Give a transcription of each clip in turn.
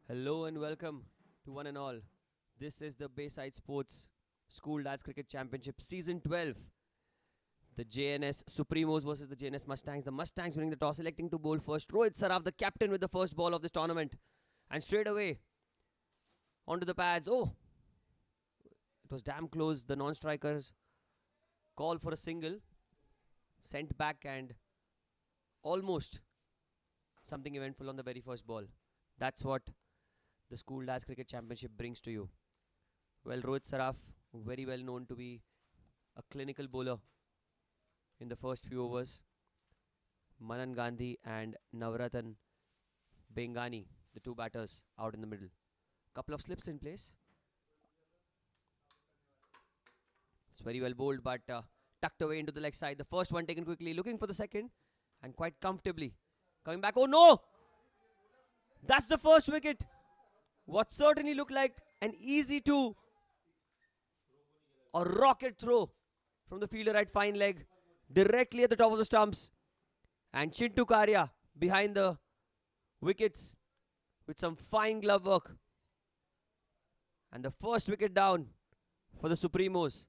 Hello and welcome to one and all. This is the Bayside Sports School Lads Cricket Championship Season 12. The JNS Supremos versus the JNS Mustangs. The Mustangs winning the toss, electing to bowl first. Rohit Saraf, the captain, with the first ball of this tournament. And straight away onto the pads. Oh, it was damn close. The non-strikers call for a single. Sent back and almost something eventful on the very first ball. That's what the School Lads Cricket Championship brings to you. Well, Rohit Saraf, very well known to be a clinical bowler in the first few overs. Manan Gandhi and Navratan Bengani, the two batters out in the middle. Couple of slips in place. It's very well bowled, but tucked away into the leg side. The first one taken quickly, looking for the second, and quite comfortably. Coming back, oh no! That's the first wicket. What certainly looked like an easy two. A rocket throw from the fielder at fine leg, directly at the top of the stumps. And Chintu Karya behind the wickets with some fine glove work. And the first wicket down for the Supremos.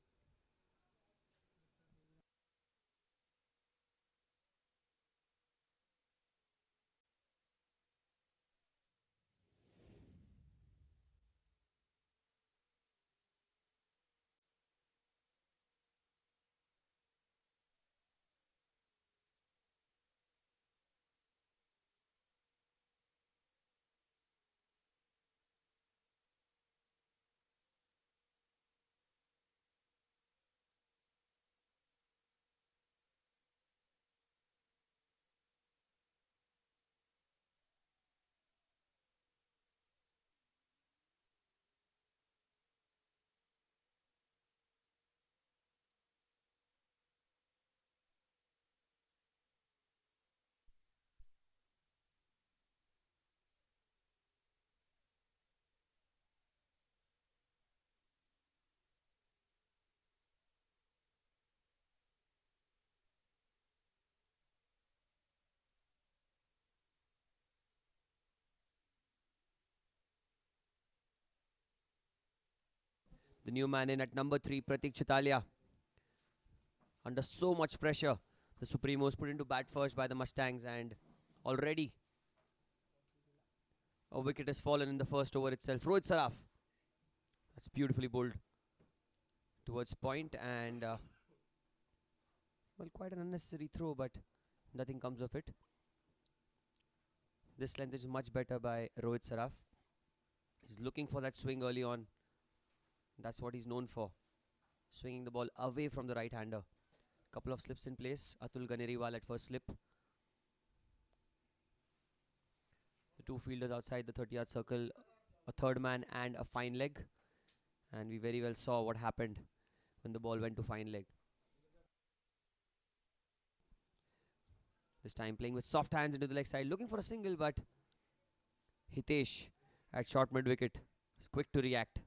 The new man in at number 3, Pratik Chitalia. Under so much pressure, the Supremos put into bat first by the Mustangs, and already a wicket has fallen in the first over itself. Rohit Saraf. That's beautifully bowled towards point, and well, quite an unnecessary throw, but nothing comes of it. This length is much better by Rohit Saraf. He's looking for that swing early on. That's what he's known for. Swinging the ball away from the right-hander. Couple of slips in place. Atul Ganeriwal at first slip. The two fielders outside the 30-yard circle. A third man and a fine leg. And we very well saw what happened when the ball went to fine leg. This time playing with soft hands into the leg side. Looking for a single, but Hitesh at short mid-wicket is quick to react.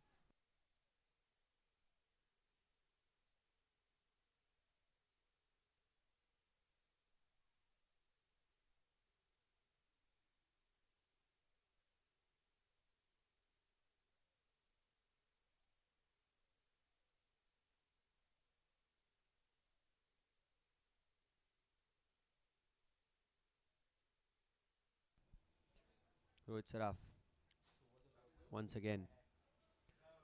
Rohit Saraf once again.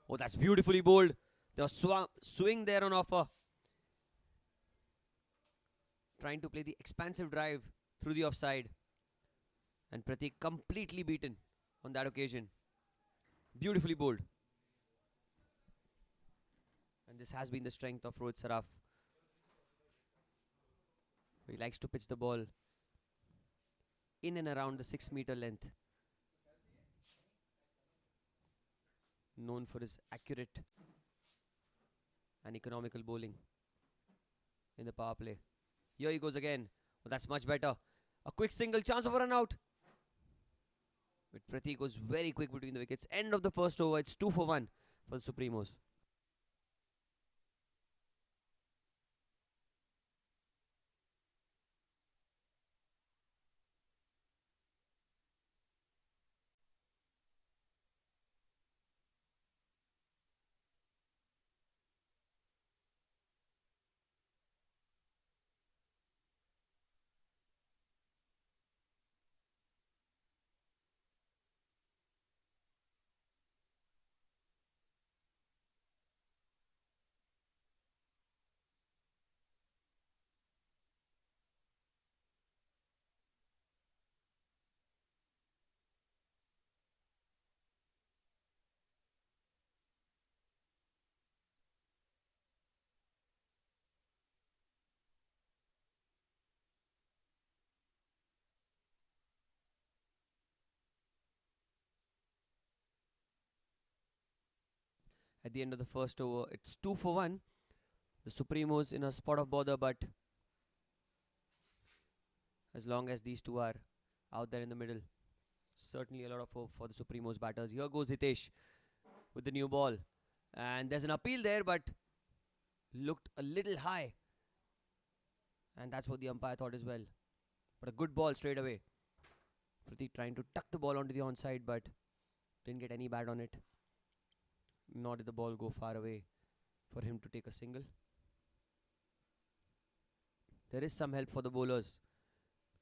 Oh, that's beautifully bowled. There was swing there on offer. Trying to play the expansive drive through the offside. And Pratik completely beaten on that occasion. Beautifully bowled. And this has been the strength of Rohit Saraf. He likes to pitch the ball in and around the 6-meter length. Known for his accurate and economical bowling in the power play. Here he goes again. Oh, that's much better. A quick single, chance of a run out. But Pratik was very quick between the wickets. End of the first over. It's 2 for 1 for the Supremos. at the end of the first over. It's 2 for 1. The Supremos in a spot of bother, but as long as these two are out there in the middle, certainly a lot of hope for the Supremos batters. Here goes Hitesh with the new ball. And there's an appeal there, but looked a little high. And that's what the umpire thought as well. But a good ball straight away. Pratik trying to tuck the ball onto the onside, but didn't get any bat on it. Nor did the ball go far away for him to take a single. There is some help for the bowlers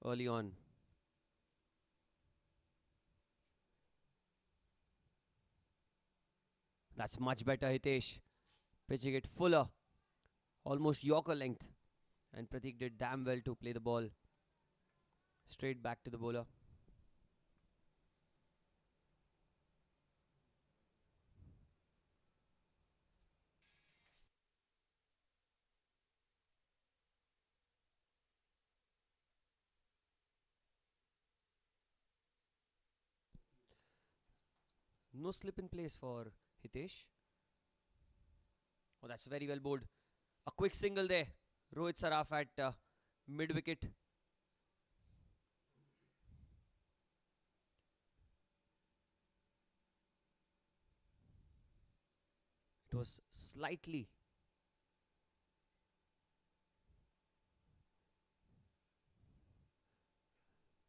early on. That's much better, Hitesh. Pitching it fuller. Almost Yorker length. And Pratik did damn well to play the ball straight back to the bowler. No slip in place for Hitesh. Oh, that's very well bowled. A quick single there. Rohit Saraf at mid-wicket. It was slightly.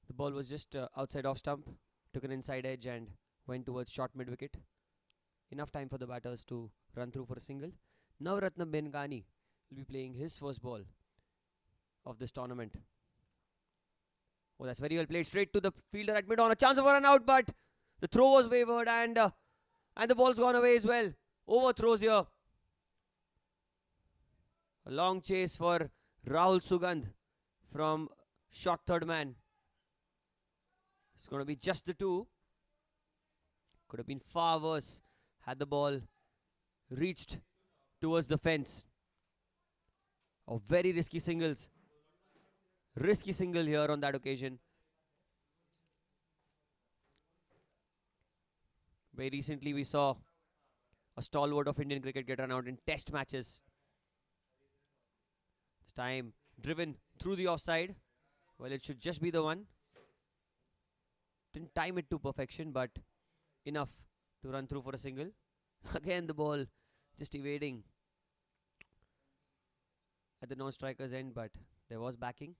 The ball was just outside off stump. Took an inside edge and went towards short mid-wicket. Enough time for the batters to run through for a single. Navratna Bengani will be playing his first ball of this tournament. Oh, that's very well played. Straight to the fielder at mid-on. A chance of a run out, but the throw was wavered and the ball's gone away as well. Overthrows here. A long chase for Rahul Sugandh from short third man. It's going to be just the two. Could have been far worse had the ball reached towards the fence. Oh, very risky singles. Risky single here on that occasion. Very recently we saw a stalwart of Indian cricket get run out in test matches. This time driven through the offside. Well, it should just be the one. Didn't time it to perfection, but enough to run through for a single. Again the ball just evading at the non-striker's end, but there was backing.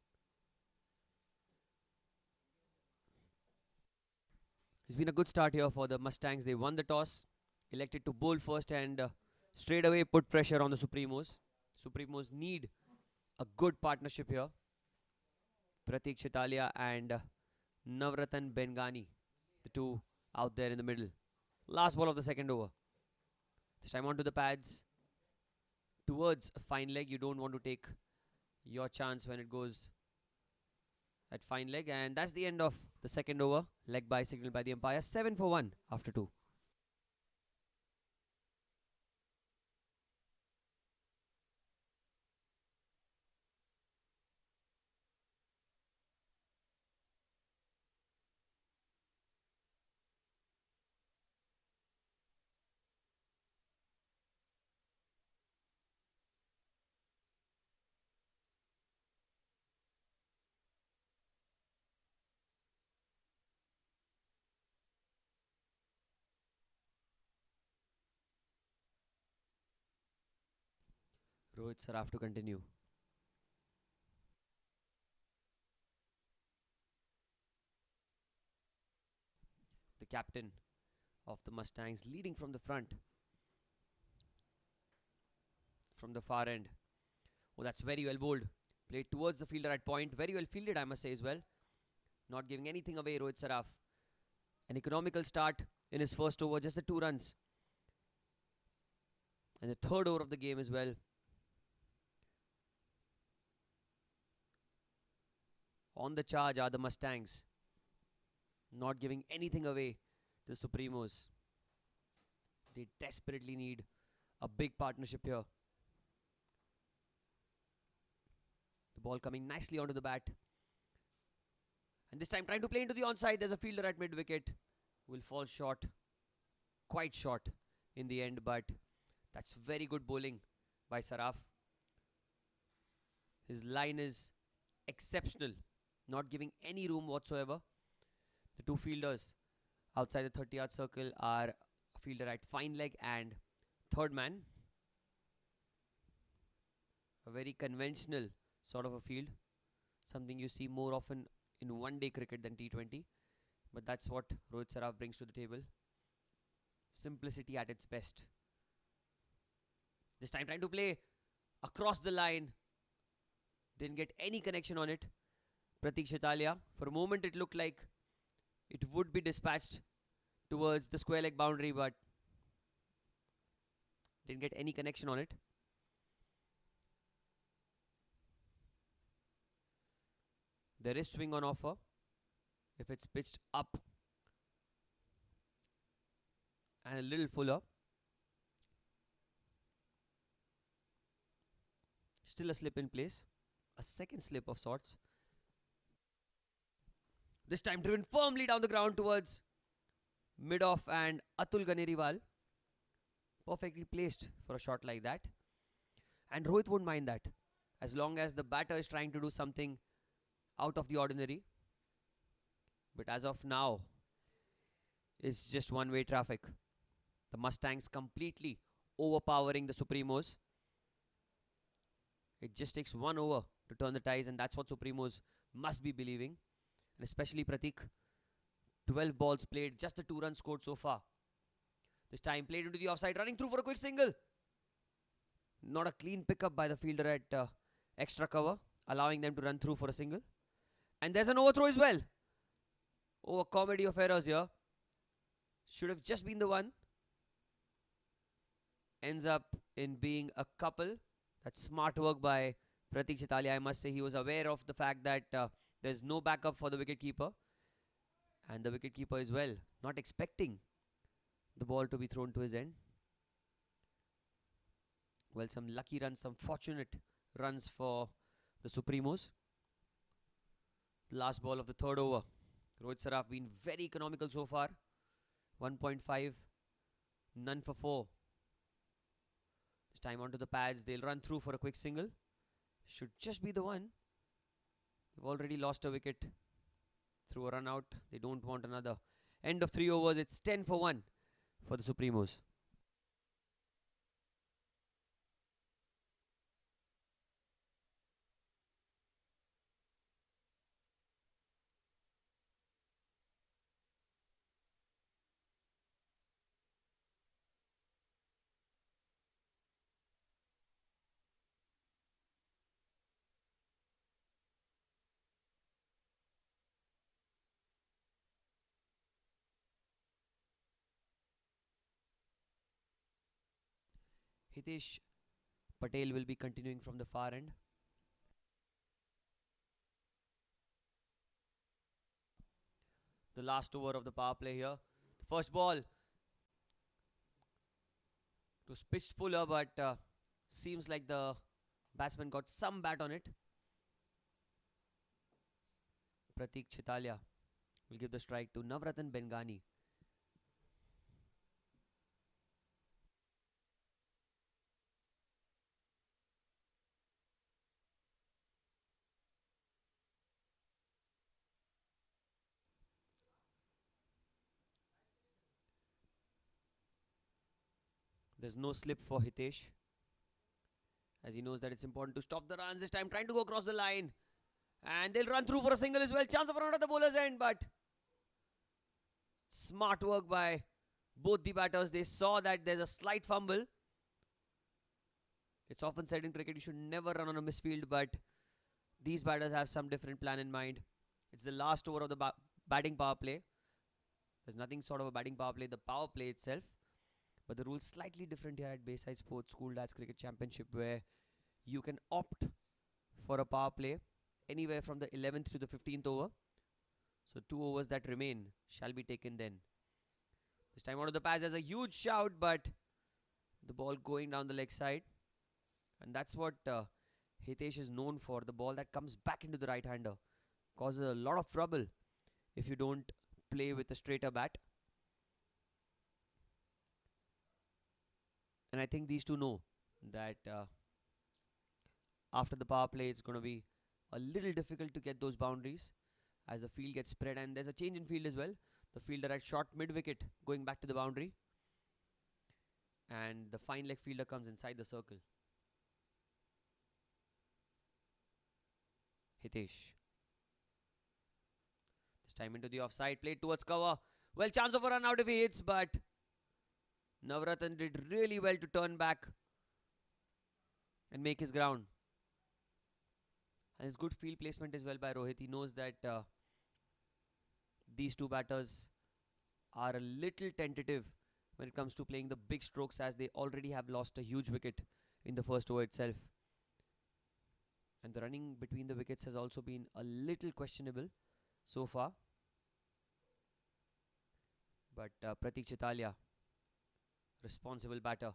It's been a good start here for the Mustangs. They won the toss, elected to bowl first, and straight away put pressure on the Supremos. Supremos need a good partnership here. Pratik Chitalia and Navratan Bengani, the two out there in the middle. Last ball of the second over. This time onto the pads towards a fine leg. You don't want to take your chance when it goes at fine leg. And that's the end of the second over. Leg by signal by the umpire. 7 for 1 after 2. Rohit Saraf to continue. The captain of the Mustangs leading from the front. From the far end. Oh, that's very well bowled. Played towards the fielder at point. Very well fielded, I must say as well. Not giving anything away, Rohit Saraf. An economical start in his first over. Just the 2 runs. And the third over of the game as well. On the charge are the Mustangs. Not giving anything away to the Supremos. They desperately need a big partnership here. The ball coming nicely onto the bat. And this time trying to play into the onside. There's a fielder at mid-wicket. Will fall short. Quite short in the end, but That's very good bowling by Saraf. His line is exceptional, not giving any room whatsoever. The two fielders outside the 30-yard circle are a fielder at fine leg and third man. A very conventional sort of a field. Something you see more often in one-day cricket than T20. But that's what Rohit Saraf brings to the table. Simplicity at its best. This time trying to play across the line. Didn't get any connection on it. Pratik Chitalia. For a moment it looked like it would be dispatched towards the square leg boundary, but didn't get any connection on it. There is swing on offer if it's pitched up and a little fuller. Still a slip in place. A second slip of sorts. This time driven firmly down the ground towards mid-off and Atul Ganeriwal. Perfectly placed for a shot like that. And Rohit won't mind that, as long as the batter is trying to do something out of the ordinary. But as of now, it's just one-way traffic. The Mustangs completely overpowering the Supremos. It just takes 1 over to turn the ties, and that's what Supremos must be believing. And especially Pratik. 12 balls played, just the 2 runs scored so far. This time played into the offside, running through for a quick single. Not a clean pickup by the fielder at extra cover, allowing them to run through for a single. And there's an overthrow as well. Oh, a comedy of errors here. Should have just been the one. Ends up in being a couple. That's smart work by Pratik Chitalia. I must say he was aware of the fact that there's no backup for the wicketkeeper. And the wicketkeeper as well, not expecting the ball to be thrown to his end. Well, some lucky runs, some fortunate runs for the Supremos. The last ball of the third over. Rohit Saraf been very economical so far. 1.5, none for 4. This time onto the pads, they'll run through for a quick single. Should just be the one. They've already lost a wicket through a run out. They don't want another. End of 3 overs, it's 10 for 1 for the Supremos. Hitesh Patel will be continuing from the far end. The last over of the power play here. The first ball. It was pitched fuller, but seems like the batsman got some bat on it. Pratik Chitalia will give the strike to Navratan Bengani. There's no slip for Hitesh, as he knows that it's important to stop the runs. This time trying to go across the line. And they'll run through for a single as well. Chance of a run at the bowler's end, but smart work by both the batters. They saw that there's a slight fumble. It's often said in cricket you should never run on a misfield, but these batters have some different plan in mind. It's the last over of the batting power play. There's nothing sort of a batting power play, the power play itself. But the rules slightly different here at Bayside Sports School Dads Cricket Championship, where you can opt for a power play anywhere from the 11th to the 15th over. So 2 overs that remain shall be taken then. This time out of the pass, there's a huge shout, but the ball going down the leg side. And that's what Hitesh is known for. The ball that comes back into the right-hander causes a lot of trouble if you don't play with a straighter bat. And I think these two know that after the power play, it's going to be a little difficult to get those boundaries as the field gets spread. And there's a change in field as well. The fielder at short mid-wicket going back to the boundary. And the fine leg fielder comes inside the circle. Hitesh. This time into the offside, played towards cover. Well, chance of a run out if he hits, but Navratan did really well to turn back and make his ground. And his good field placement as well by Rohit. He knows that these two batters are a little tentative when it comes to playing the big strokes, as they already have lost a huge wicket in the first over itself. And the running between the wickets has also been a little questionable so far. But Pratik Chitalia, responsible batter.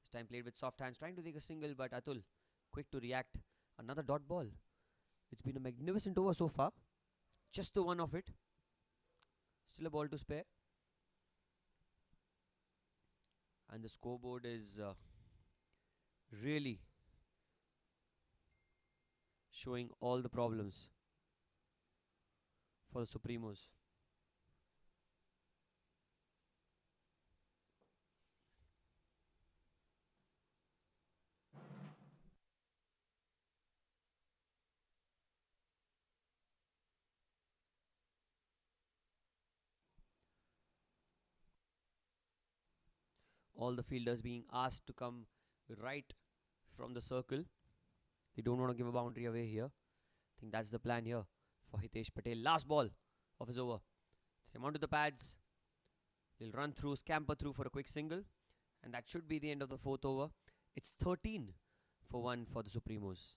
This time played with soft hands, trying to take a single, but Atul, quick to react. Another dot ball. It's been a magnificent over so far. Just the one of it. Still a ball to spare. And the scoreboard is really showing all the problems for the Supremos. All the fielders being asked to come right from the circle. They don't want to give a boundary away here. I think that's the plan here for Hitesh Patel. Last ball of his over. Same onto the pads. They'll run through, scamper through for a quick single. And that should be the end of the fourth over. It's 13 for 1 for the Supremos.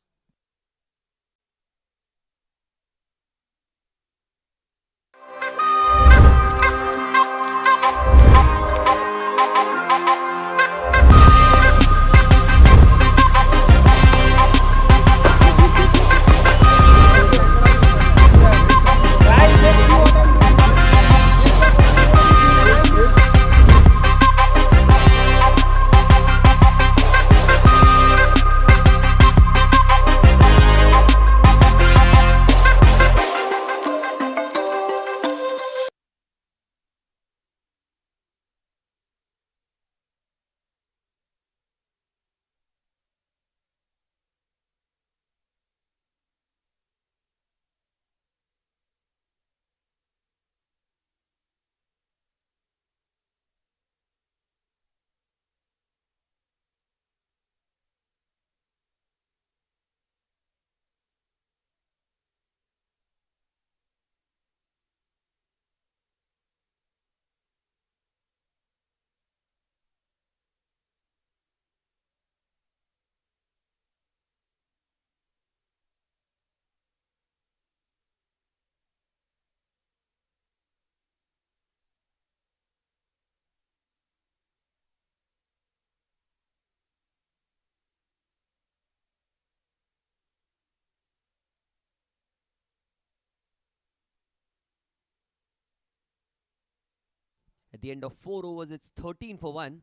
At the end of 4 overs, it's 13 for 1.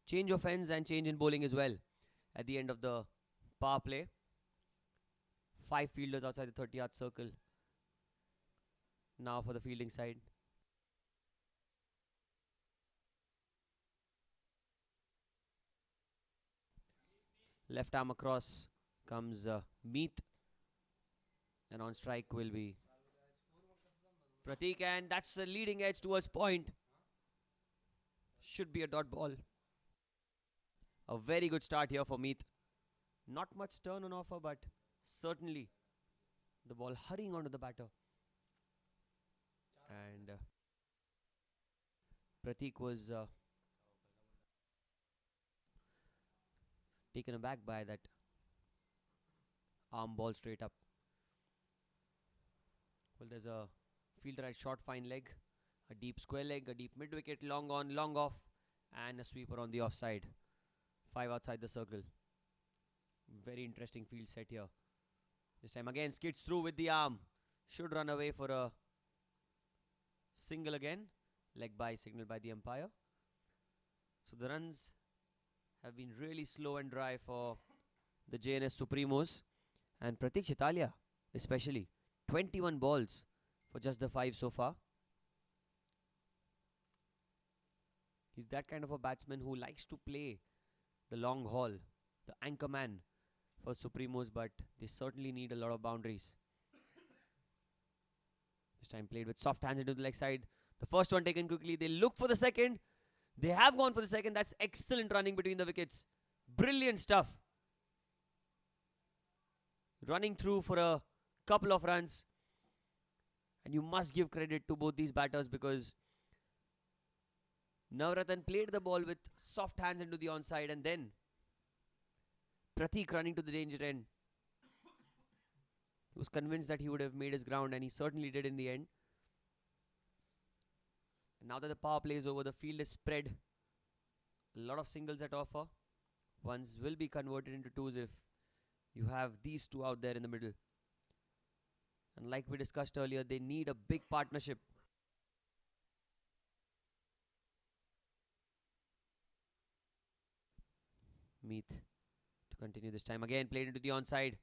Change of ends and change in bowling as well. At the end of the power play, 5 fielders outside the 30-yard circle. Now for the fielding side. Left arm across comes Meet. And on strike will be Pratik, and that's the leading edge towards point. Should be a dot ball. A very good start here for Meet. Not much turn on offer, but certainly the ball hurrying onto the batter. And Pratik was taken aback by that arm ball straight up. Well, there's a fielder at short fine leg, a deep square leg, a deep mid wicket, long on, long off, and a sweeper on the offside. 5 outside the circle. Very interesting field set here. This time again skids through with the arm. Should run away for a single again. Leg by signaled by the umpire. So the runs have been really slow and dry for the JNS Supremos. And Pratik Chitalia, especially, 21 balls for just the 5 so far. He's that kind of a batsman who likes to play the long haul, the anchor man for Supremos, but they certainly need a lot of boundaries. This time played with soft hands into the leg side. The first one taken quickly. They look for the second. They have gone for the second. That's excellent running between the wickets. Brilliant stuff. Running through for a couple of runs. And you must give credit to both these batters because Navratan played the ball with soft hands into the onside, and then Pratik running to the danger end. He was convinced that he would have made his ground, and he certainly did in the end. And now that the power play is over, the field is spread. A lot of singles at offer. Ones will be converted into twos if you have these two out there in the middle. And like we discussed earlier, they need a big partnership. Meet to continue this time. Again, played into the onside.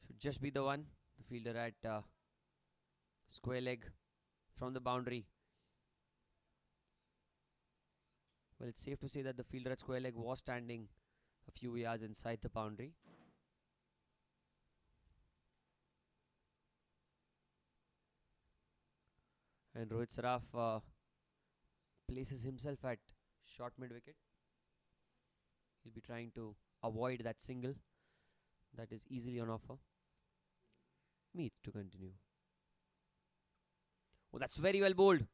Should just be the one. The fielder at square leg from the boundary. Well, it's safe to say that the fielder at square leg was standing a few yards inside the boundary. And Rohit Saraf places himself at short mid-wicket. He'll be trying to avoid that single that is easily on offer. Meet to continue. Oh, that's very well bowled.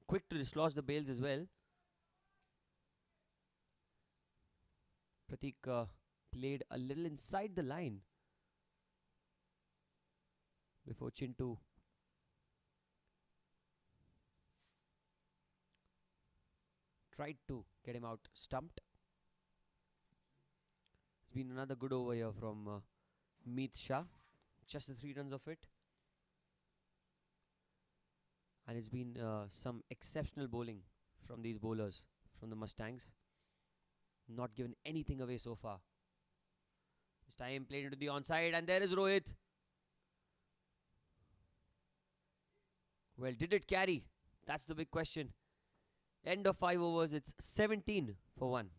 Quick to dislodge the bails as well. Pratik played a little inside the line before Chintu tried to get him out stumped. It's been another good over here from Meet Shah. Just the 3 runs of it. And it's been some exceptional bowling from these bowlers, from the Mustangs. Not given anything away so far. This time played into the onside, and there is Rohit. Well, did it carry? That's the big question. End of 5 overs, it's 17 for 1.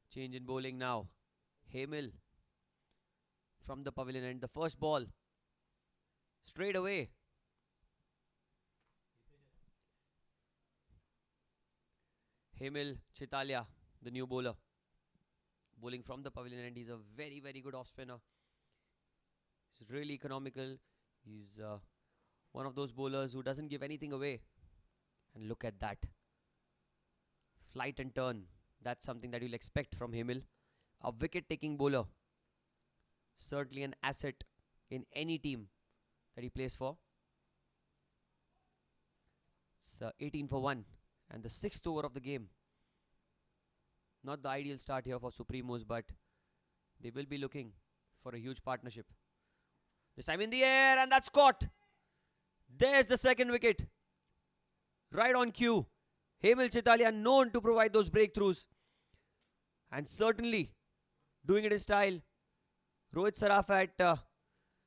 Change in bowling now. Hemil from the pavilion end. The first ball. Straight away. Hemil Chitalia, the new bowler. Bowling from the pavilion end. He's a very, very good off spinner. He's really economical. He's one of those bowlers who doesn't give anything away. And look at that. Flight and turn. That's something that you'll expect from Hemil. A wicket-taking bowler. Certainly an asset in any team that he plays for. It's 18 for 1. And the 6th over of the game. Not the ideal start here for Supremos, but they will be looking for a huge partnership. This time in the air, and that's caught. There's the second wicket. Right on cue. Hemil Chitalia known to provide those breakthroughs. And certainly doing it in style. Rohit Saraf at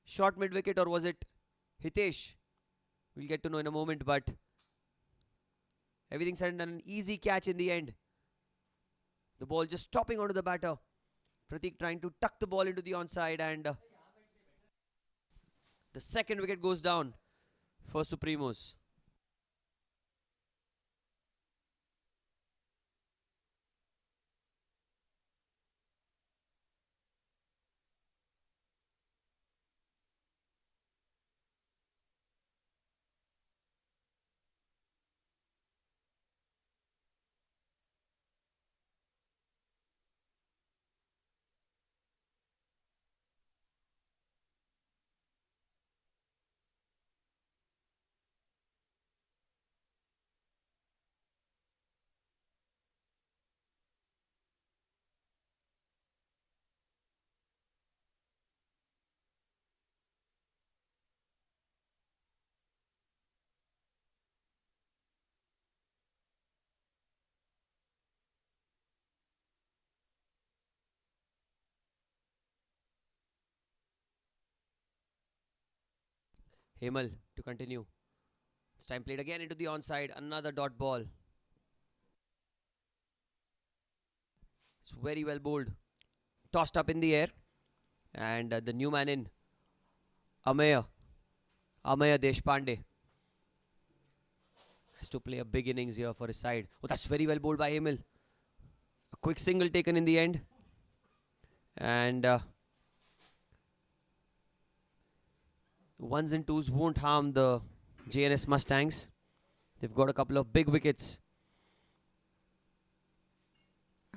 short mid-wicket, or was it Hitesh? We'll get to know in a moment, but everything said and done, an easy catch in the end. The ball just stopping onto the batter. Pratik trying to tuck the ball into the onside, and the second wicket goes down for Supremos. Hemal to continue. This time played again into the onside. Another dot ball. It's very well bowled. Tossed up in the air. And the new man in. Amaya Deshpande has to play a big innings here for his side. Oh, that's very well bowled by Hemal. A quick single taken in the end. And ones and twos won't harm the Jns Mustangs. They've got a couple of big wickets.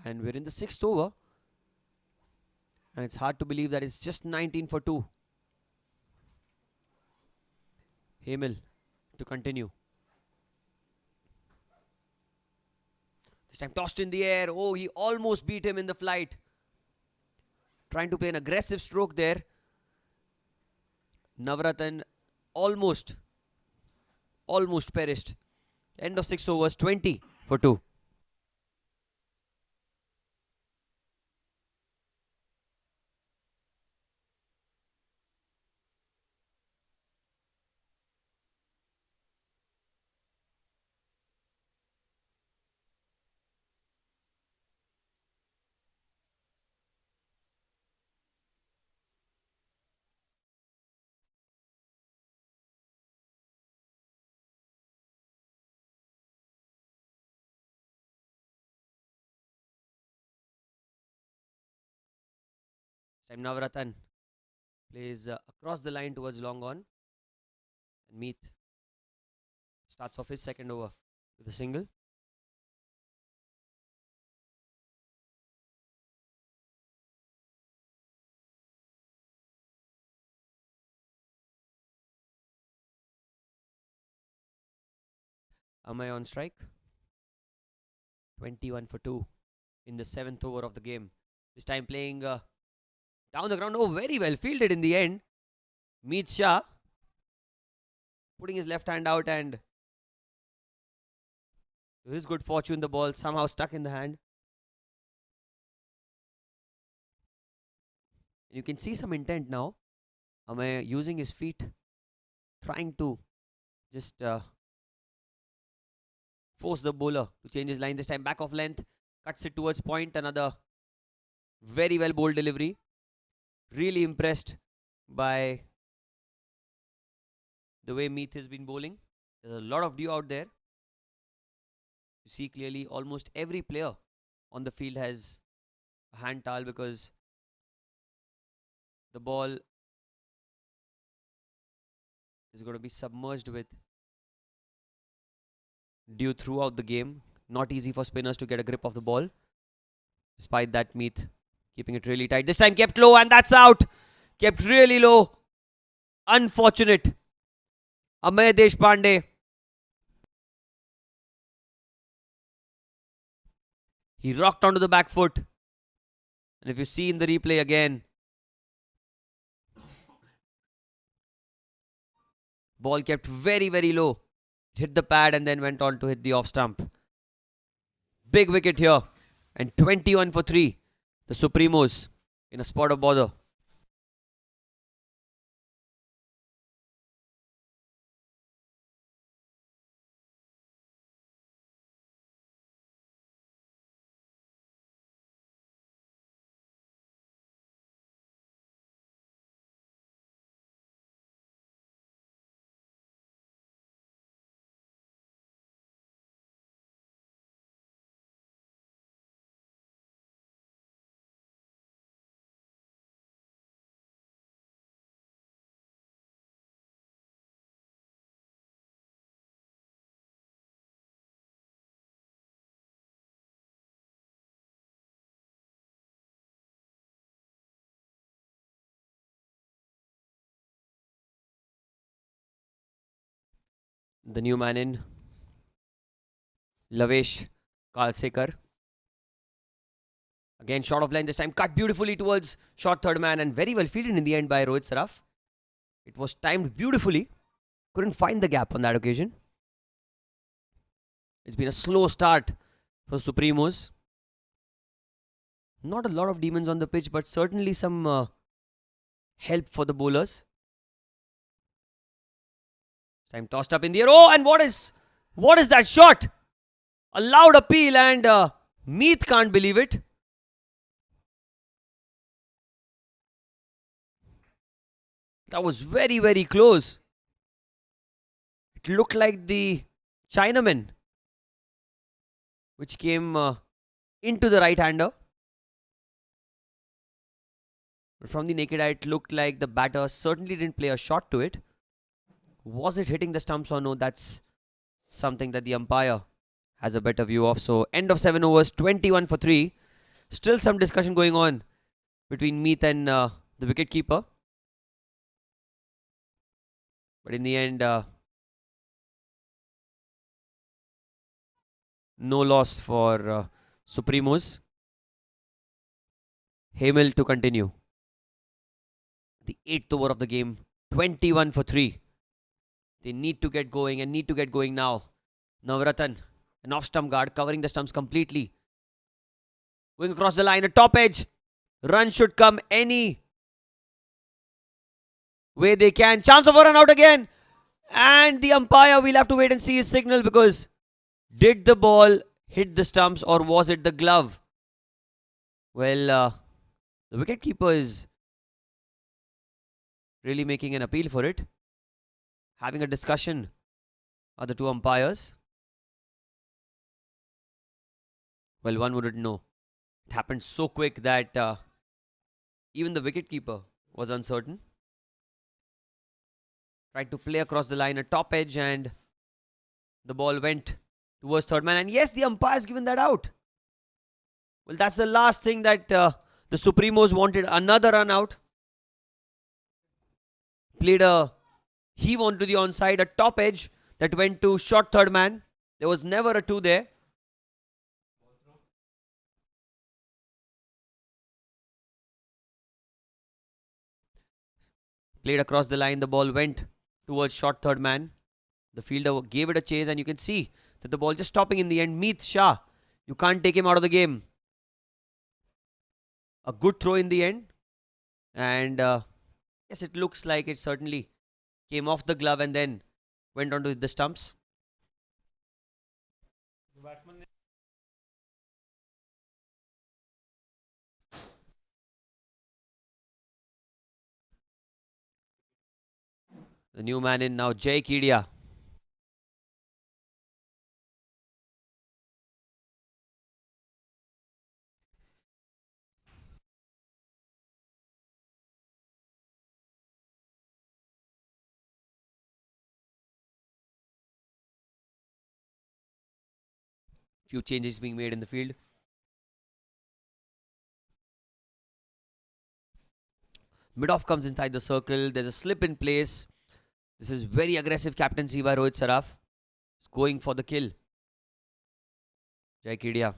And we're in the 6th over. And it's hard to believe that it's just 19 for 2. Hemal to continue. This time tossed in the air. Oh, he almost beat him in the flight. Trying to play an aggressive stroke there. Navratan almost perished. End of 6 overs, 20 for 2. This time Navratan plays across the line towards long on. And Meet starts off his second over with a single. Amaya on strike. 21 for 2 in the 7th over of the game. This time playing down the ground. Oh, very well fielded in the end. Meet Shah putting his left hand out, and to his good fortune, the ball somehow stuck in the hand. You can see some intent now. Amaya using his feet, trying to just force the bowler to change his line. This time back of length, cuts it towards point. Another very well bowled delivery. Really impressed by the way Meet has been bowling. There's a lot of dew out there. You see clearly almost every player on the field has a hand towel because the ball is going to be submerged with dew throughout the game. Not easy for spinners to get a grip of the ball. Despite that, Meet keeping it really tight. This time kept low, and that's out. Kept really low. Unfortunate. Amaya Deshpande. He rocked onto the back foot. And if you see in the replay again, ball kept very, very low. Hit the pad and then went on to hit the off stump. Big wicket here. And 21 for 3. The Supremos in a spot of bother. The new man in, Lavesh Kalsekar. Again, short of line this time. Cut beautifully towards short third man and very well fielded in the end by Rohit Saraf. It was timed beautifully. Couldn't find the gap on that occasion. It's been a slow start for Supremos. Not a lot of demons on the pitch, but certainly some help for the bowlers. Time tossed up in the air. Oh, and what is that shot? A loud appeal, and Meet can't believe it. That was very, very close. It looked like the Chinaman, which came into the right-hander. But from the naked eye, it looked like the batter certainly didn't play a shot to it. Was it hitting the stumps or no? That's something that the umpire has a better view of. So, end of 7 overs, 21 for 3. Still some discussion going on between Meet and the wicketkeeper. But in the end, no loss for Supremos. Hamel to continue. The 8th over of the game, 21 for 3. They need to get going and need to get going now. Navratan, an off-stump guard, covering the stumps completely. Going across the line, a top edge. Run should come any way they can. Chance of a run out again. And the umpire, we'll have to wait and see his signal, because did the ball hit the stumps or was it the glove? Well, the wicketkeeper is really making an appeal for it. Having a discussion are the two umpires. Well, one wouldn't know. It happened so quick that even the wicketkeeper was uncertain. Tried to play across the line, a top edge, and the ball went towards third man. And yes, the umpire's given that out. Well, that's the last thing that the Supremos wanted. Another run out. Played a heave onto the onside, a top edge that went to short third man. There was never a 2 there. Played across the line, the ball went towards short third man. The fielder gave it a chase, and you can see that the ball just stopping in the end. Meet Shah, you can't take him out of the game. A good throw in the end. And yes, it looks like it certainly came off the glove and then went onto the stumps. The new man in now, Jai Kedia. Few changes being made in the field. Mid-off comes inside the circle. There's a slip in place. This is very aggressive captaincy by Rohit Saraf. He's going for the kill. Jai Kedia.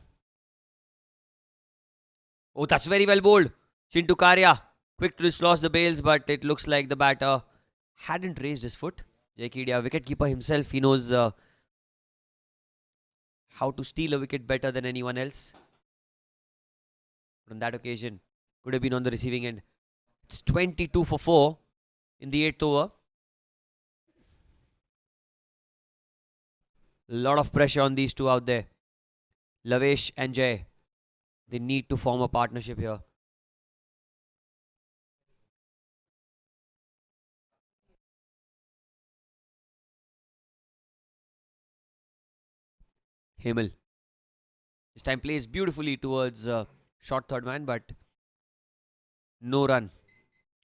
Oh, that's very well bowled. Chintu Karya. Quick to dislodge the bails, but it looks like the batter hadn't raised his foot. Jai Kedia, wicketkeeper himself, he knows how to steal a wicket better than anyone else. But on that occasion, could have been on the receiving end. It's 22 for 4 in the 8th over. A lot of pressure on these two out there. Lavesh and Jay. They need to form a partnership here. Hamel. This time plays beautifully towards short third man, but no run.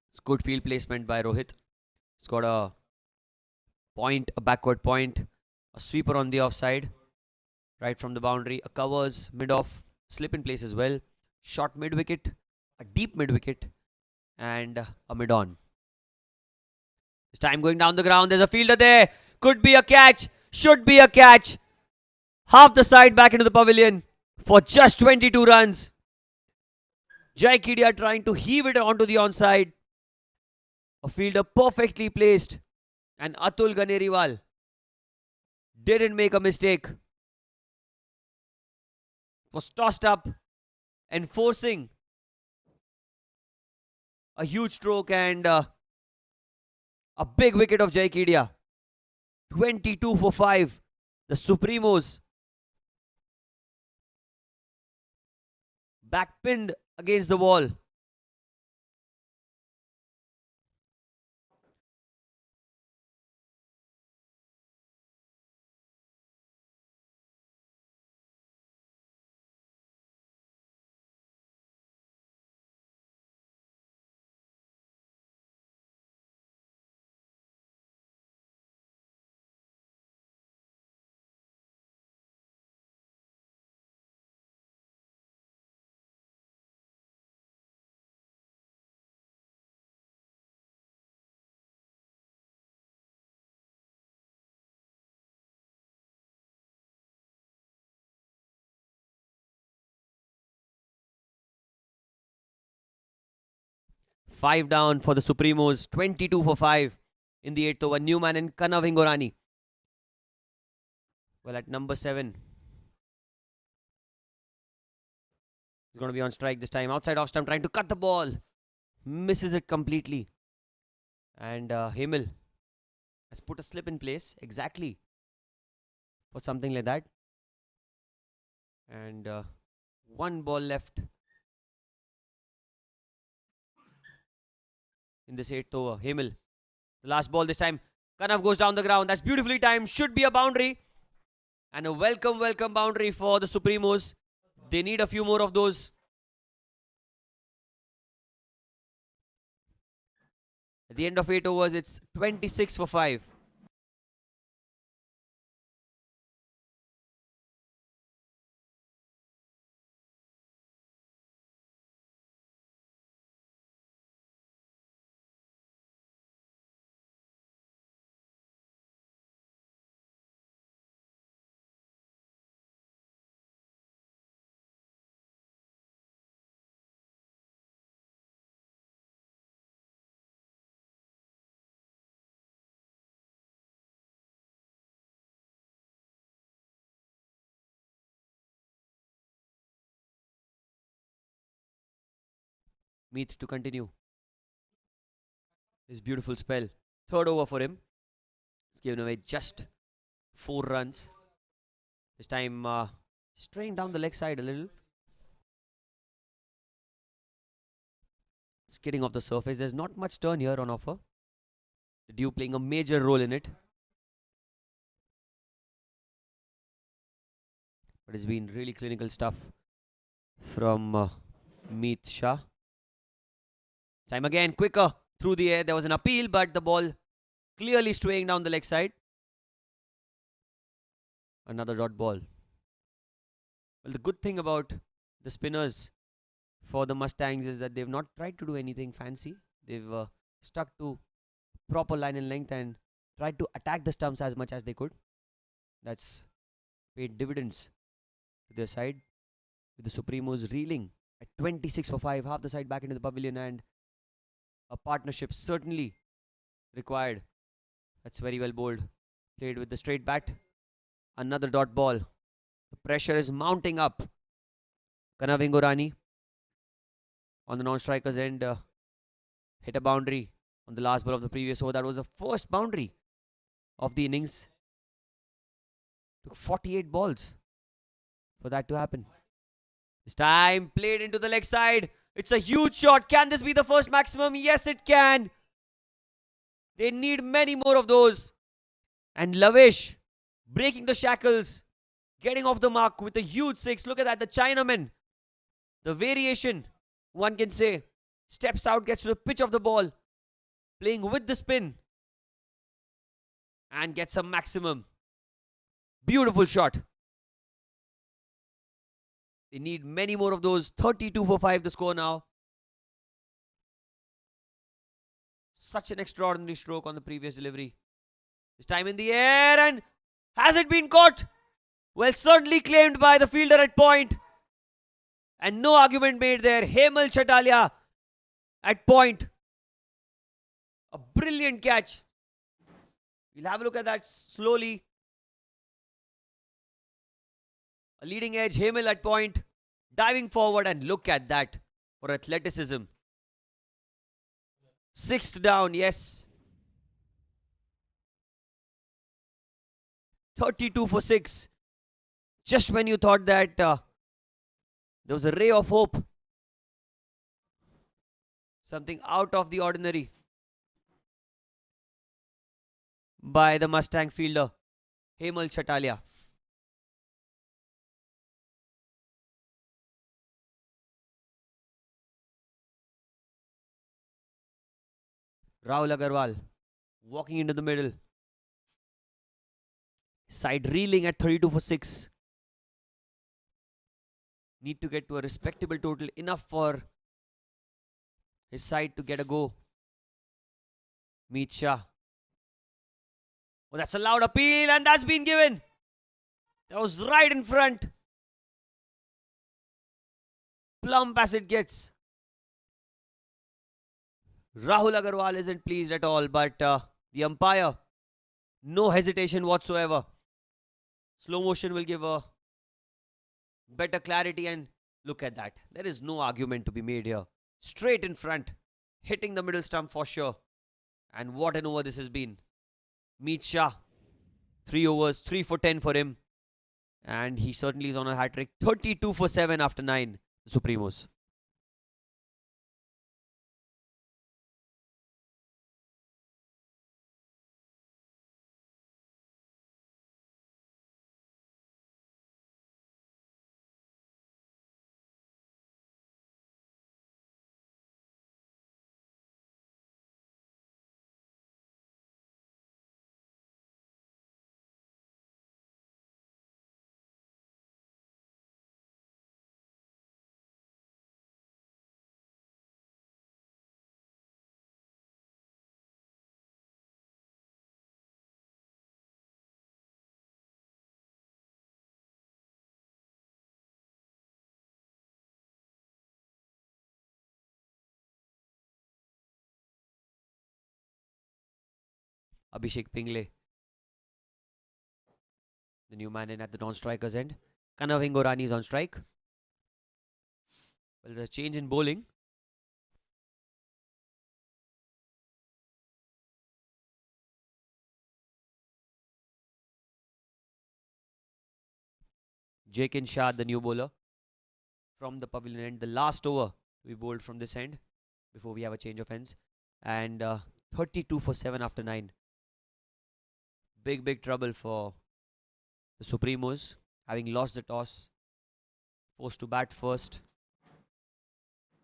It's good field placement by Rohit. He's got a point, a backward point, a sweeper on the offside, right from the boundary, a covers mid-off, slip in place as well, short mid-wicket, a deep mid-wicket, and a mid-on. This time going down the ground, there's a fielder there, could be a catch, should be a catch. Half the side back into the pavilion for just 22 runs. Jai Kedia trying to heave it onto the onside. A fielder perfectly placed, and Atul Ganeriwal didn't make a mistake. Was tossed up, enforcing a huge stroke and a big wicket of Jai Kedia. 22 for 5. The Supremos backpinned against the wall. Five down for the Supremos. 22 for 5 in the 8th over. Newman and Kanav. Well, at number 7. He's going to be on strike this time. Outside off stump, trying to cut the ball. Misses it completely. And Hemel has put a slip in place exactly for something like that. And one ball left in this 8th over. Hemel, the last ball this time. Kanav goes down the ground. That's beautifully timed. Should be a boundary. And a welcome boundary for the Supremos. They need a few more of those. At the end of 8 overs, it's 26 for 5. Meet to continue his beautiful spell. Third over for him. He's given away just 4 runs. This time straying down the leg side a little. Skidding off the surface. There's not much turn here on offer. The dew playing a major role in it. But it's been really clinical stuff from Meet Shah. Time again, quicker through the air. There was an appeal, but the ball clearly straying down the leg side. Another dot ball. Well, the good thing about the spinners for the Mustangs is that they've not tried to do anything fancy. They've stuck to proper line and length and tried to attack the stumps as much as they could. That's paid dividends to their side. With the Supremos reeling at 26 for 5. Half the side back into the pavilion, and a partnership certainly required. That's very well bowled. Played with the straight bat. Another dot ball. The pressure is mounting up. Kanav on the non-striker's end hit a boundary on the last ball of the previous over. That was the first boundary of the innings. Took 48 balls for that to happen. This time played into the leg side. It's a huge shot. Can this be the first maximum? Yes, it can. They need many more of those. And Lavish breaking the shackles, getting off the mark with a huge 6. Look at that, the Chinaman. The variation, one can say. Steps out, gets to the pitch of the ball, playing with the spin, and gets a maximum. Beautiful shot. They need many more of those. 32 for 5 the score now. Such an extraordinary stroke on the previous delivery. This time in the air, and has it been caught? Well, certainly claimed by the fielder at point. And no argument made there. Hemel Chatalia at point. A brilliant catch. We'll have a look at that slowly. A leading edge, Hemel at point, diving forward, and look at that for athleticism. 6th down, yes. 32 for 6. Just when you thought that there was a ray of hope, something out of the ordinary by the Mustang fielder, Hemal Chatalia. Rahul Agarwal walking into the middle. Side reeling at 32 for 6. Need to get to a respectable total, enough for his side to get a go. Meet Shah. Oh, that's a loud appeal, and that's been given. That was right in front. Plump as it gets. Rahul Agarwal isn't pleased at all, but the umpire, no hesitation whatsoever. Slow motion will give a better clarity, and look at that. There is no argument to be made here. Straight in front, hitting the middle stump for sure. And what an over this has been. Meet Shah, 3 overs, 3 for 10 for him. And he certainly is on a hat-trick. 32 for 7 after 9, the Supremos. Abhishek Pingle, the new man in at the non-striker's end. Kanav Hingorani is on strike. Well, there's a change in bowling. Jns Shah, the new bowler from the pavilion end. The last over we bowled from this end before we have a change of ends. And 32 for 7 after 9. Big trouble for the Supremos, having lost the toss, forced to bat first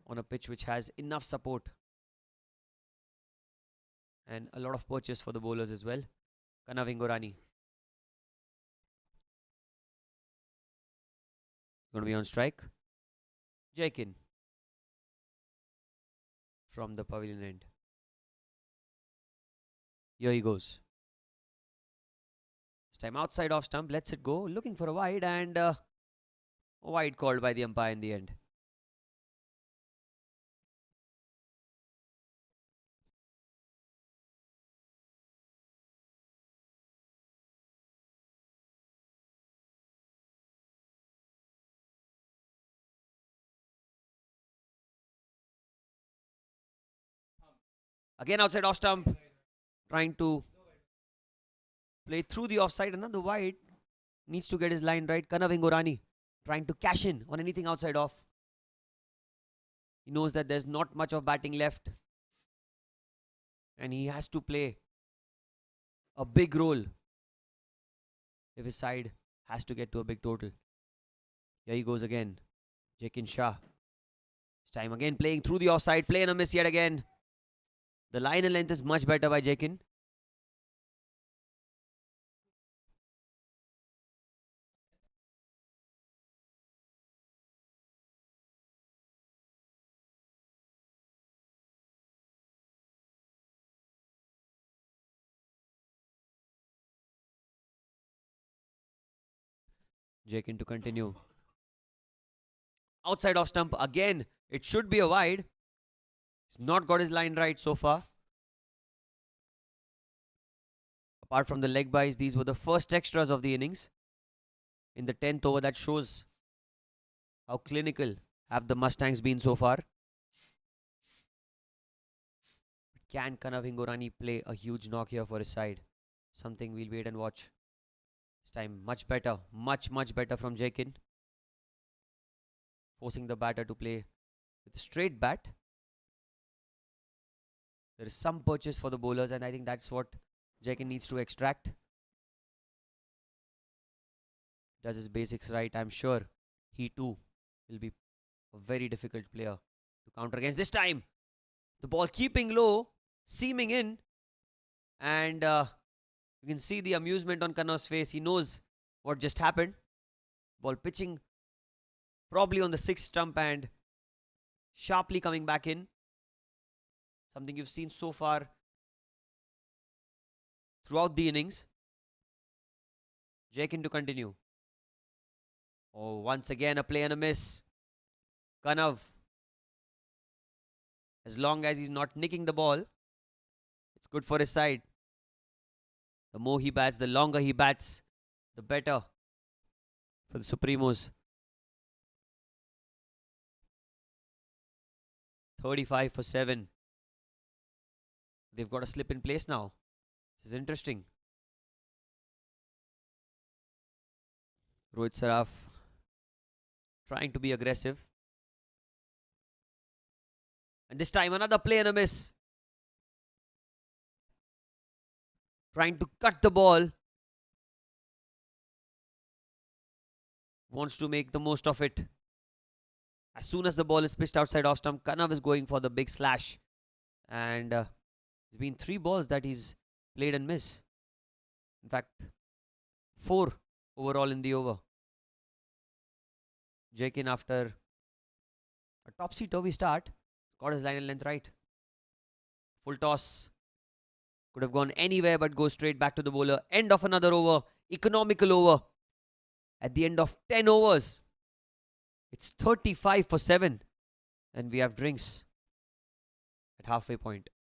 on a pitch which has enough support and a lot of purchase for the bowlers as well. Kanav Hingorani going to be on strike. Jaikin from the pavilion end. Here he goes. This time outside off stump, lets it go, looking for a wide, and a wide called by the umpire in the end. Again outside off stump, trying to play through the offside. Another wide. Needs to get his line right. Kanav Hingorani trying to cash in on anything outside off. He knows that there's not much of batting left. And he has to play a big role if his side has to get to a big total. Here he goes again. Jns Shah. This time again playing through the offside. Play and a miss yet again. The line and length is much better by Jaikin. Jaikin to continue. Outside off stump again. It should be a wide. He's not got his line right so far. Apart from the leg byes, these were the first extras of the innings. In the 10th over, that shows how clinical have the Mustangs been so far. Can Kanav Hingorani play a huge knock here for his side? Something we'll wait and watch. This time much better. Much better from Jakin. Forcing the batter to play with a straight bat. There is some purchase for the bowlers, and I think that's what Jakin needs to extract. Does his basics right. I'm sure he too will be a very difficult player to counter against. This time, the ball keeping low, seaming in, and you can see the amusement on Kanav's face. He knows what just happened. Ball pitching probably on the 6th stump and sharply coming back in. Something you've seen so far throughout the innings. Jakin to continue. Oh, once again a play and a miss. Kanav, as long as he's not nicking the ball, it's good for his side. The more he bats, the longer he bats, the better for the Supremos. 35 for 7. They've got a slip in place now. This is interesting. Rohit Saraf trying to be aggressive. And this time another play and a miss. Trying to cut the ball. Wants to make the most of it. As soon as the ball is pitched outside off stump, Kanav is going for the big slash. And it's been 3 balls that he's played and missed. In fact, 4 overall in the over. Jakin, after a topsy-turvy start, got his line and length right. Full toss. Could have gone anywhere but goes straight back to the bowler. End of another over. Economical over. At the end of 10 overs. It's 35 for 7. And we have drinks at halfway point.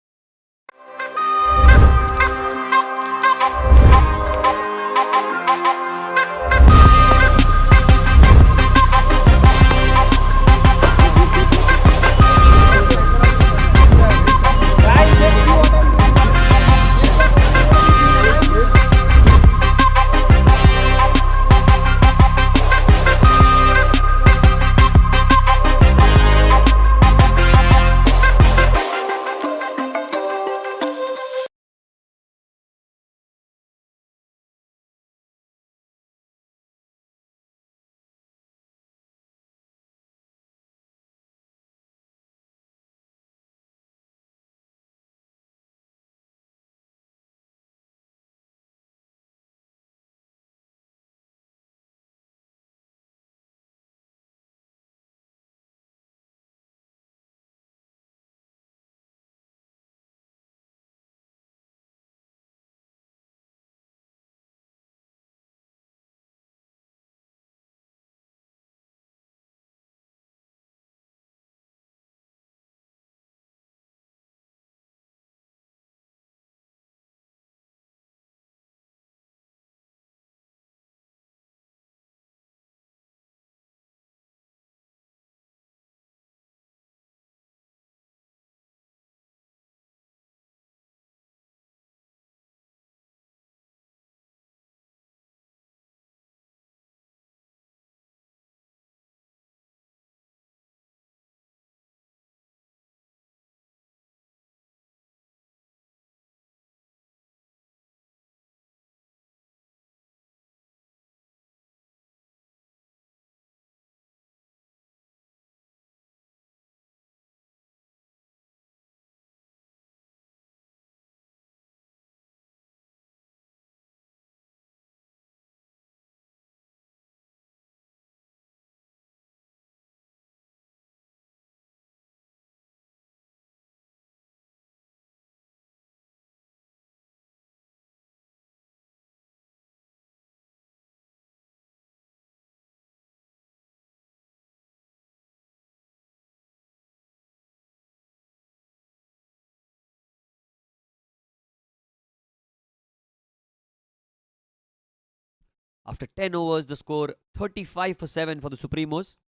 After 10 overs, the score 35 for 7 for the Supremos.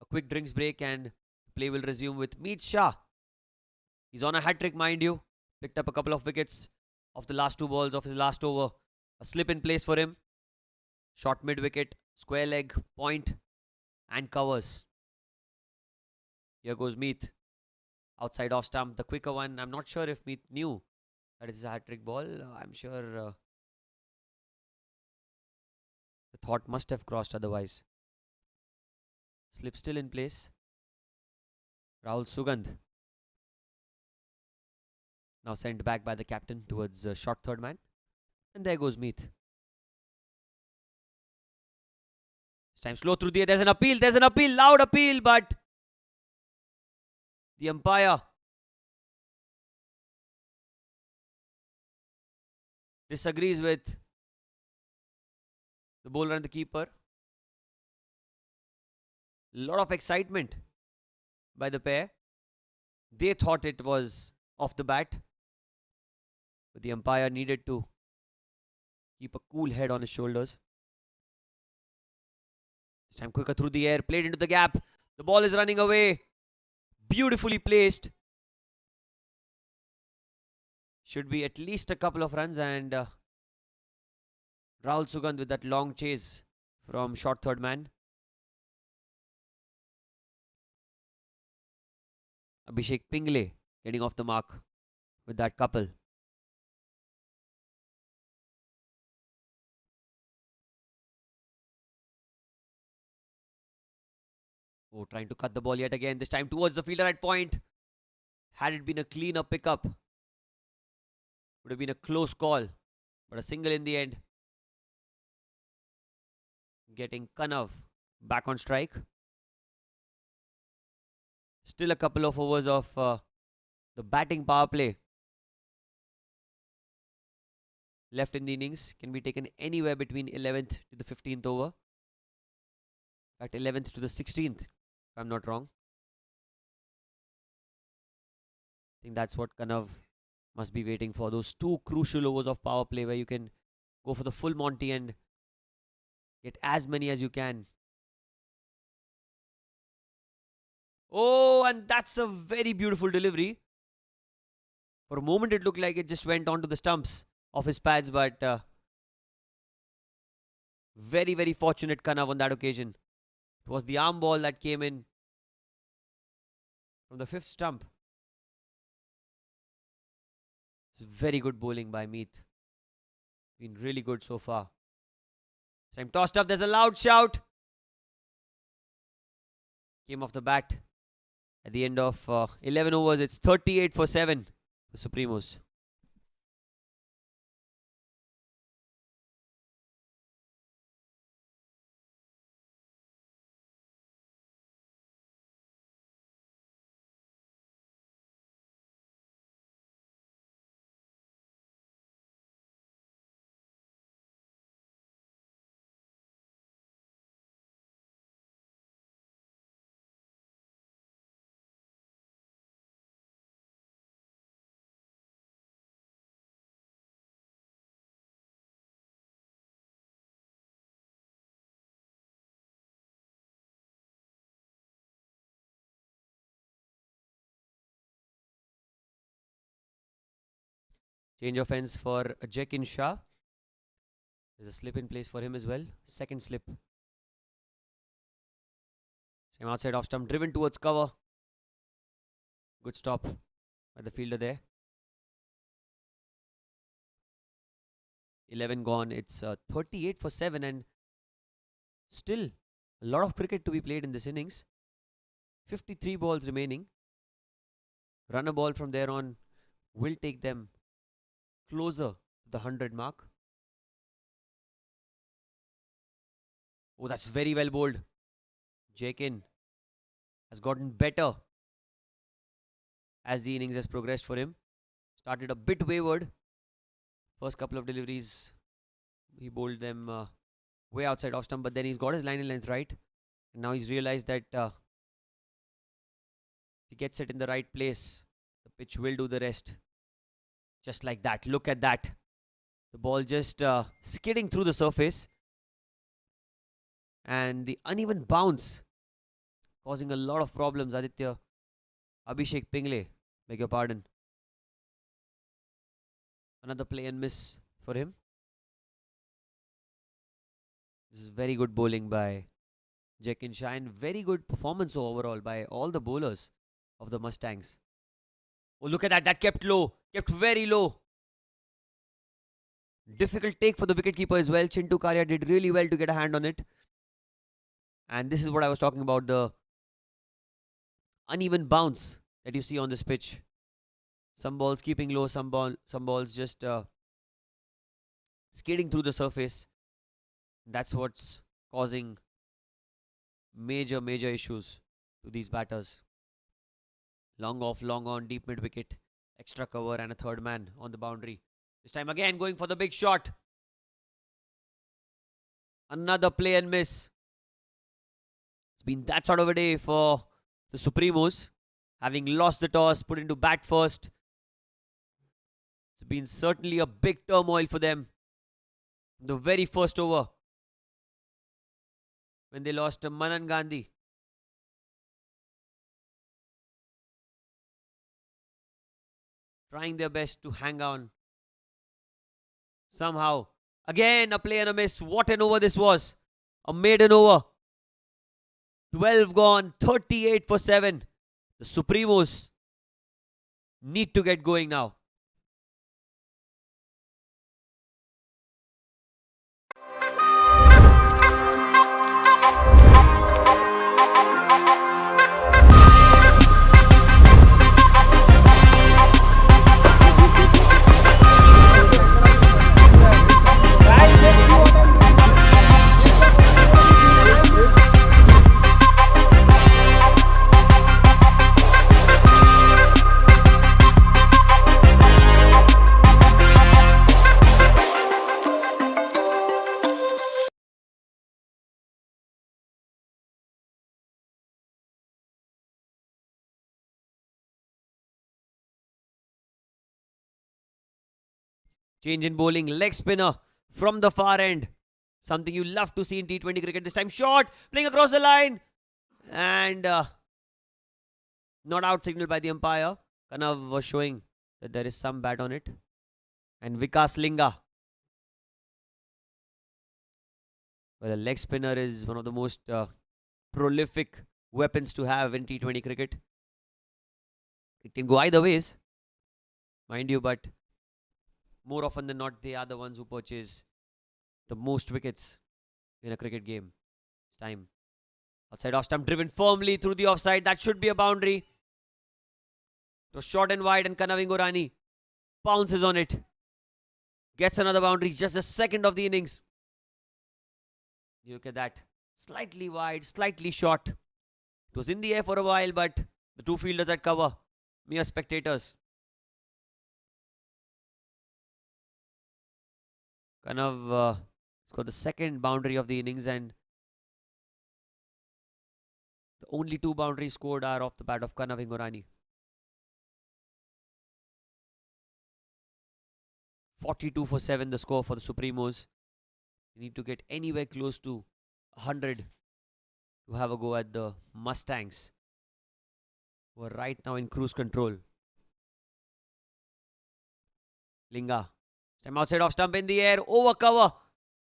A quick drinks break and play will resume with Meet Shah. He's on a hat-trick, mind you. Picked up a couple of wickets of the last 2 balls of his last over. A slip in place for him. Short mid wicket, square leg, point, and covers. Here goes Meath. Outside off stump, the quicker one. I'm not sure if Meath knew that it's a hat-trick ball. I'm sure the thought must have crossed otherwise. Slip still in place. Rahul Sugandh. Now sent back by the captain towards short third man. And there goes Meath. This time slow through the air. There's an appeal. There's an appeal. Loud appeal. But the umpire disagrees with the bowler and the keeper. Lot of excitement by the pair. They thought it was off the bat, but the umpire needed to keep a cool head on his shoulders. This time quicker through the air, played into the gap. The ball is running away. Beautifully placed. Should be at least a couple of runs, and Rahul Sugandh with that long chase from short third man. Abhishek Pingle getting off the mark with that couple. Oh, trying to cut the ball yet again. This time towards the fielder at point. Had it been a cleaner pickup, would have been a close call. But a single in the end. Getting Kanav back on strike. Still a couple of overs of the batting power play left in the innings. Can be taken anywhere between 11th to the 15th over. In fact, 11th to the 16th, if I'm not wrong. I think that's what Kanav must be waiting for. Those two crucial overs of power play where you can go for the full Monty and get as many as you can. Oh, and that's a very beautiful delivery. For a moment, it looked like it just went onto the stumps of his pads, but very, very fortunate Kanav on that occasion. It was the arm ball that came in from the fifth stump. It's very good bowling by Meath. Been really good so far. This time tossed up. There's a loud shout. Came off the bat. At the end of 11 overs, it's 38 for 7 for Supremos. Change of ends for Jns Shah. There's a slip in place for him as well. Second slip. Same outside off stump, driven towards cover. Good stop by the fielder there. 11 gone. It's 38 for 7, and still a lot of cricket to be played in this innings. 53 balls remaining. Run a ball from there on will take them closer to the 100 mark. Oh, that's very well bowled. Jakin has gotten better as the innings has progressed for him. Started a bit wayward. First couple of deliveries, he bowled them way outside off stump, but then he's got his line and length right. And now he's realized that if he gets it in the right place, the pitch will do the rest. Just like that. Look at that. The ball just skidding through the surface. And the uneven bounce causing a lot of problems. Abhishek Pingle, beg your pardon. Another play and miss for him. This is very good bowling by Jns and very good performance overall by all the bowlers of the Mustangs. Oh, look at that. That kept low. Kept very low. Difficult take for the wicketkeeper as well. Chintu Karya did really well to get a hand on it. And this is what I was talking about, the uneven bounce that you see on this pitch. Some balls keeping low, some balls just skating through the surface. That's what's causing major issues to these batters. Long off, long on, deep mid wicket, extra cover and a third man on the boundary. This time again going for the big shot. Another play and miss. It's been that sort of a day for the Supremos, having lost the toss, put into bat first. It's been certainly a big turmoil for them. The very first over, when they lost to Manan Gandhi. Trying their best to hang on. Somehow, again a play and a miss. What an over this was. A maiden over. 12 gone, 38 for 7. The Supremos need to get going now. Change in bowling, leg spinner from the far end. Something you love to see in T20 cricket. This time short, playing across the line. And not out signal by the umpire. Kanav was showing that there is some bat on it. And Vikas Linga. Well, a leg spinner is one of the most prolific weapons to have in T20 cricket. It can go either ways, mind you, but more often than not, they are the ones who purchase the most wickets in a cricket game. It's time. Outside off stump, driven firmly through the offside. That should be a boundary. It was short and wide, and Kanav Ingorani pounces on it. Gets another boundary, just the second of the innings. You look at that. Slightly wide, slightly short. It was in the air for a while, but the two fielders at cover. Mere spectators. Kanav scored the second boundary of the innings, and the only two boundaries scored are off the bat of Kanav Ingorani. 42 for 7 the score for the Supremos. You need to get anywhere close to 100 to have a go at the Mustangs, who are right now in cruise control. Linga. Time outside off stump, in the air, over cover.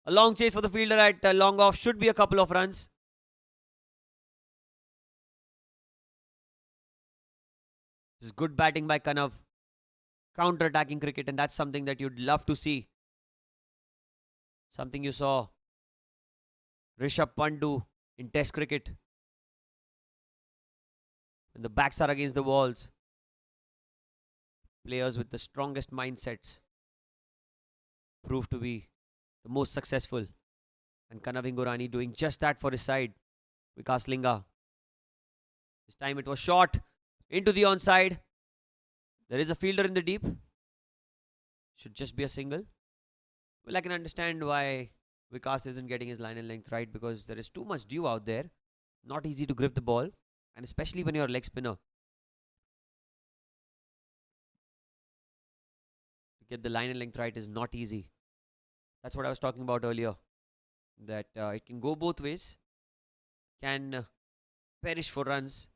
A long chase for the fielder at long off. Should be a couple of runs. This is good batting by Kanav. Counter-attacking cricket, and that's something that you'd love to see. Something you saw Rishabh Pant do in Test cricket. When the backs are against the walls, players with the strongest mindsets prove to be the most successful. And Kanav Ingorani doing just that for his side. Vikas Linga. This time it was short into the onside. There is a fielder in the deep. Should just be a single. Well, I can understand why Vikas isn't getting his line and length right, because there is too much dew out there. Not easy to grip the ball, and especially when you're a leg spinner. To get the line and length right is not easy. That's what I was talking about earlier. That it can go both ways. Can perish for runs,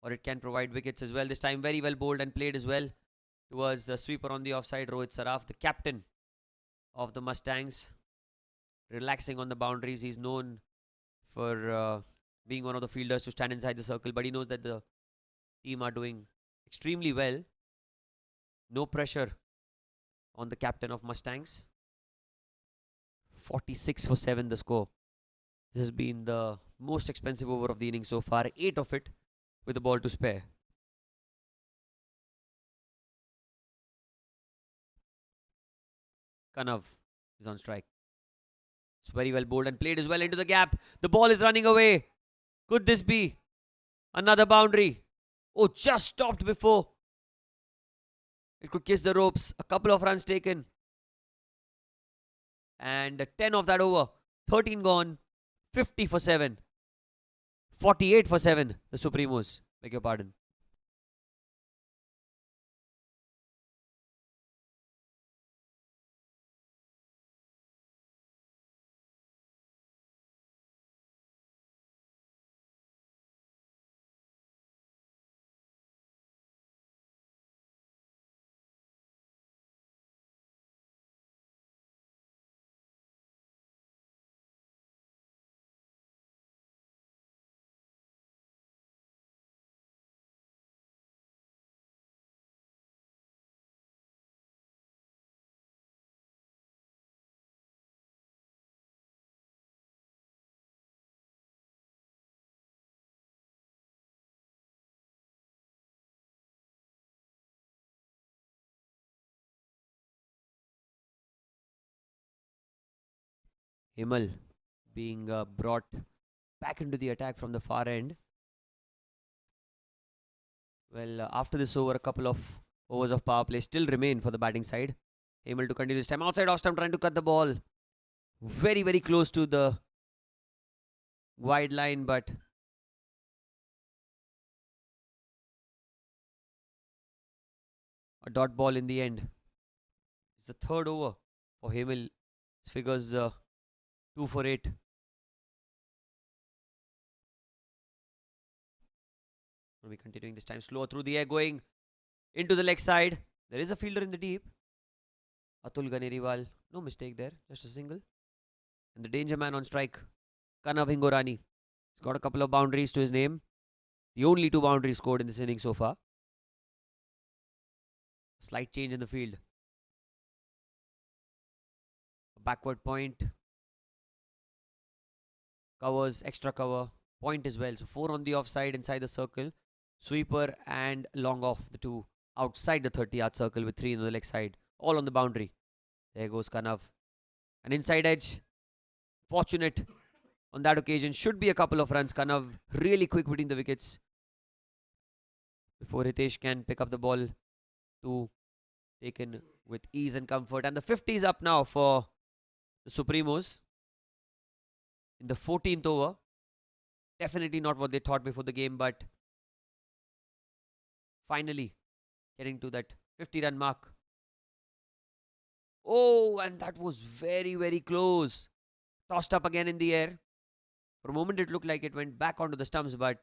or it can provide wickets as well. This time very well bowled and played as well towards the sweeper on the offside, Rohit Saraf, the captain of the Mustangs. relaxing on the boundaries. He's known for being one of the fielders to stand inside the circle, but he knows that the team are doing extremely well. No pressure on the captain of Mustangs. 46 for 7 the score. This has been the most expensive over of the innings so far. 8 of it with the ball to spare. Kanav is on strike. It's very well bowled and played as well into the gap. The ball is running away. Could this be another boundary? Oh, just stopped before it could kiss the ropes. A couple of runs taken. And 10 of that over. 13 gone. 50 for 7. 48 for 7. The Supremos. Beg your pardon. Himal being brought back into the attack from the far end. Well, after this over, a couple of overs of power play still remain for the batting side. Himal to continue this time. Outside off stump, trying to cut the ball. Very, very close to the wide line, but a dot ball in the end. It's the third over for Himal. Figures 2 for 8. We'll be continuing this time. Slow through the air, going into the leg side. There is a fielder in the deep. Atul Ganeriwal. No mistake there. Just a single. And the danger man on strike. Kanav. He's got a couple of boundaries to his name. The only 2 boundaries scored in this inning so far. Slight change in the field. A backward point. Covers, extra cover. Point as well. So 4 on the offside inside the circle. Sweeper and long off. The 2 outside the 30-yard circle with 3 on the leg side. All on the boundary. There goes Kanav. An inside edge. Fortunate on that occasion. Should be a couple of runs. Kanav really quick between the wickets. Before Hitesh can pick up the ball to taken with ease and comfort. And the 50 is up now for the Supremos. In the 14th over. Definitely not what they thought before the game, but finally getting to that 50-run mark. Oh, and that was very, very close. Tossed up again in the air. For a moment it looked like it went back onto the stumps, but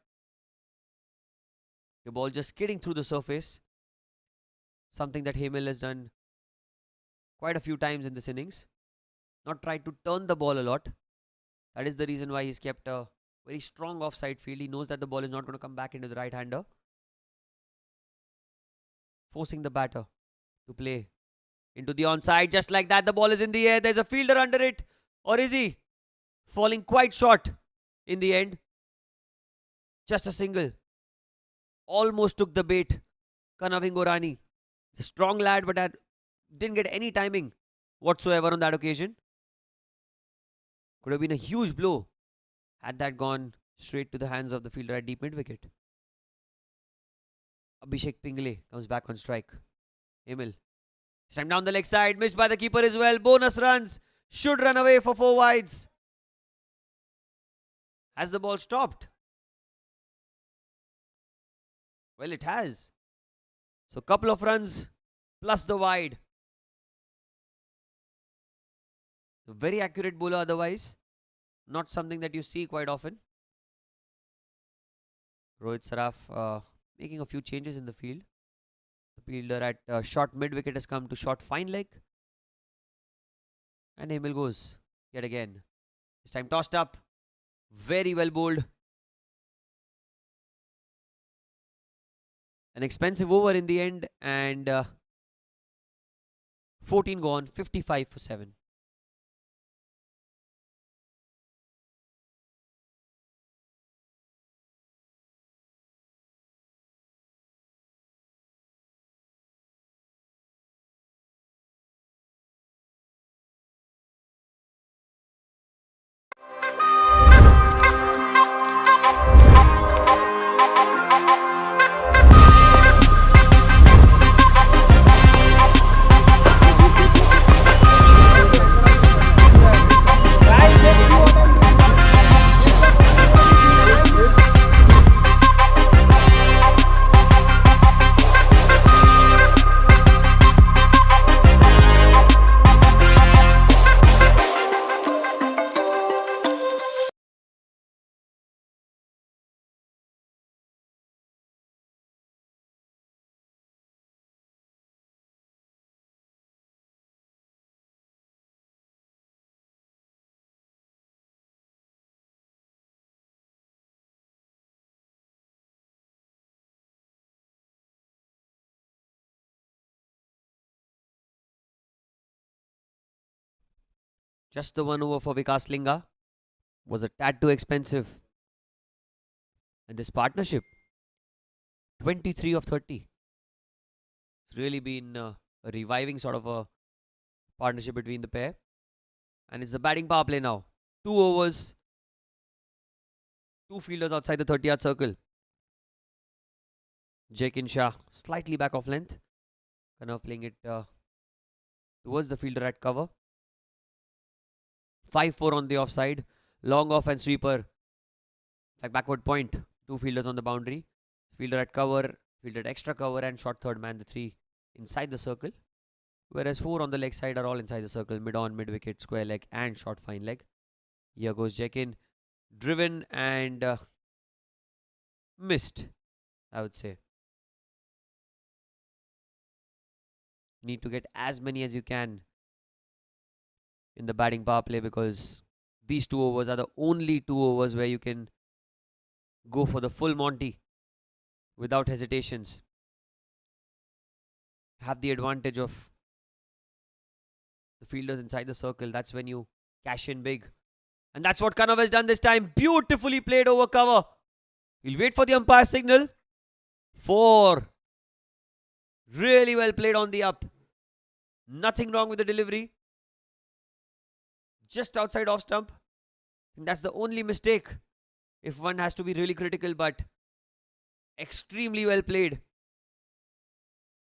the ball just skidding through the surface. Something that Himal has done quite a few times in this innings. Not tried to turn the ball a lot. That is the reason why he's kept a very strong offside field. He knows that the ball is not going to come back into the right-hander. Forcing the batter to play into the onside. Just like that, the ball is in the air. There's a fielder under it. Or is he? Falling quite short in the end. Just a single. Almost took the bait. Kanav. He's a strong lad, but that didn't get any timing whatsoever on that occasion. Could have been a huge blow had that gone straight to the hands of the fielder at deep mid-wicket. Abhishek Pingle comes back on strike. Himal. This time down the leg side. Missed by the keeper as well. Bonus runs. Should run away for 4 wides. Has the ball stopped? Well, it has. So a couple of runs plus the wide. A very accurate bowler otherwise. Not something that you see quite often. Rohit Saraf making a few changes in the field. The fielder at short mid-wicket has come to short fine leg. And Himal goes yet again. This time tossed up. Very well bowled. An expensive over in the end, and 14 gone, 55 for 7. Just the one over for Vikas Linga was a tad too expensive. And this partnership, 23 of 30. It's really been a reviving sort of a partnership between the pair. And it's the batting power play now. 2 overs, 2 fielders outside the 30-yard circle. Jns Shah slightly back off length. Kanav playing it towards the fielder at cover. 5-4 on the offside. Long off and sweeper. Like backward point. 2 fielders on the boundary. Fielder at cover, fielder at extra cover, and short third man, the 3 inside the circle. Whereas 4 on the leg side are all inside the circle. Mid on, mid wicket, square leg, and short fine leg. Here goes Jns. Driven and missed, I would say. Need to get as many as you can in the batting power play, because these 2 overs are the only 2 overs where you can go for the full Monty without hesitations. Have the advantage of the fielders inside the circle. That's when you cash in big. And that's what Kanav has done this time. Beautifully played over cover. He'll wait for the umpire signal. 4. Really well played on the up. Nothing wrong with the delivery. Just outside off stump. And that's the only mistake, if one has to be really critical, but extremely well played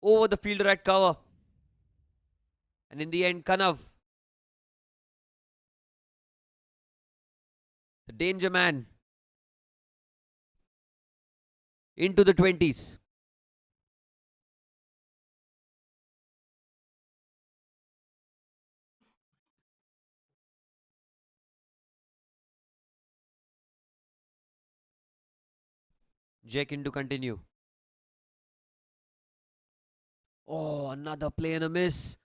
over the fielder at cover. And in the end, Kanav, the danger man, into the 20s. Jns to continue. Oh, another play and a miss.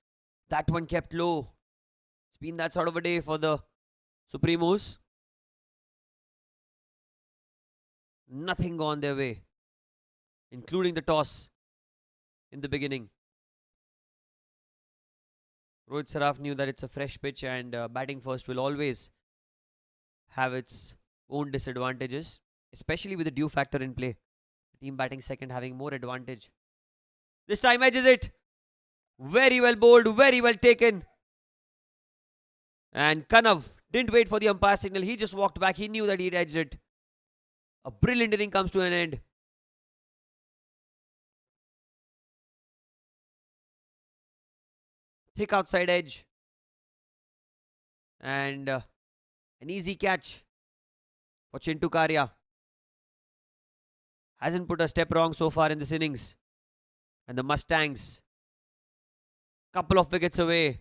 That one kept low. It's been that sort of a day for the Supremos. Nothing gone their way, including the toss in the beginning. Rohit Saraf knew that it's a fresh pitch, and batting first will always have its own disadvantages, especially with the dew factor in play. The team batting second having more advantage. This time edges it. Very well bowled, very well taken. And Kanav didn't wait for the umpire signal. He just walked back. He knew that he'd edged it. A brilliant inning comes to an end. Thick outside edge. And an easy catch for Chintu Karya. Hasn't put a step wrong so far in this innings. And the Mustangs, couple of wickets away.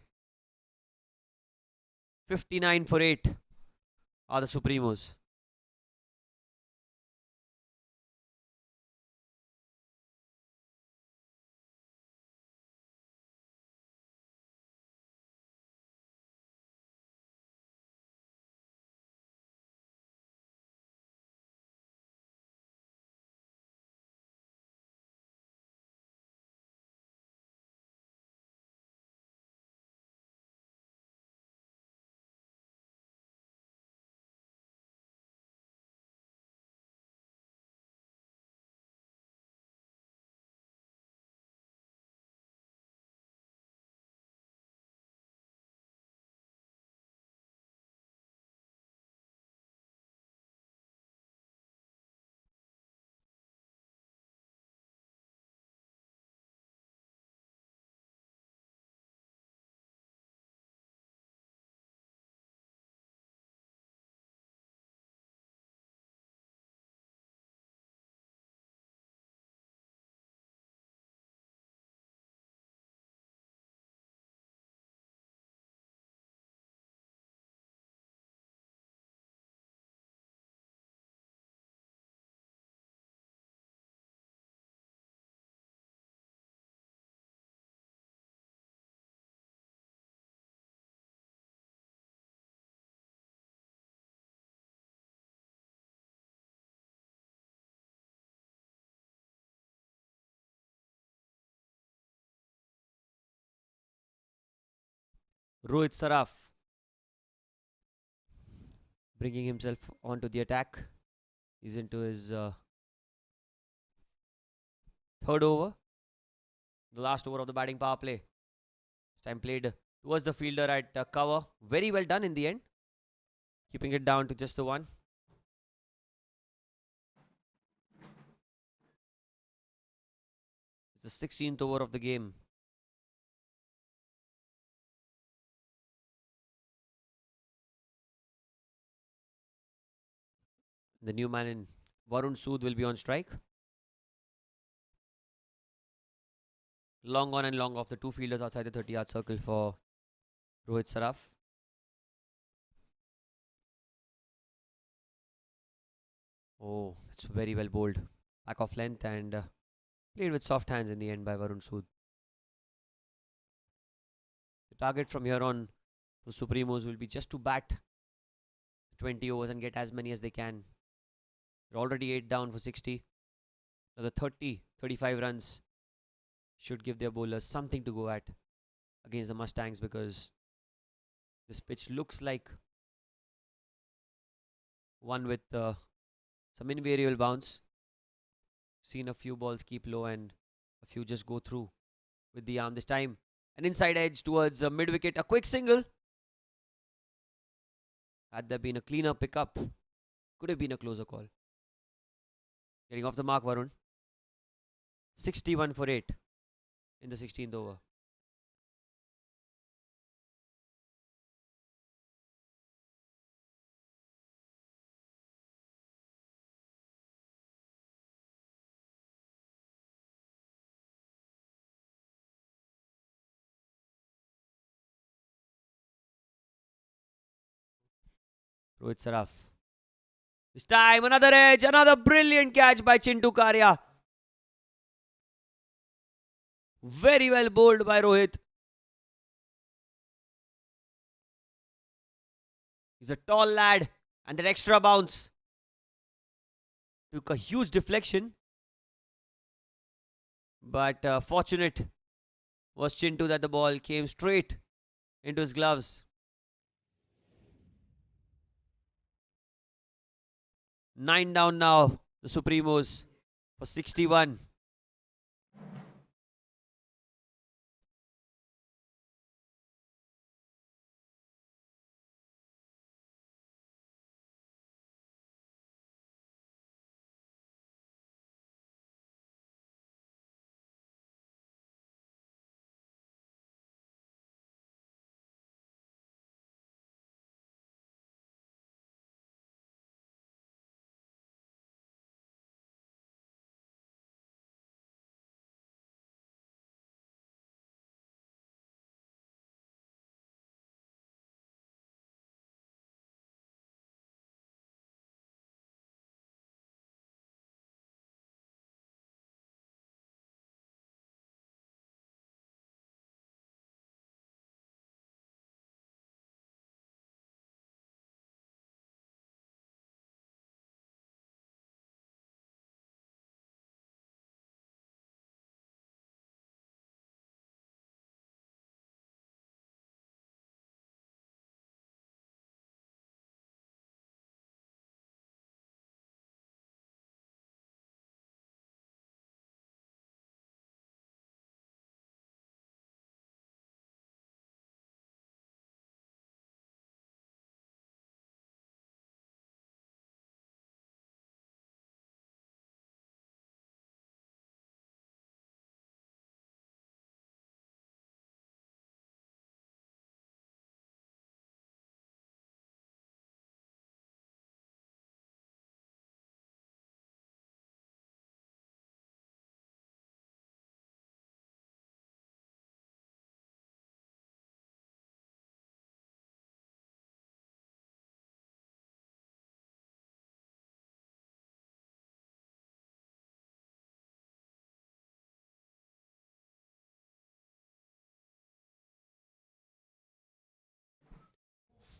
59 for 8 are the Supremos. Rohit Saraf bringing himself onto the attack. He's into his third over. The last over of the batting power play. This time played towards the fielder at cover. Very well done in the end. Keeping it down to just the one. It's the 16th over of the game. The new man in Varun Sood will be on strike. Long on and long off the two fielders outside the 30-yard circle for Rohit Saraf. Oh, that's very well bowled. Back off length and played with soft hands in the end by Varun Sood. The target from here on for the Supremos will be just to bat 20 overs and get as many as they can. They're already 8 down for 60. Another 30, 35 runs should give their bowlers something to go at against the Mustangs, because this pitch looks like one with some invariable bounce. Seen a few balls keep low and a few just go through with the arm. This time an inside edge towards mid wicket, a quick single. Had there been a cleaner pickup, could have been a closer call. Getting off the mark, Varun. 61 for 8 in the 16th over. Rohit Saraf. This time another edge, another brilliant catch by Chintu Karya. Very well bowled by Rohit. He's a tall lad, and that extra bounce took a huge deflection. But fortunate was Chintu that the ball came straight into his gloves. 9 down now, the Supremos for 61.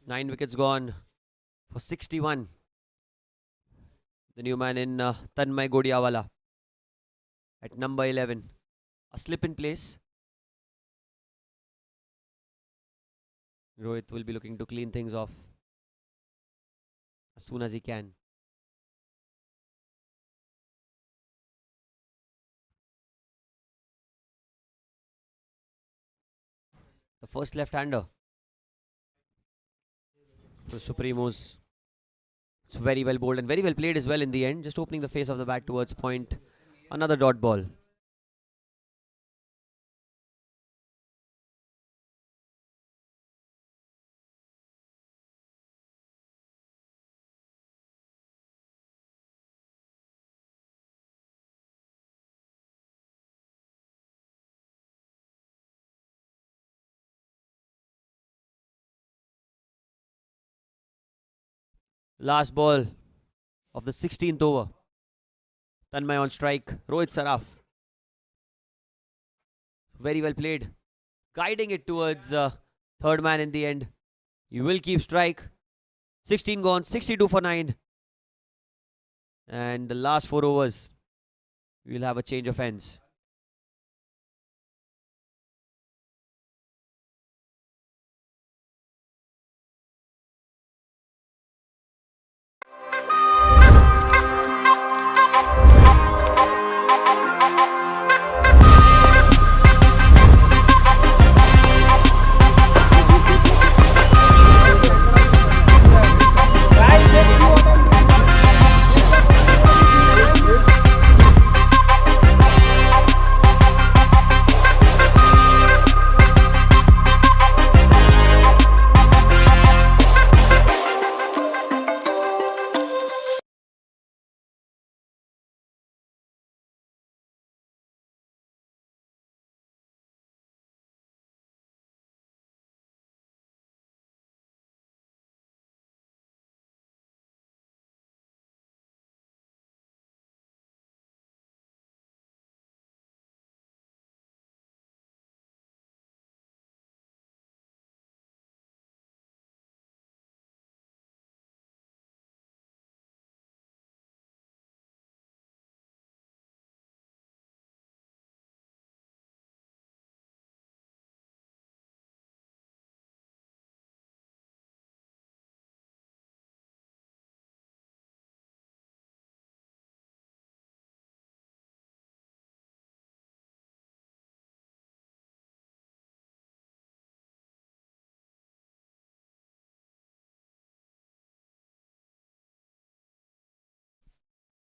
Nine wickets gone for 61. The new man in Tanmay Godiawala at number 11. A slip in place. Rohit will be looking to clean things off as soon as he can. The first left-hander for Supremos. It's very well bowled and very well played as well in the end. Just opening the face of the bat towards point. Another dot ball. Last ball of the 16th over. Tanmay on strike. Rohit Saraf. Very well played. Guiding it towards third man in the end. He will keep strike. 16 gone. 62 for 9. And the last 4 overs, we'll have a change of ends.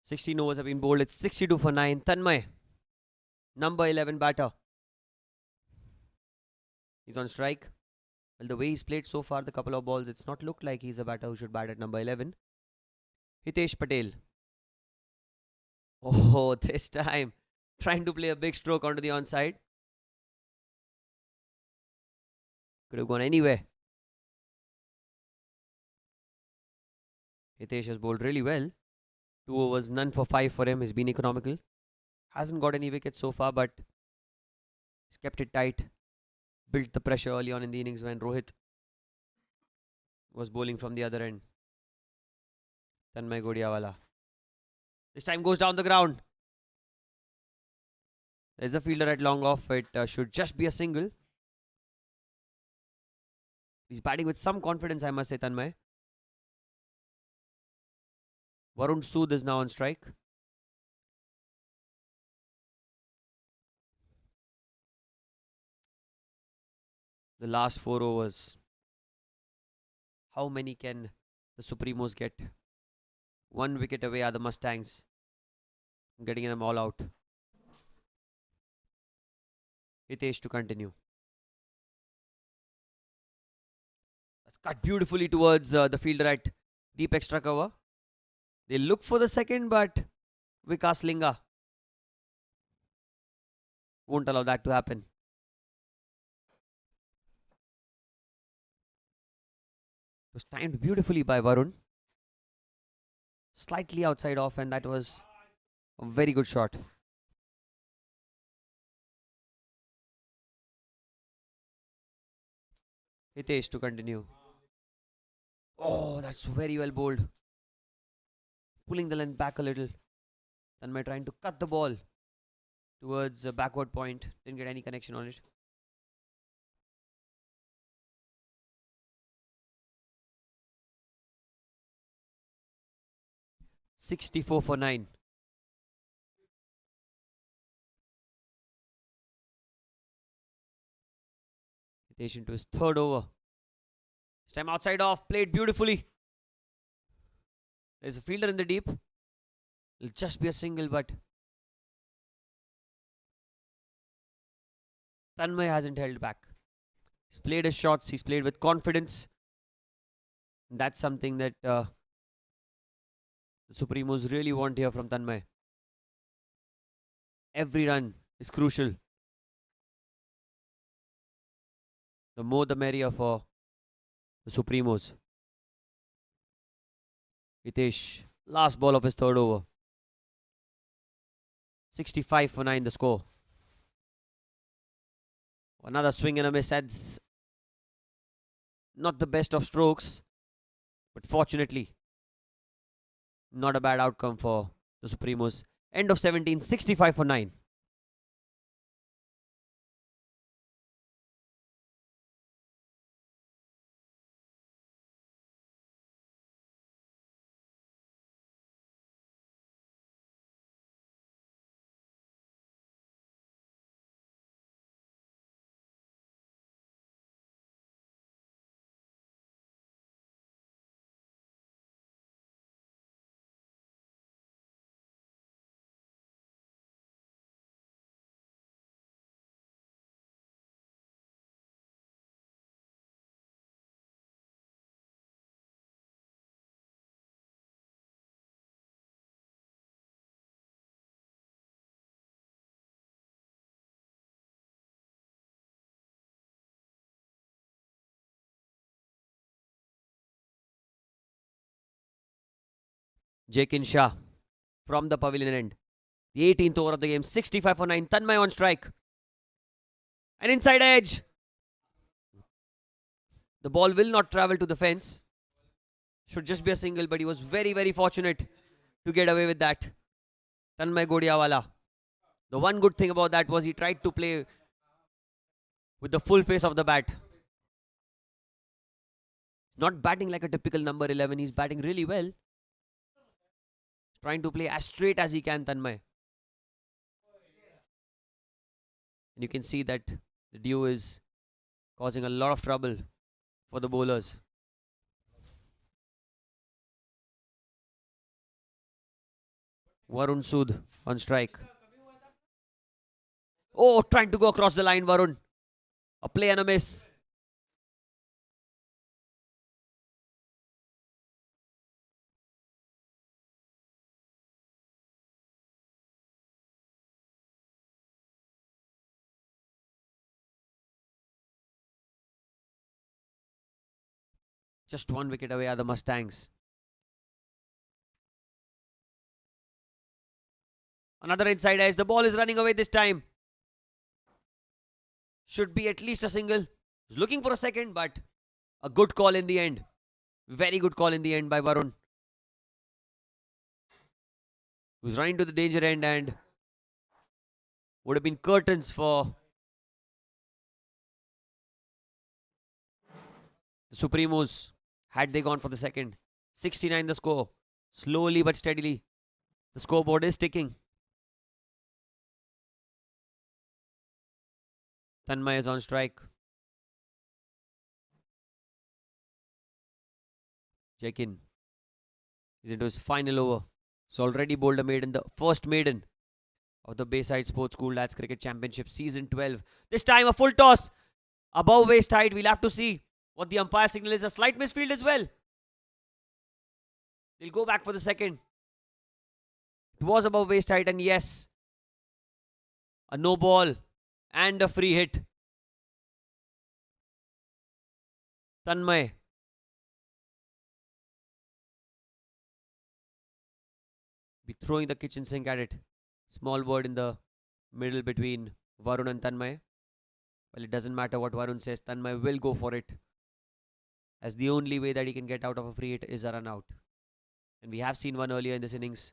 Sixteen overs have been bowled. It's 62 for 9. Tanmay, number 11 batter. He's on strike. Well, the way he's played so far, the couple of balls, it's not looked like he's a batter who should bat at number 11. Hitesh Patel. Oh, this time trying to play a big stroke onto the onside. Could have gone anywhere. Hitesh has bowled really well. 2 overs, none for 5 for him. He's been economical. Hasn't got any wickets so far, but he's kept it tight. Built the pressure early on in the innings when Rohit was bowling from the other end. Tanmay Godiawala. This time goes down the ground. There's a fielder at long off. It should just be a single. He's batting with some confidence, I must say, Tanmay. Varun Sood is now on strike. The last 4 overs. How many can the Supremos get? 1 wicket away are the Mustangs. Getting them all out. Hitesh to continue. That's cut beautifully towards the fielder at deep extra cover. They look for the second, but Vikas Linga won't allow that to happen. It was timed beautifully by Varun. Slightly outside off, and that was a very good shot. Hitesh to continue. Oh, that's very well bowled. Pulling the length back a little. Tanmay trying to cut the ball towards a backward point. Didn't get any connection on it. 64 for 9. Hitesh into his third over. This time outside off, played beautifully. There's a fielder in the deep. It'll just be a single, but Tanmay hasn't held back. He's played his shots. He's played with confidence. That's something that the Supremos really want here from Tanmay. Every run is crucial. The more the merrier for the Supremos. Hitesh, last ball of his third over. 65 for 9 the score. Another swing and a miss. Adds not the best of strokes, but fortunately not a bad outcome for the Supremos. End of 17, 65 for 9. Jakin Shah from the pavilion end. The 18th over of the game. 65 for 9. Tanmay on strike. An inside edge. The ball will not travel to the fence. Should just be a single, but he was very, very fortunate to get away with that. Tanmay Godiawala. The one good thing about that was he tried to play with the full face of the bat. Not batting like a typical number 11. He's batting really well. Trying to play as straight as he can, Tanmay. And you can see that the dew is causing a lot of trouble for the bowlers. Varun Sood on strike. Oh, trying to go across the line, Varun. A play and a miss. Just one wicket away are the Mustangs. Another inside edge. The ball is running away this time. Should be at least a single. He's looking for a second, but a good call in the end. Very good call in the end by Varun. He was running to the danger end and would have been curtains for the Supremos had they gone for the second. 69 the score. Slowly but steadily, the scoreboard is ticking. Tanmay is on strike. Check-in. He's into his final over. He's already bowled a maiden, the first maiden of the Bayside Sports School Lads Cricket Championship Season 12. This time a full toss. Above waist height. We'll have to see what the umpire signal is. A slight misfield as well. They'll go back for the second. It was above waist height, and yes, a no ball and a free hit. Tanmay. Be throwing the kitchen sink at it. Small word in the middle between Varun and Tanmay. Well, it doesn't matter what Varun says. Tanmay will go for it, as the only way that he can get out of a free hit is a run out. And we have seen one earlier in this innings.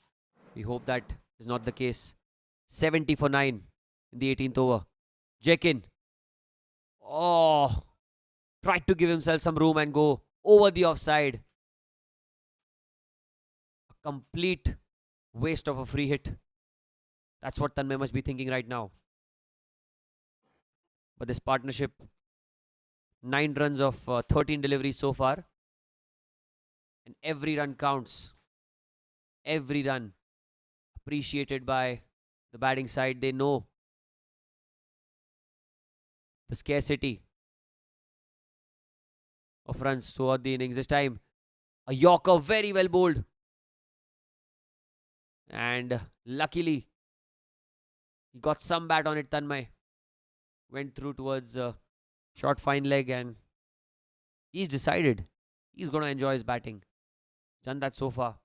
We hope that is not the case. 70 for 9 in the 18th over. Jekin. Oh, tried to give himself some room and go over the offside. A complete waste of a free hit. That's what Tanmay must be thinking right now. But this partnership, 9 runs of 13 deliveries so far. And every run counts. Every run appreciated by the batting side. They know the scarcity of runs throughout the innings. This time, a Yorker, very well bowled. And luckily, he got some bat on it, Tanmay. Went through towards short fine leg, and he's decided he's going to enjoy his batting. Done that so far.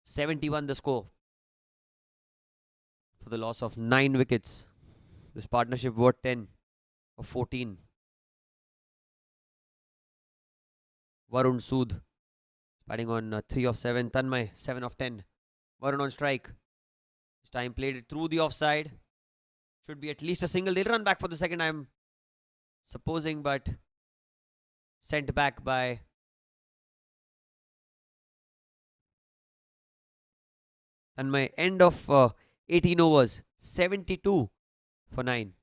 71 the score. For the loss of 9 wickets. This partnership worth 10 or 14. Varun Sood batting on 3 of 7. Tanmay 7 of 10. Varun on strike. This time played it through the offside. Should be at least a single. They'll run back for the second, I'm supposing, but sent back by Tanmay. End of 18 overs. 72 for 9.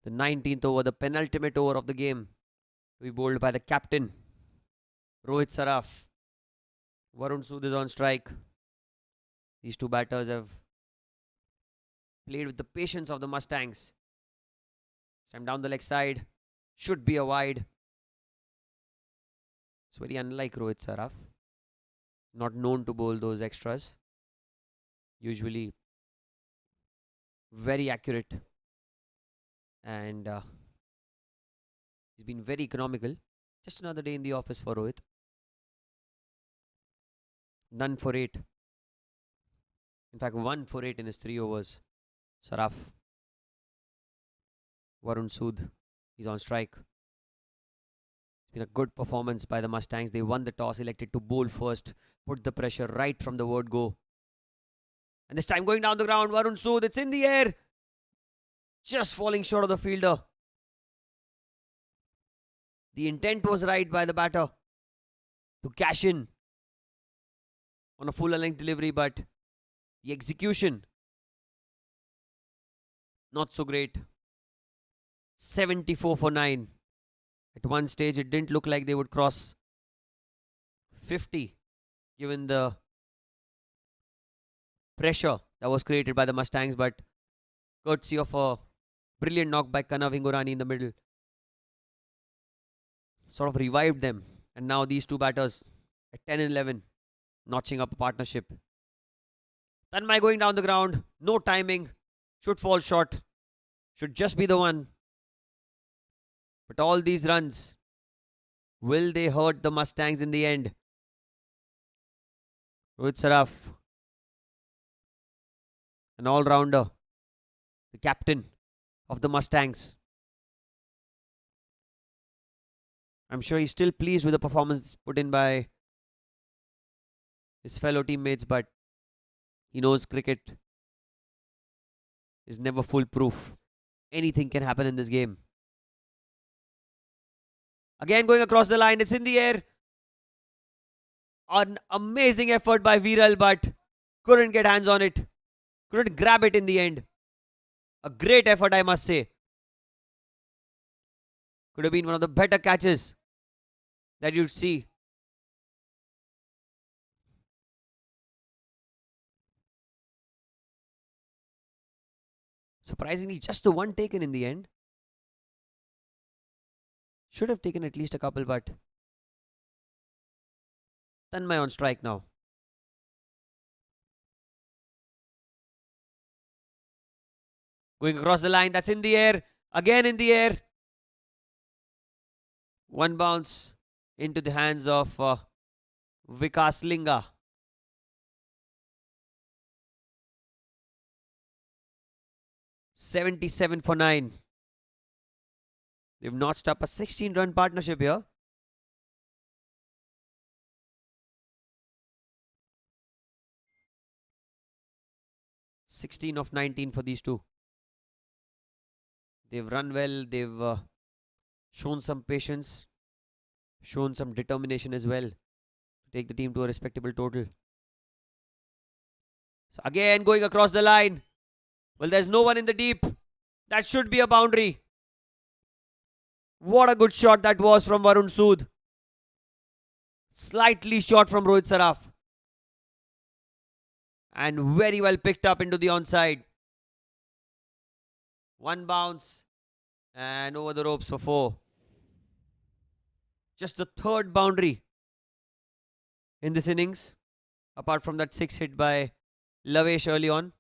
The 19th over, the penultimate over of the game, to be bowled by the captain, Rohit Saraf. Varun Sood is on strike. These two batters have played with the patience of the Mustangs. This time down the leg side. Should be a wide. It's very unlike Rohit Saraf. Not known to bowl those extras. Usually very accurate. And he's been very economical. Just another day in the office for Rohit. None for 8. In fact, 1 for 8 in his 3 overs. Saraf. Varun Sood. He's on strike. It's been a good performance by the Mustangs. They won the toss, elected to bowl first. Put the pressure right from the word go. And this time going down the ground, Varun Sood. It's in the air. Just falling short of the fielder. The intent was right by the batter to cash in on a full length delivery, but the execution not so great. 74 for 9. At one stage, it didn't look like they would cross 50, given the pressure that was created by the Mustangs, but courtesy of a brilliant knock by Kanav in the middle, sort of revived them. And now these two batters at 10 and 11, notching up a partnership. Tanmay going down the ground. No timing. Should fall short. Should just be the one. But all these runs, will they hurt the Mustangs in the end? Rohit Saraf, an all-rounder. the captain of the Mustangs. I'm sure he's still pleased with the performance put in by his fellow teammates, but he knows cricket is never foolproof. Anything can happen in this game. Again going across the line, it's in the air. An amazing effort by Viral, but couldn't get hands on it. Couldn't grab it in the end. A great effort, I must say. Could have been one of the better catches that you'd see. Surprisingly, just the one taken in the end. Should have taken at least a couple, but Tanmay on strike now. Going across the line, that's in the air. Again in the air. One bounce into the hands of Vikas Linga. $77 for 9. They've notched up a 16-run partnership here. $16 of 19 for these two. They've run well. They've shown some patience, shown some determination as well to take the team to a respectable total. So again going across the line. Well, there's no one in the deep. That should be a boundary. What a good shot that was from Varun Sood. Slightly short from Rohit Saraf. And very well picked up into the onside. One bounce and over the ropes for 4. Just the third boundary in this innings, apart from that 6 hit by Lavesh early on.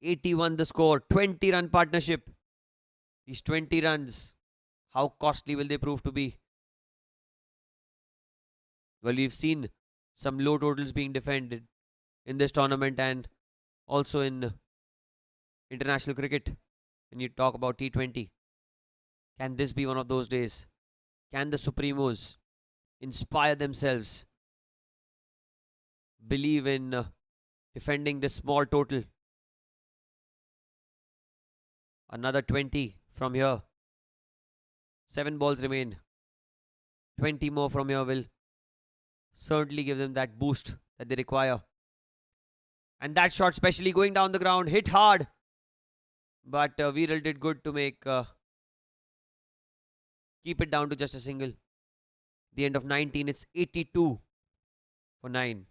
81 the score, 20 run partnership. These 20 runs, how costly will they prove to be? Well, we've seen some low totals being defended in this tournament and also in international cricket when you talk about T20. Can this be one of those days? Can the Supremos inspire themselves, believe in defending this small total? Another 20 from here. 7 balls remain. 20 more from here will certainly give them that boost that they require. And that shot, especially going down the ground, hit hard. But Viral did good to make keep it down to just a single. The end of 19, it's 82 for 9.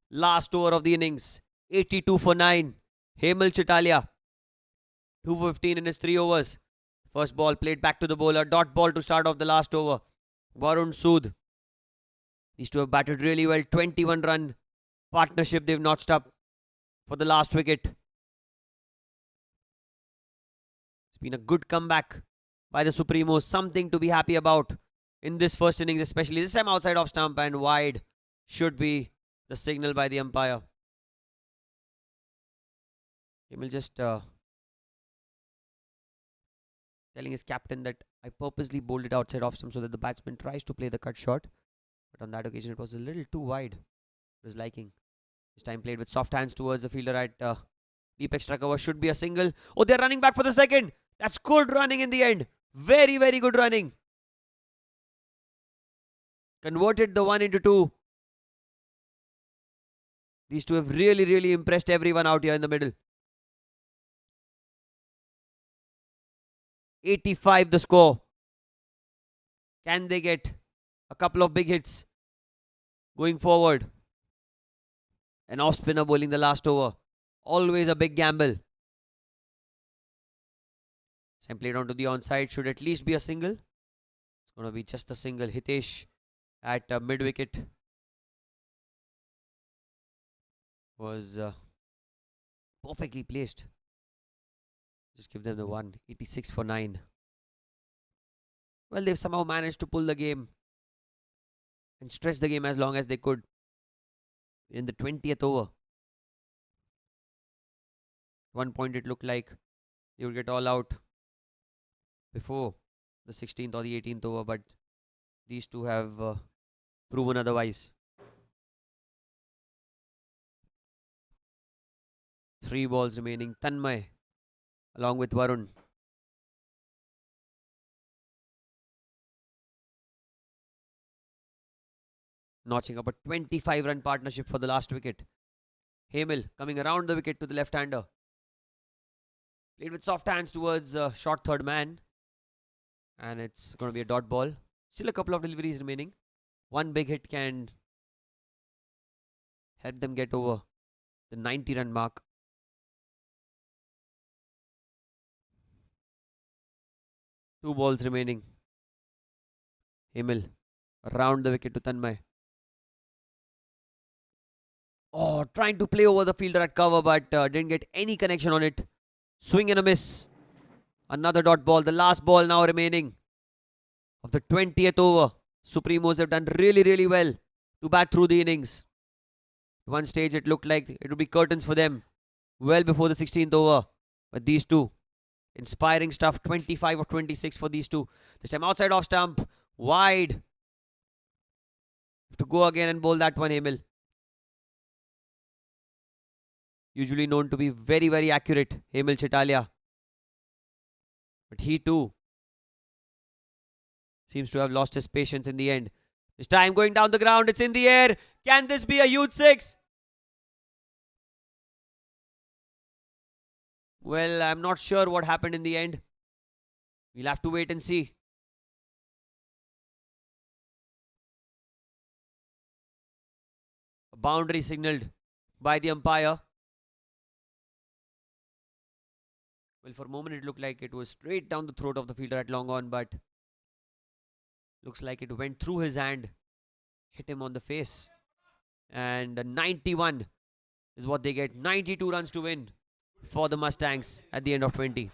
Last over of the innings. 82 for 9. Hemal Chitalia. 215 in his 3 overs. First ball played back to the bowler. Dot ball to start off the last over. Varun Sood. These two have batted really well. 21 run partnership they've notched up for the last wicket. It's been a good comeback by the Supremos. Something to be happy about in this first innings, especially this time outside off stump and wide should be the signal by the umpire. He will just telling his captain that I purposely bowled it outside off stump so that the batsman tries to play the cut shot. But on that occasion, it was a little too wide for his liking. This time played with soft hands towards the fielder at deep extra cover. Should be a single. Oh, they're running back for the second. That's good running in the end. Very, very good running. Converted the 1 into 2. These two have really, really impressed everyone out here in the middle. 85 the score. Can they get a couple of big hits going forward? An off spinner bowling the last over. Always a big gamble. Sam played onto the onside. Should at least be a single. It's going to be just a single. Hitesh at mid wicket was perfectly placed. Just give them the 1. 86 for 9. Well, they've somehow managed to pull the game and stretch the game as long as they could in the 20th over. One point it looked like they would get all out before the 16th or the 18th over, but these two have proven otherwise. 3 balls remaining. Tanmay along with Varun. Notching up a 25-run partnership for the last wicket. Hemil coming around the wicket to the left-hander. Played with soft hands towards short third man. And it's going to be a dot ball. Still a couple of deliveries remaining. One big hit can help them get over the 90-run mark. Two balls remaining. Hemil around the wicket to Tanmay. Oh, trying to play over the fielder at cover, but didn't get any connection on it. Swing and a miss. Another dot ball. The last ball now remaining of the 20th over. Supremos have done really, really well to bat through the innings. At one stage, it looked like it would be curtains for them well before the 16th over. But these two, inspiring stuff. 25 of 26 for these two. This time outside off stump. Wide. Have to go again and bowl that one, Hemil. Usually known to be very, very accurate, Hemil Chitalia. But he too seems to have lost his patience in the end. This time going down the ground, it's in the air. Can this be a huge 6? Well, I'm not sure what happened in the end. We'll have to wait and see. A boundary signalled by the umpire. Well, for a moment it looked like it was straight down the throat of the fielder at long on, but looks like it went through his hand, hit him on the face. And 91 is what they get. 92 runs to win for the Mustangs at the end of 20.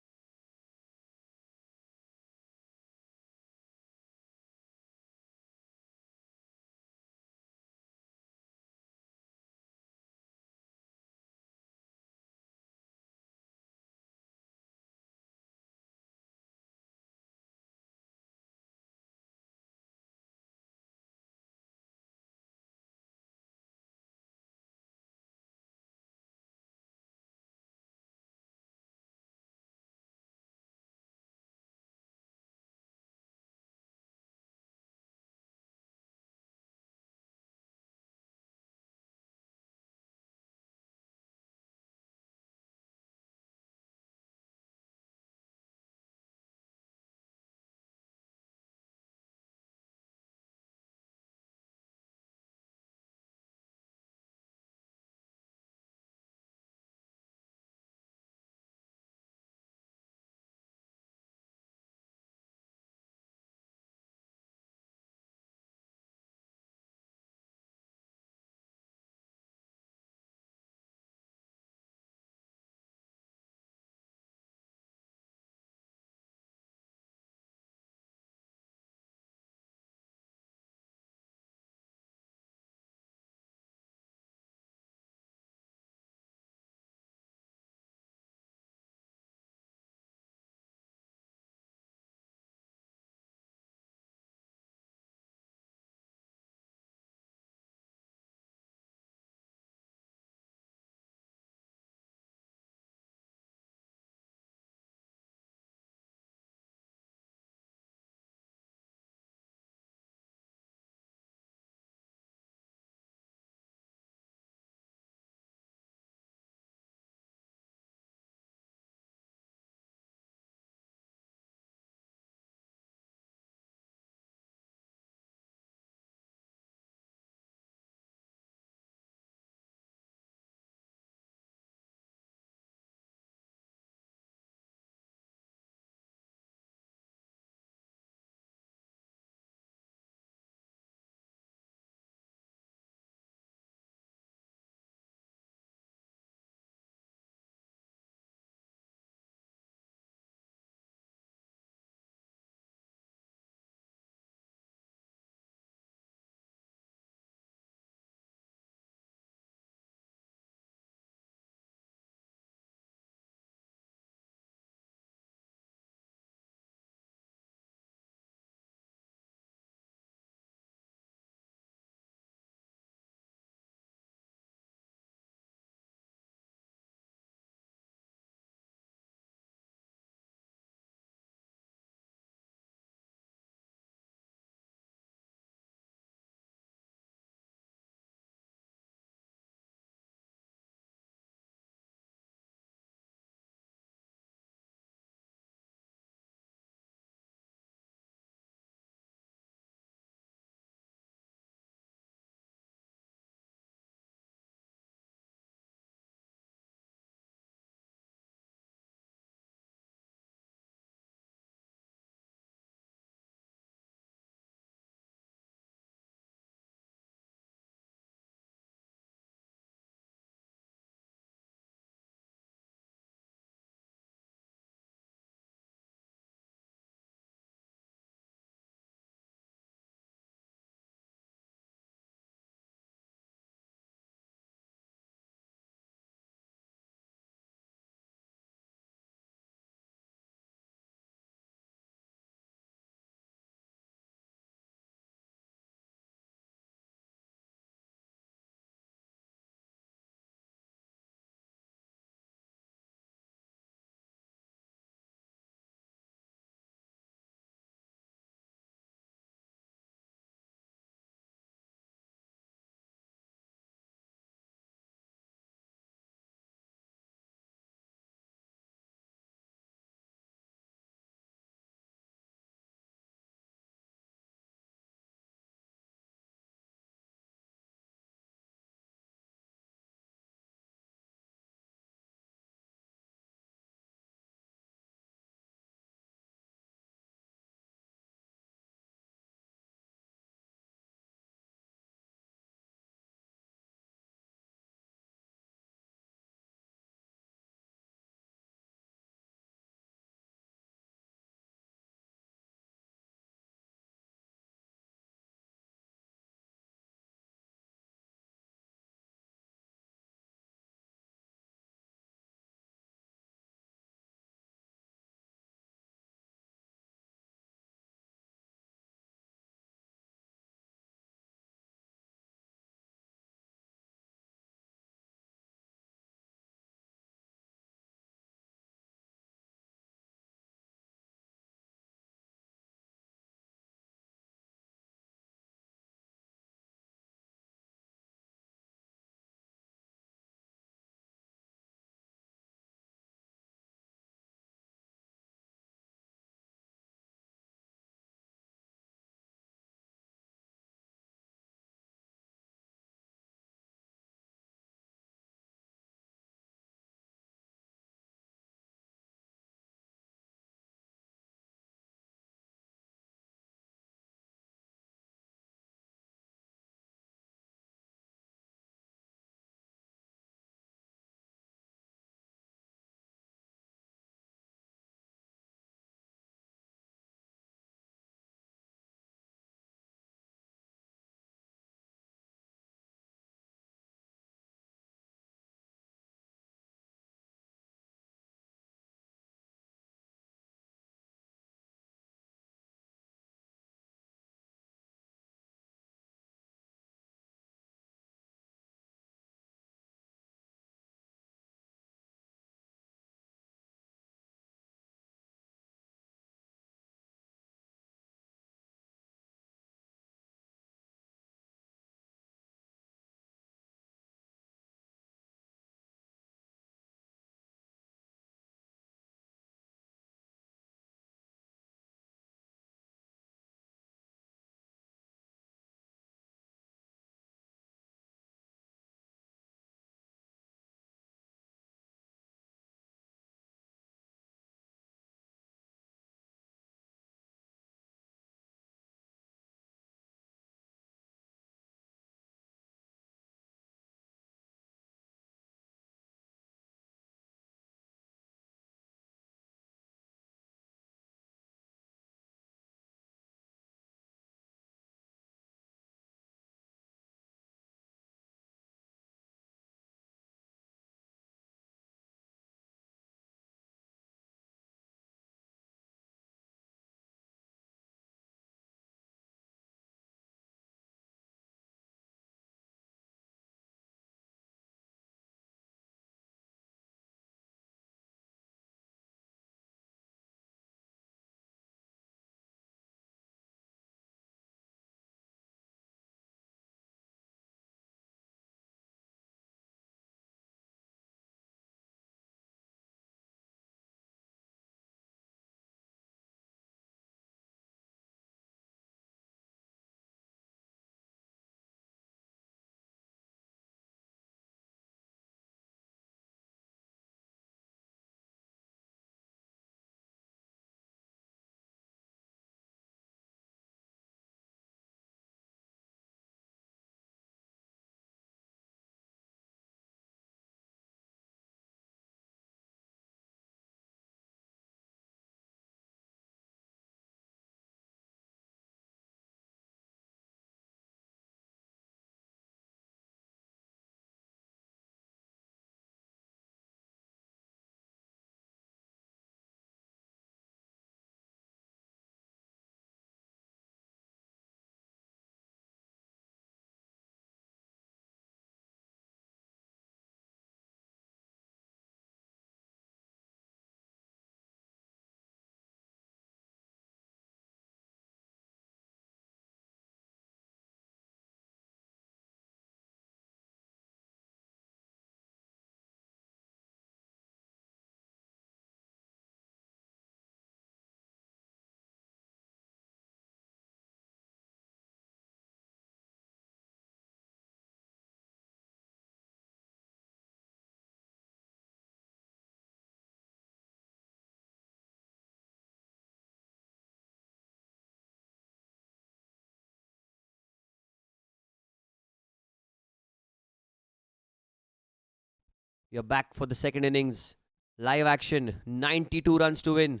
We are back for the second innings. Live action, 92 runs to win.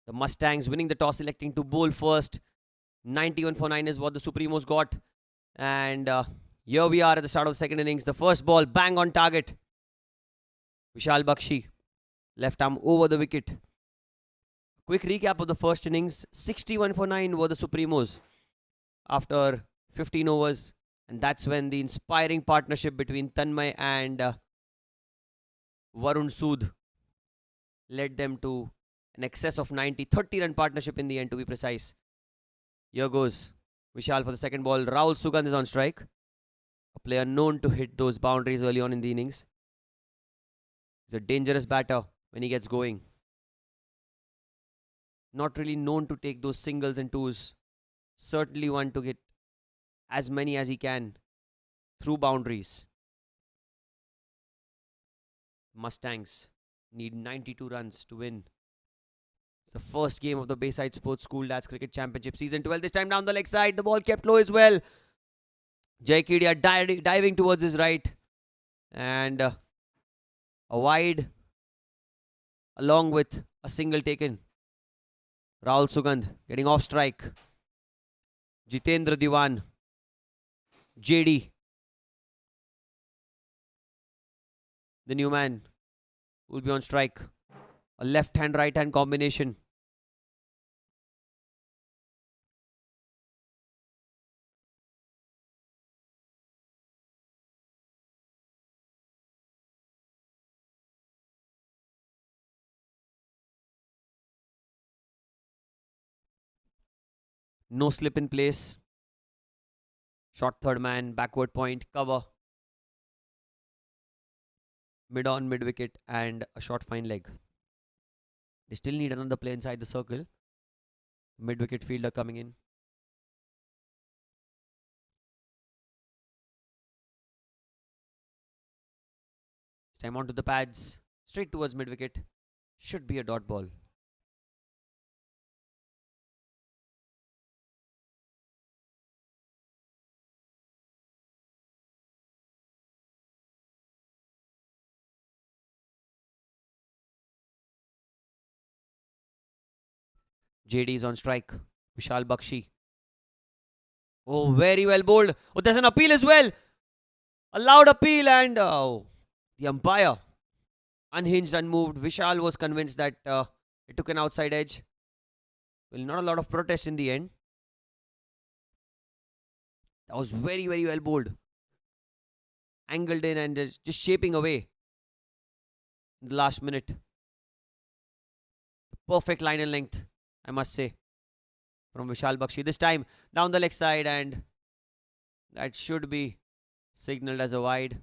The Mustangs winning the toss, electing to bowl first. 91 for 9 is what the Supremos got. And here we are at the start of the second innings. The first ball, bang on target. Vishal Bakshi, left arm over the wicket. Quick recap of the first innings. 61 for 9 were the Supremos after 15 overs. And that's when the inspiring partnership between Tanmay and Varun Sood led them to an excess of 90. 30-run partnership in the end, to be precise. Here goes Vishal for the second ball. Rahul Sugandh is on strike. A player known to hit those boundaries early on in the innings. He's a dangerous batter when he gets going. Not really known to take those singles and twos. Certainly one to get as many as he can through boundaries. Mustangs need 92 runs to win. It's the first game of the Bayside Sports School Dads Cricket Championship Season 12. This time down the leg side. The ball kept low as well. Jai Kedia diving towards his right. And a wide along with a single taken. Rahul Sugandh getting off strike. Jitendra Diwan. JD. The new man will be on strike. A left-hand, right-hand combination. No slip in place. Short third man, backward point, cover. Mid on, mid wicket, and a short fine leg. They still need another play inside the circle. Mid wicket fielder coming in. This time onto the pads. Straight towards mid wicket. Should be a dot ball. JD is on strike. Vishal Bakshi. Oh, very well bowled. Oh, there's an appeal as well. A loud appeal, and the umpire unhinged, unmoved. Vishal was convinced that it took an outside edge. Well, not a lot of protest in the end. That was very, very well bowled. Angled in and just shaping away in the last minute. Perfect line and length, I must say, from Vishal Bakshi. This time down the leg side, and that should be signalled as a wide.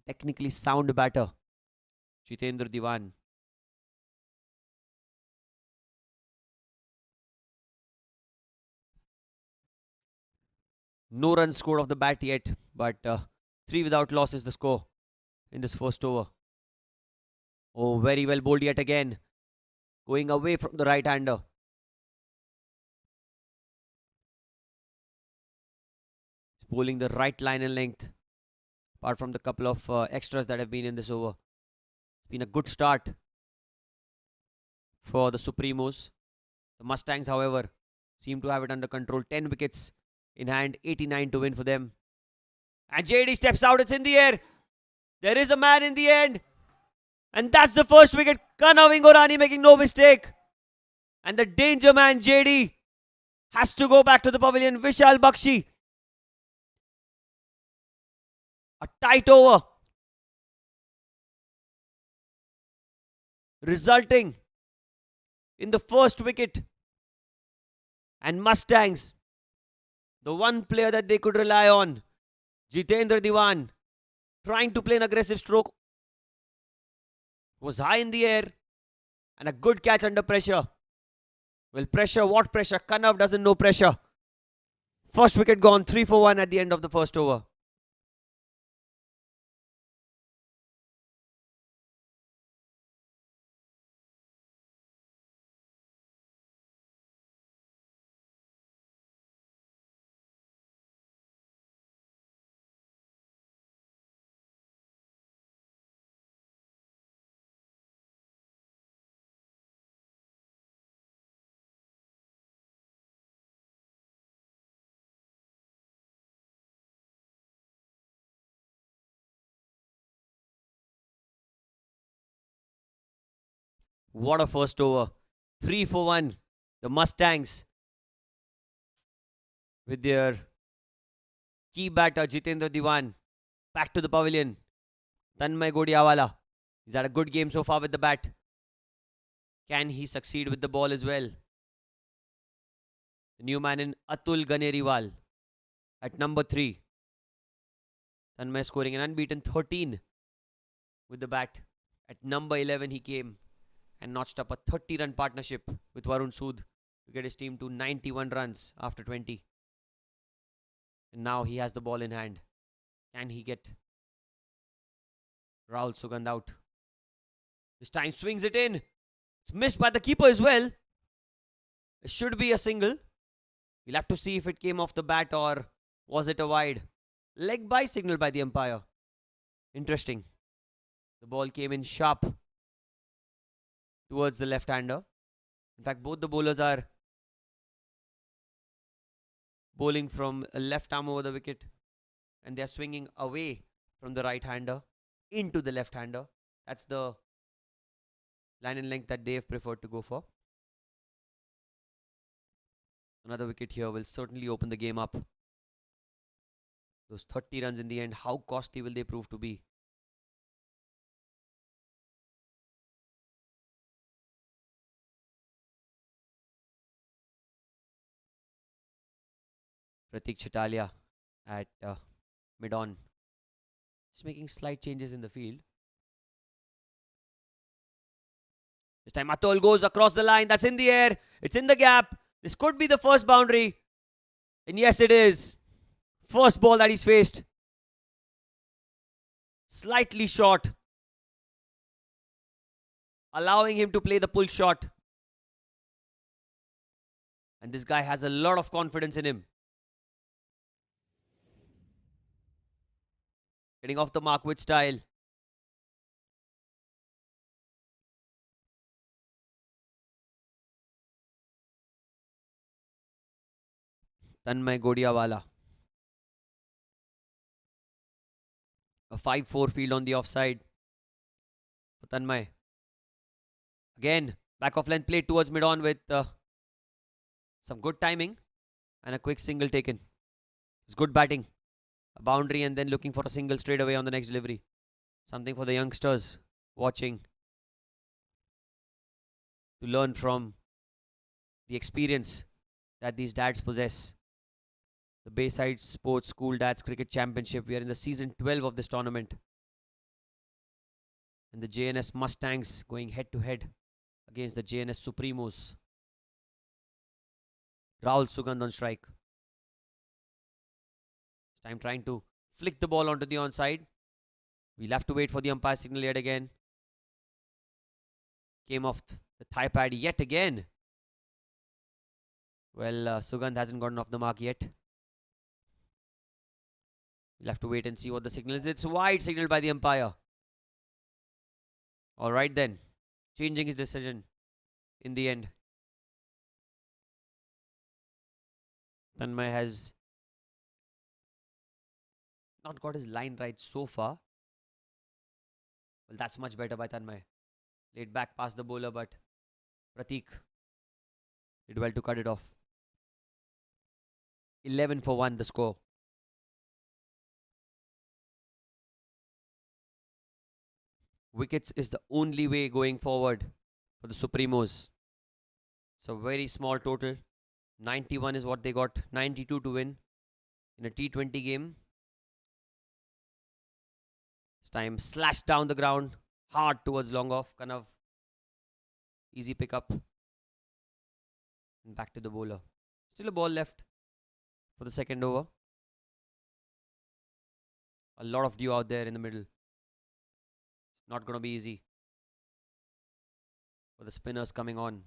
Technically sound batter, Jitendra Diwan. No runs scored off the bat yet, but 3 without loss is the score in this first over. Oh, very well bowled yet again. Going away from the right-hander. He's bowling the right line and length. Apart from the couple of extras that have been in this over. It's been a good start for the Supremos. The Mustangs, however, seem to have it under control. 10 wickets in hand, 89 to win for them. And JD steps out. It's in the air. There is a man in the end. And that's the first wicket. Kanav Ingorani making no mistake. And the danger man JD has to go back to the pavilion. Vishal Bakshi. A tight over. Resulting in the first wicket. And Mustangs, the one player that they could rely on, Jitendra Diwan, trying to play an aggressive stroke, was high in the air and a good catch under pressure. Well, pressure, what pressure? Kanav doesn't know pressure. First wicket gone, 3 for 1 at the end of the first over. What a first over. 3 for 1. The Mustangs with their key batter Jitendra Diwan back to the pavilion. Tanmay Godiawala. He's had a good game so far with the bat. Can he succeed with the ball as well? The new man in Atul Ganeriwal at number 3. Tanmay scoring an unbeaten 13 with the bat. At number 11 he came and notched up a 30-run partnership with Varun Sood to get his team to 91 runs after 20. And now he has the ball in hand. Can he get Rahul Sugandh out? This time swings it in. It's missed by the keeper as well. It should be a single. We'll have to see if it came off the bat or was it a wide. Leg by signal by the umpire. Interesting. The ball came in sharp towards the left-hander. In fact, both the bowlers are bowling from a left arm over the wicket. And they are swinging away from the right-hander into the left-hander. That's the line and length that they've preferred to go for. Another wicket here will certainly open the game up. Those 30 runs in the end, how costly will they prove to be? Pratik Chitalia at mid-on. Just making slight changes in the field. This time Atul goes across the line. That's in the air. It's in the gap. This could be the first boundary. And yes, it is. First ball that he's faced. Slightly short. Allowing him to play the pull shot. And this guy has a lot of confidence in him. Getting off the mark with style. Tanmay Godiawala. A 5-4 field on the offside for Tanmay. Again, back of length played towards mid-on with some good timing and a quick single taken. It's good batting. A boundary and then looking for a single straight away on the next delivery. Something for the youngsters watching to learn from the experience that these dads possess. The Bayside Sports School Dads Cricket Championship. We are in the season 12 of this tournament. And the Jns Mustangs going head to head against the Jns Supremos. Rahul Sugandh on strike. This time trying to flick the ball onto the onside. We'll have to wait for the umpire signal yet again. Came off the thigh pad yet again. Well, Sugandh hasn't gotten off the mark yet. We'll have to wait and see what the signal is. It's wide signaled by the umpire. Alright then. Changing his decision in the end. Tanmay has not got his line right so far. Well, that's much better by Tanmay. Laid back past the bowler, but Pratik did well to cut it off. 11 for 1 the score. Wickets is the only way going forward for the Supremos. So very small total. 91 is what they got. 92 to win in a T20 game. This time slashed down the ground. Hard towards long off. Kanav. Easy pickup. And back to the bowler. Still a ball left for the second over. A lot of dew out there in the middle. Not going to be easy for the spinners coming on.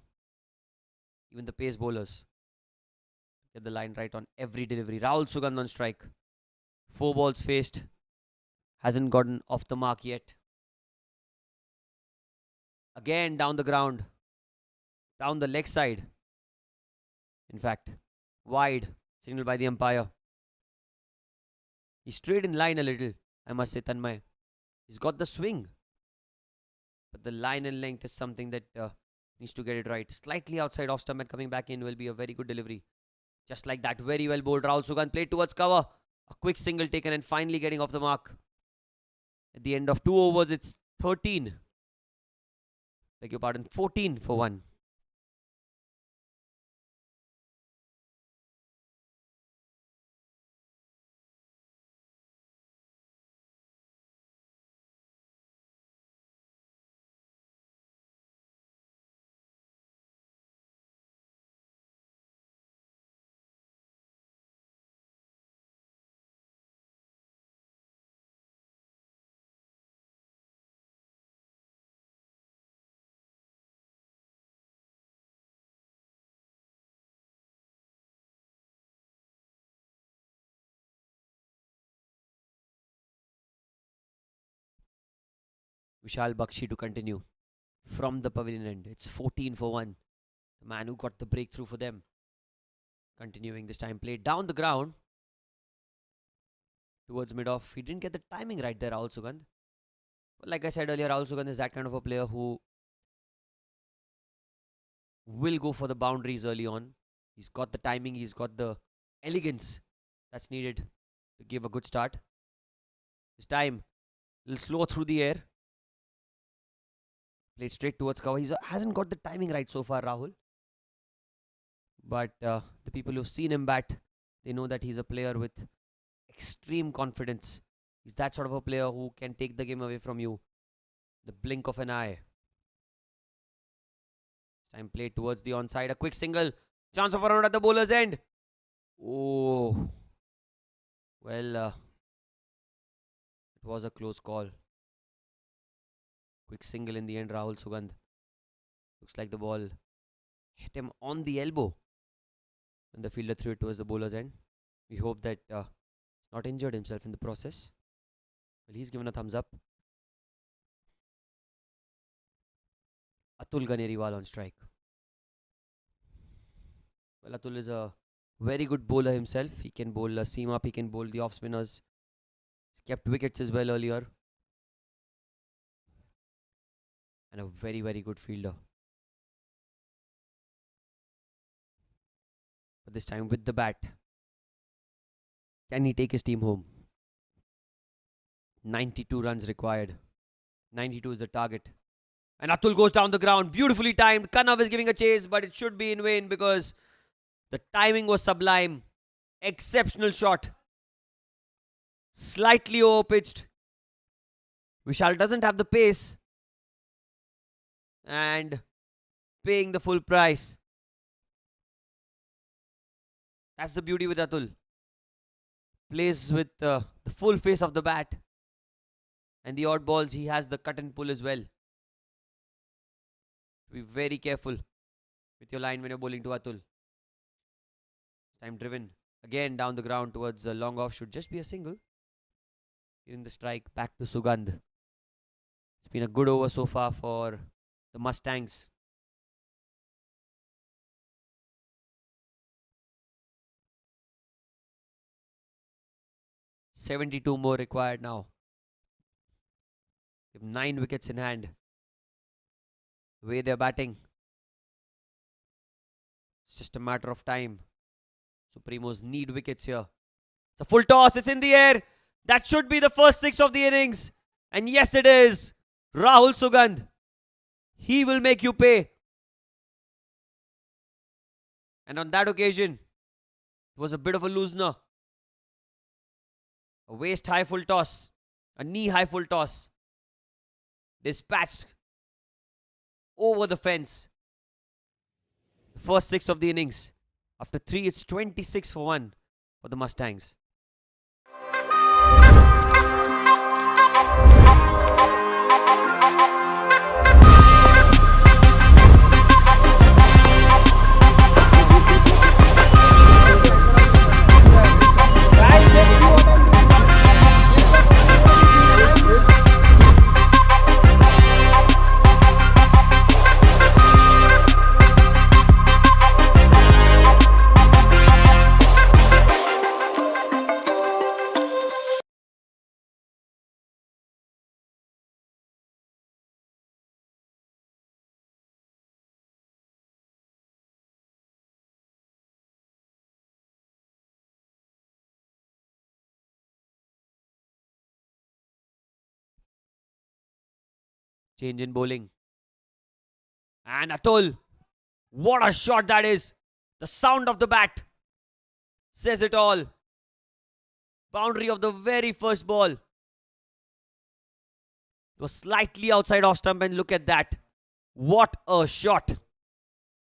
Even the pace bowlers. Get the line right on every delivery. Rahul Sugandh on strike. 4 balls faced. Hasn't gotten off the mark yet. Again down the ground. Down the leg side. In fact, wide. Signaled by the umpire. He strayed in line a little, I must say, Tanmay. He's got the swing. But the line and length is something that needs to get it right. Slightly outside off stump and coming back in will be a very good delivery. Just like that, very well bowled. Rahul Sugandh played towards cover. A quick single taken and finally getting off the mark. At the end of 2 overs, it's 13. Beg your pardon, 14 for 1. Vishal Bakshi to continue from the pavilion end. It's 14 for 1. The man who got the breakthrough for them. Continuing this time, played down the ground towards mid-off. He didn't get the timing right there, Rahul Sugandh. But like I said earlier, Rahul Sugandh is that kind of a player who will go for the boundaries early on. He's got the timing, he's got the elegance that's needed to give a good start. This time, a little slow through the air. Played straight towards cover. He hasn't got the timing right so far, Rahul. But the people who've seen him bat, they know that he's a player with extreme confidence. He's that sort of a player who can take the game away from you. The blink of an eye. This time played towards the onside. A quick single. Chance of a run at the bowler's end. Oh. Well, it was a close call. Quick single in the end, Rahul Sugandh. Looks like the ball hit him on the elbow when the fielder threw it towards the bowler's end. We hope that he's not injured himself in the process. Well, he's given a thumbs up. Atul Ganeriwal on strike. Well, Atul is a very good bowler himself. He can bowl a seam up, he can bowl the off spinners. He's kept wickets as well earlier. And a very, very good fielder. But this time with the bat. Can he take his team home? 92 runs required. 92 is the target. And Atul goes down the ground. Beautifully timed. Kanav is giving a chase, but it should be in vain because the timing was sublime. Exceptional shot. Slightly over-pitched. Vishal doesn't have the pace. And paying the full price. That's the beauty with Atul. Plays with the full face of the bat. And the odd balls, he has the cut and pull as well. Be very careful with your line when you're bowling to Atul. Time driven again down the ground towards the long off. Should just be a single. In the strike, back to Sugandh. It's been a good over so far for the Mustangs. $72 more required now. They have 9 wickets in hand. The way they're batting, it's just a matter of time. Supremos need wickets here. It's a full toss. It's in the air. That should be the first 6 of the innings. And yes, it is. Rahul Sugandh. He will make you pay. And on that occasion, it was a bit of a loosener. A waist high full toss. A knee high full toss. Dispatched over the fence. The first 6 of the innings. After 3, it's 26 for 1 for the Mustangs. Change in bowling. And Atul. What a shot that is. The sound of the bat says it all. Boundary of the very first ball. It was slightly outside off stump, and look at that. What a shot.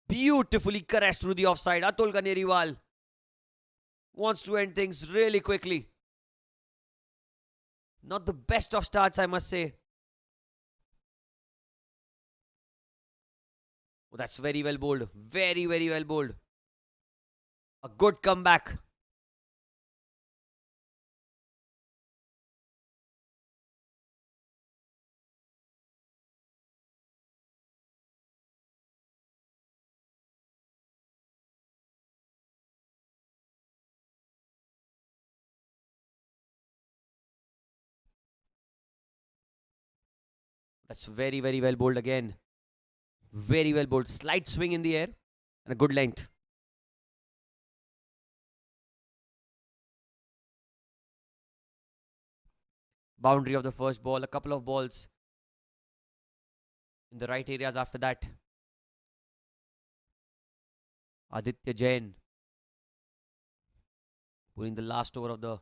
Beautifully caressed through the offside. Atul Ganeriwal wants to end things really quickly. Not the best of starts, I must say. Oh, that's very well bowled. Very, very well bowled. A good comeback. That's very, very well bowled again. Very well bowled. Slight swing in the air and a good length. Boundary of the first ball. A couple of balls in the right areas after that. Aditya Jain putting the last over of the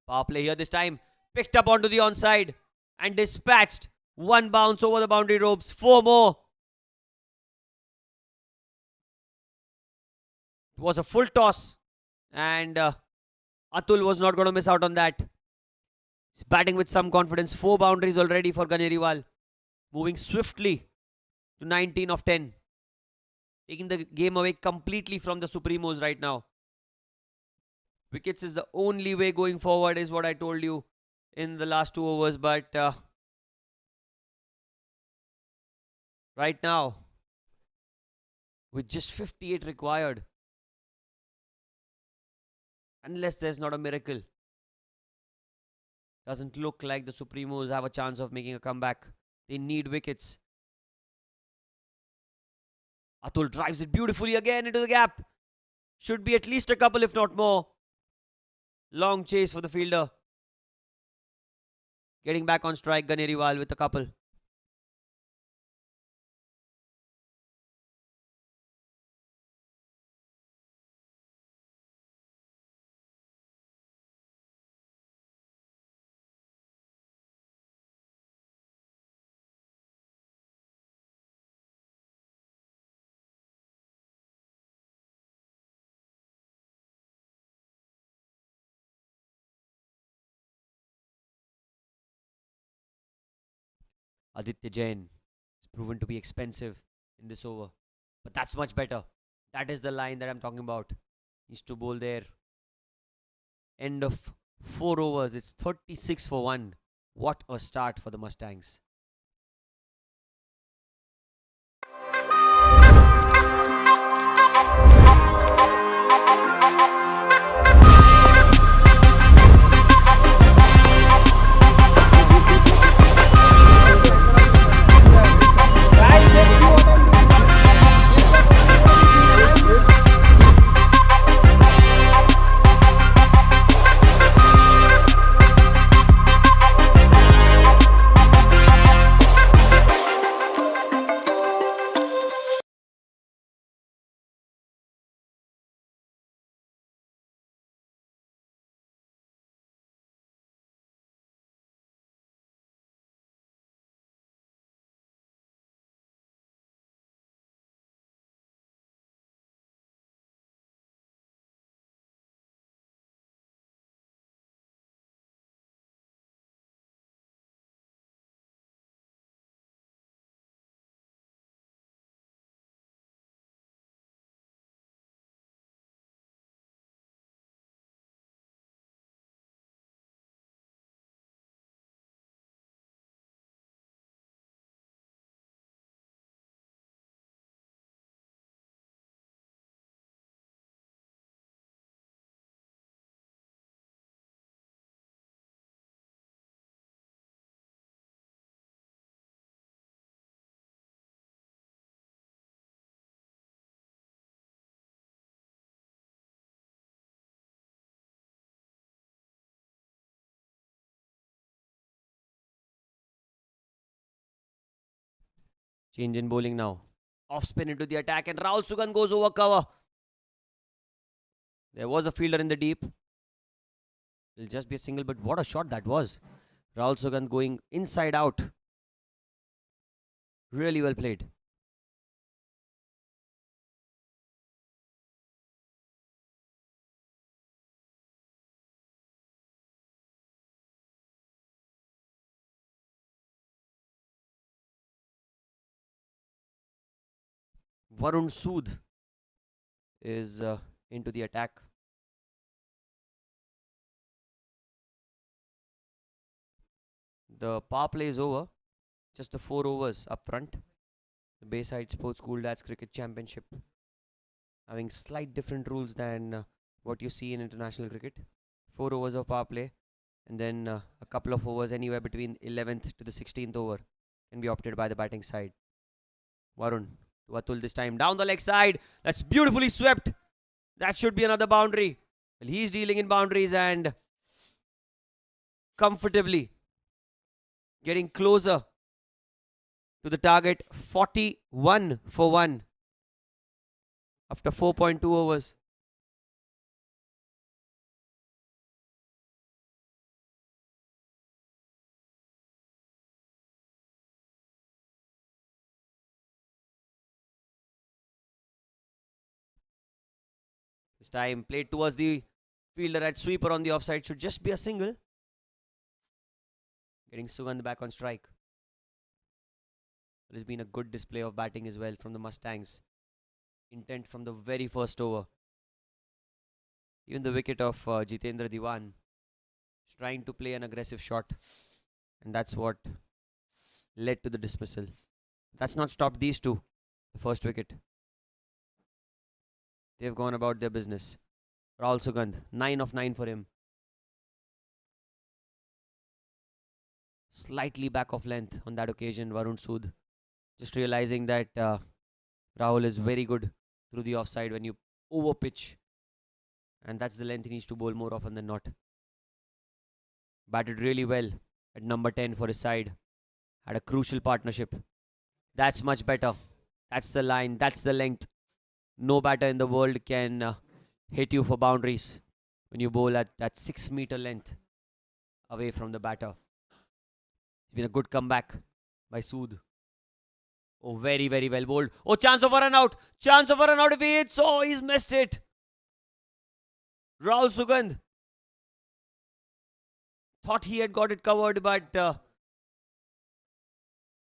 power play here this time. Picked up onto the onside and dispatched. One bounce over the boundary ropes. 4 more. It was a full toss. And Atul was not going to miss out on that. He's batting with some confidence. 4 boundaries already for Ganeriwal. Moving swiftly to 19 of 10. Taking the game away completely from the Supremos right now. Wickets is the only way going forward, is what I told you in the last 2 overs. But right now, with just 58 required, unless there's not a miracle, doesn't look like the Supremos have a chance of making a comeback. They need wickets. Atul drives it beautifully again into the gap. Should be at least a couple, if not more. Long chase for the fielder. Getting back on strike, Ganeriwal with a couple. Aditya Jain is proven to be expensive in this over. But that's much better. That is the line that I'm talking about. He's to bowl there. End of 4 overs. It's 36 for 1. What a start for the Mustangs. Change in bowling now. Off spin into the attack and Rahul Sugandh goes over cover. There was a fielder in the deep. It'll just be a single, but what a shot that was. Rahul Sugandh going inside out. Really well played. Varun Sood is into the attack. The power play is over. Just the 4 overs up front. The Bayside Sports School Dads Cricket Championship having slight different rules than what you see in international cricket. 4 overs of power play and then a couple of overs anywhere between 11th to the 16th over can be opted by the batting side. Varun to Atul this time. Down the leg side. That's beautifully swept. That should be another boundary. Well, he's dealing in boundaries and comfortably getting closer to the target. 41 for 1 after 4.2 overs. This time played towards the fielder at sweeper on the offside. Should just be a single. Getting Sugandh back on strike. There has been a good display of batting as well from the Mustangs. Intent from the very first over. Even the wicket of Jitendra Diwan is trying to play an aggressive shot. And that's what led to the dismissal. That's not stopped these two. The first wicket. They've gone about their business. Rahul Sugandh, 9 of 9 for him. Slightly back of length on that occasion, Varun Sood. Just realizing that Rahul is very good through the offside when you over pitch. And that's the length he needs to bowl more often than not. Batted really well at number 10 for his side. Had a crucial partnership. That's much better. That's the line. That's the length. No batter in the world can hit you for boundaries when you bowl at that 6 meter length away from the batter. It's been a good comeback by Sood. Oh, very, very well bowled. Oh, chance of a run out. Chance of a run out if he hits. Oh, he's missed it. Rahul Sugandh thought he had got it covered, but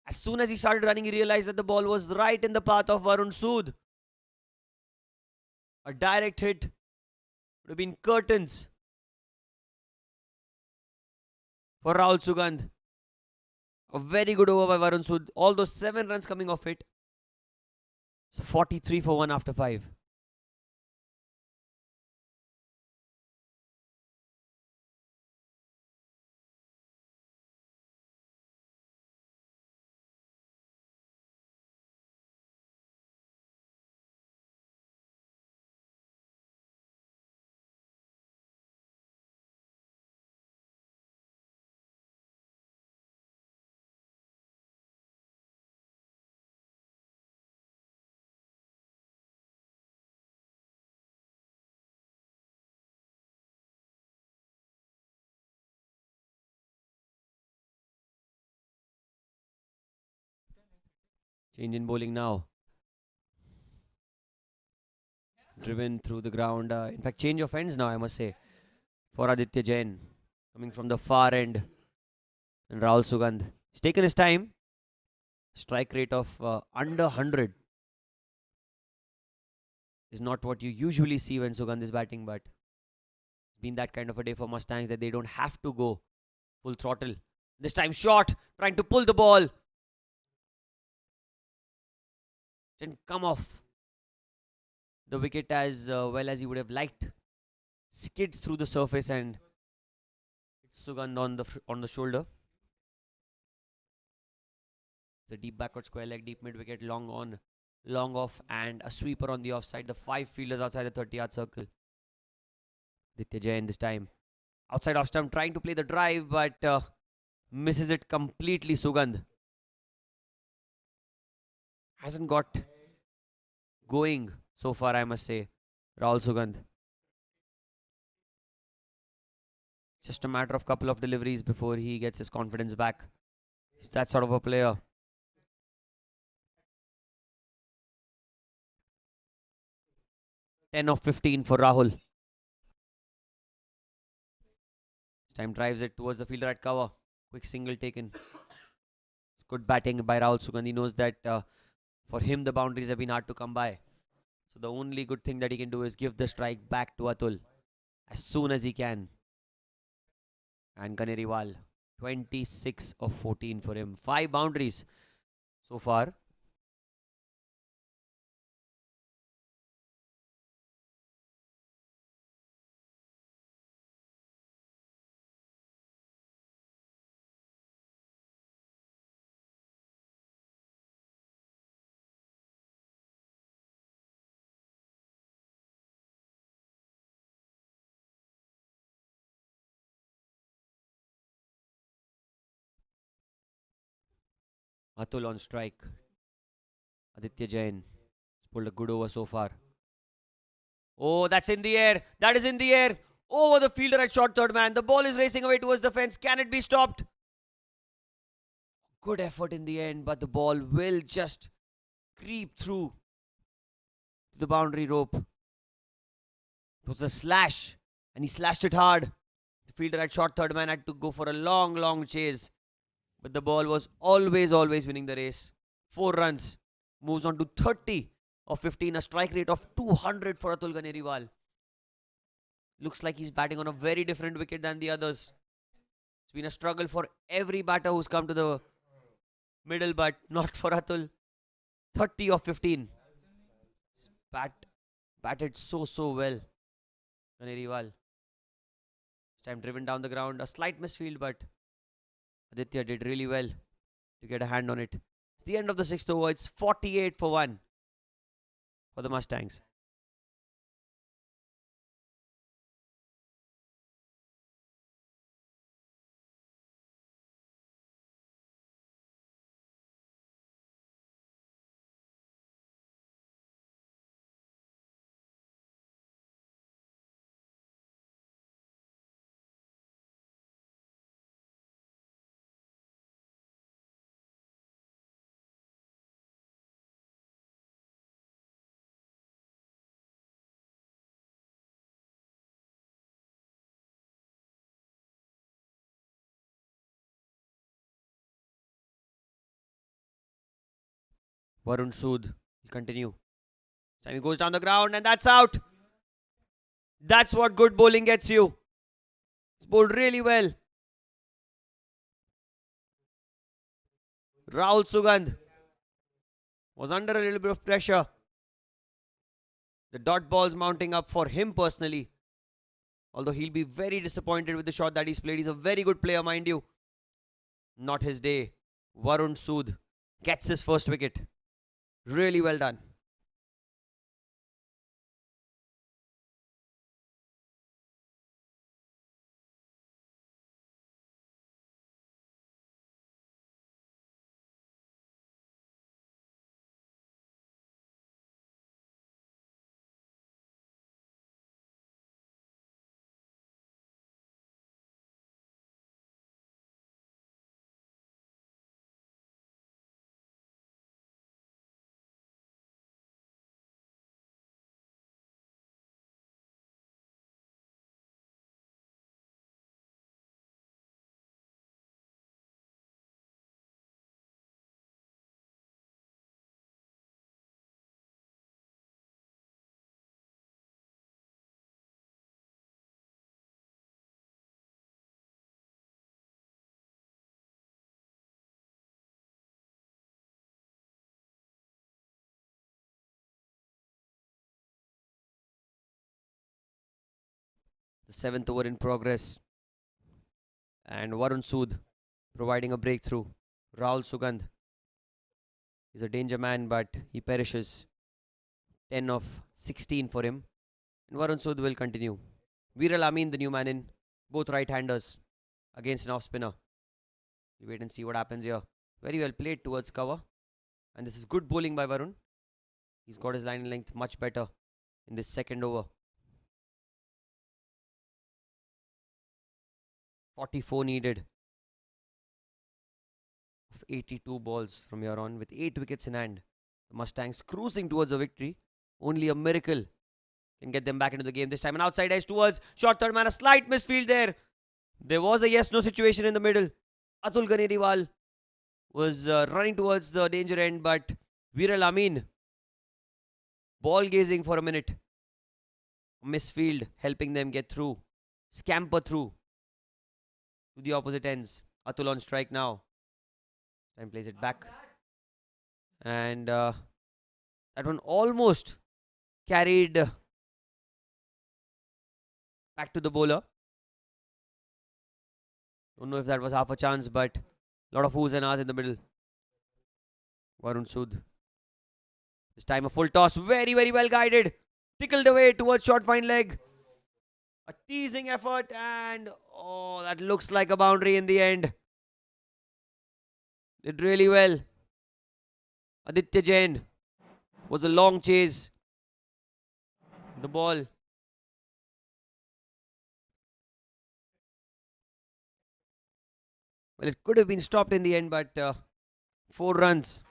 as soon as he started running, he realized that the ball was right in the path of Varun Sood. A direct hit would have been curtains for Rahul Sugandh. A very good over by Varun Sood. All those 7 runs coming off it. So 43 for 1 after 5. Change in bowling now. Driven through the ground. In fact, change of ends now, I must say, for Aditya Jain. Coming from the far end. And Rahul Sugandh. He's taken his time. Strike rate of under 100 is not what you usually see when Sugandh is batting, but it's been that kind of a day for Mustangs that they don't have to go full throttle. This time short, trying to pull the ball. Didn't come off the wicket as well as he would have liked. Skids through the surface and it's Sugandh on the shoulder. It's a deep backward square leg, deep mid wicket, long on, long off, and a sweeper on the offside. The 5 fielders outside the 30-yard circle. Aditya Jain this time outside off stump, trying to play the drive, but misses it completely. Sugandh. hasn't got going so far, I must say. Rahul Sugandh. Just a matter of couple of deliveries before he gets his confidence back. He's that sort of a player. Ten of 15 for Rahul. This time drives it towards the fielder at cover. Quick single taken. It's good batting by Rahul Sugandh. He knows that for him the boundaries have been hard to come by. So the only good thing that he can do is give the strike back to Atul as soon as he can. And Kaneriwal, 26 of 14 for him. 5 boundaries so far. Atul on strike. Aditya Jain has pulled a good over so far. Oh, that's in the air. That is in the air. Over the fielder at short third man. The ball is racing away towards the fence. Can it be stopped? Good effort in the end, but the ball will just creep through the boundary rope. It was a slash, and he slashed it hard. The fielder at short third man had to go for a long chase. But the ball was always winning the race. 4 runs. Moves on to 30 of 15. A strike rate of 200 for Atul Kaneriwal. Looks like he's batting on a very different wicket than the others. It's been a struggle for every batter who's come to the middle, but not for Atul. 30 of 15. Batted so well. Kaneriwal. This time driven down the ground. A slight misfield, but Aditya did really well to get a hand on it. It's the end of the 6th over. It's 48 for 1 for the Mustangs. Varun Sood will continue. Time he goes down the ground and that's out. That's what good bowling gets you. He's bowled really well. Rahul Sugandh was under a little bit of pressure. The dot balls mounting up for him personally. Although he'll be very disappointed with the shot that he's played. He's a very good player, mind you. Not his day. Varun Sood gets his first wicket. Really well done. The 7th over in progress. And Varun Sood providing a breakthrough. Rahul Sugandh is a danger man, but he perishes. 10 of 16 for him. And Varun Sood will continue. Viral Amin, the new man in. Both right-handers against an off-spinner. We wait and see what happens here. Very well played towards cover. And this is good bowling by Varun. He's got his line length much better in this second over. 44 needed. Of 82 balls from here on with 8 wickets in hand. The Mustangs cruising towards a victory. Only a miracle can get them back into the game this time. An outside edge towards short third man. A slight misfield there. There was a yes-no situation in the middle. Atul Ganeriwal was running towards the danger end, but Viral Amin ball gazing for a minute. Misfield helping them get through. Scamper through to the opposite ends. Atul on strike now. Time plays it back. And that one almost carried back to the bowler. Don't know if that was half a chance, but a lot of oohs and ahs in the middle. Varun Sood. This time a full toss. Very, very well guided. Tickled away towards short fine leg. A teasing effort, and oh, that looks like a boundary in the end. Did really well. Aditya Jain was a long chase. The ball. Well, it could have been stopped in the end, but 4 runs.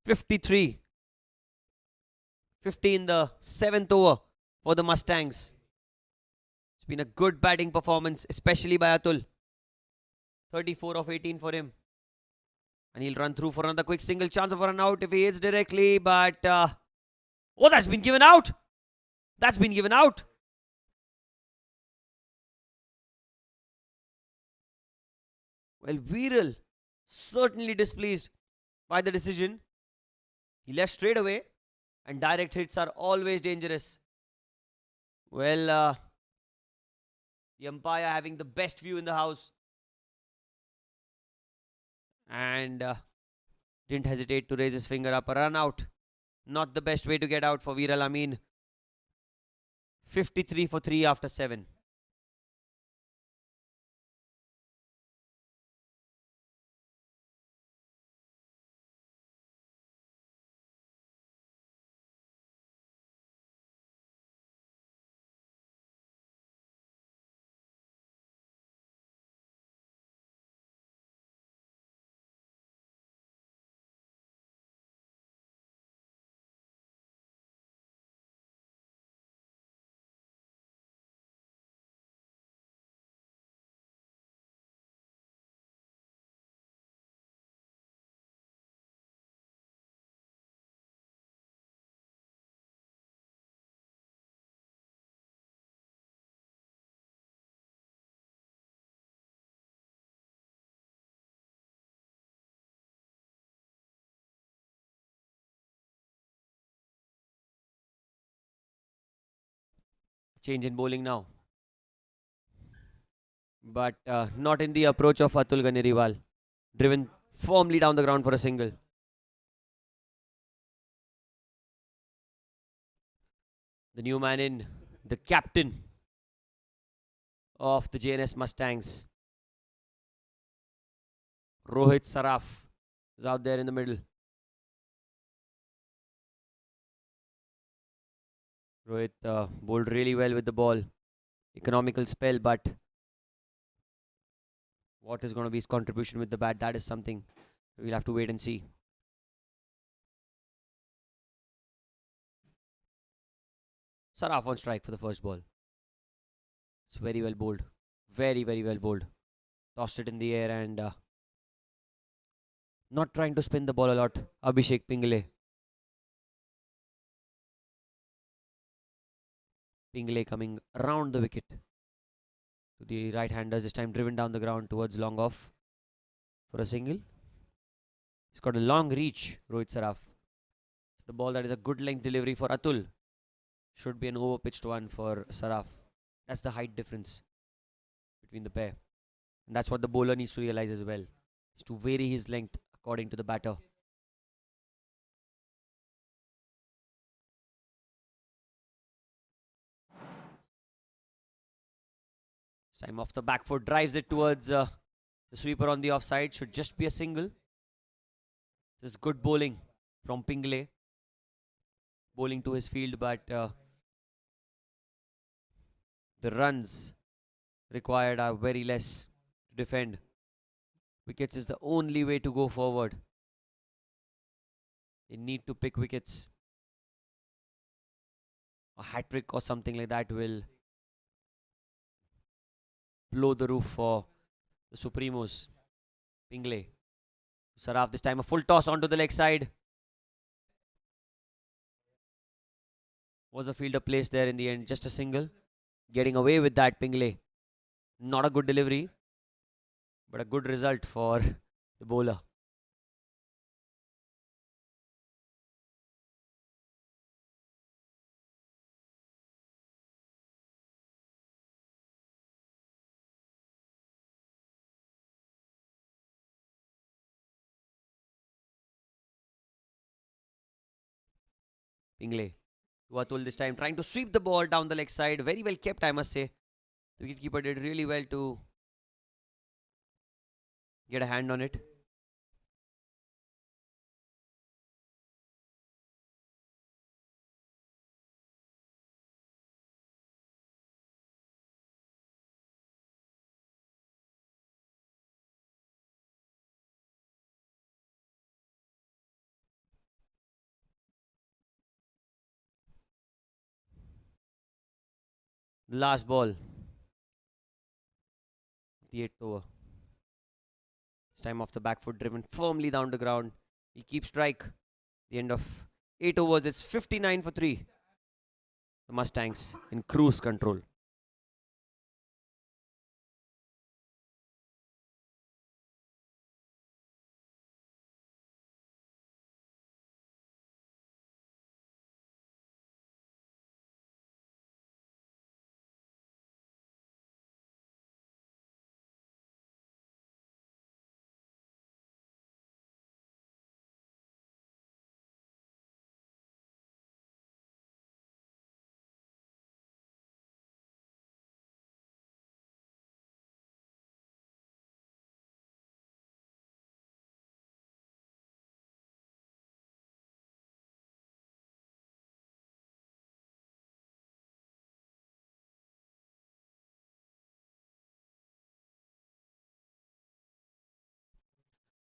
53. 50 in the 7th over for the Mustangs. It's been a good batting performance, especially by Atul. 34 of 18 for him. And he'll run through for another quick single. Chance of a run out if he hits directly. But, oh, that's been given out. That's been given out. Well, Viral certainly displeased by the decision. He left straight away. And direct hits are always dangerous. Well, the umpire having the best view in the house. And didn't hesitate to raise his finger up. A run out. Not the best way to get out for Viral Amin. 53 for 3 after 7. Change in bowling now. But not in the approach of Atul Ganeriwal. Driven firmly down the ground for a single. The new man in, the captain of the Jns Mustangs. Rohit Saraf is out there in the middle. Rohit bowled really well with the ball. Economical spell, but what is going to be his contribution with the bat? That is something we'll have to wait and see. Saraf on strike for the first ball. It's very well bowled. Very, very well bowled. Tossed it in the air and not trying to spin the ball a lot. Abhishek Pingle. Pingle coming around the wicket to the right-handers, this time driven down the ground towards long off for a single. He's got a long reach, Rohit Saraf. The ball that is a good length delivery for Atul. Should be an over-pitched one for Saraf. That's the height difference between the pair. And that's what the bowler needs to realize as well. Is to vary his length according to the batter. Time off the back foot, drives it towards the sweeper on the offside. Should just be a single. This is good bowling from Pingle. Bowling to his field, but the runs required are very less to defend. Wickets is the only way to go forward. They need to pick wickets. A hat-trick or something like that will blow the roof for the Supremos. Pingle. Saraf this time a full toss onto the leg side. Was a fielder placed there in the end, just a single. Getting away with that, Pingle. Not a good delivery, but a good result for the bowler. Pingle to Atul this time, trying to sweep the ball down the leg side. Very well kept, I must say. The wicketkeeper did really well to get a hand on it. The last ball, the 8th over. This time off the back foot, driven firmly down the ground. He'll keep strike. The end of 8 overs, it's 59 for 3. The Mustangs in cruise control.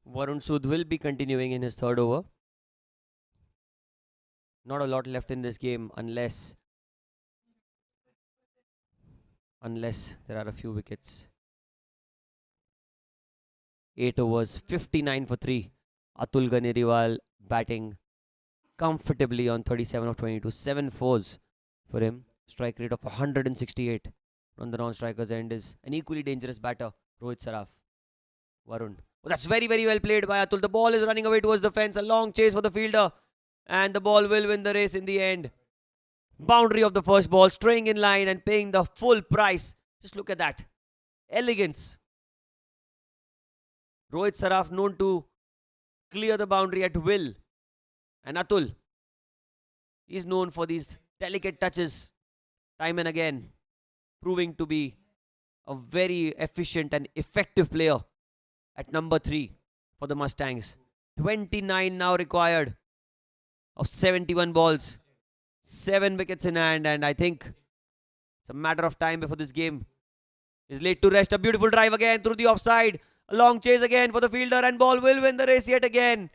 Varun Sood will be continuing in his 3rd over. Not a lot left in this game unless there are a few wickets. 8 overs, 59 for 3. Atul Ganeriwal batting comfortably on 37 of 22. 7 fours for him. Strike rate of 168. On the non-striker's end is an equally dangerous batter, Rohit Saraf. Varun. Oh, that's very, very well played by Atul. The ball is running away towards the fence. A long chase for the fielder. And the ball will win the race in the end. Boundary of the first ball, staying in line and paying the full price. Just look at that. Elegance. Rohit Saraf known to clear the boundary at will. And Atul is known for these delicate touches time and again, proving to be a very efficient and effective player at number 3 for the Mustangs. 29 now required of 71 balls. 7 wickets in hand, and I think it's a matter of time before this game is laid to rest. A beautiful drive again through the offside. A long chase again for the fielder, and ball will win the race yet again.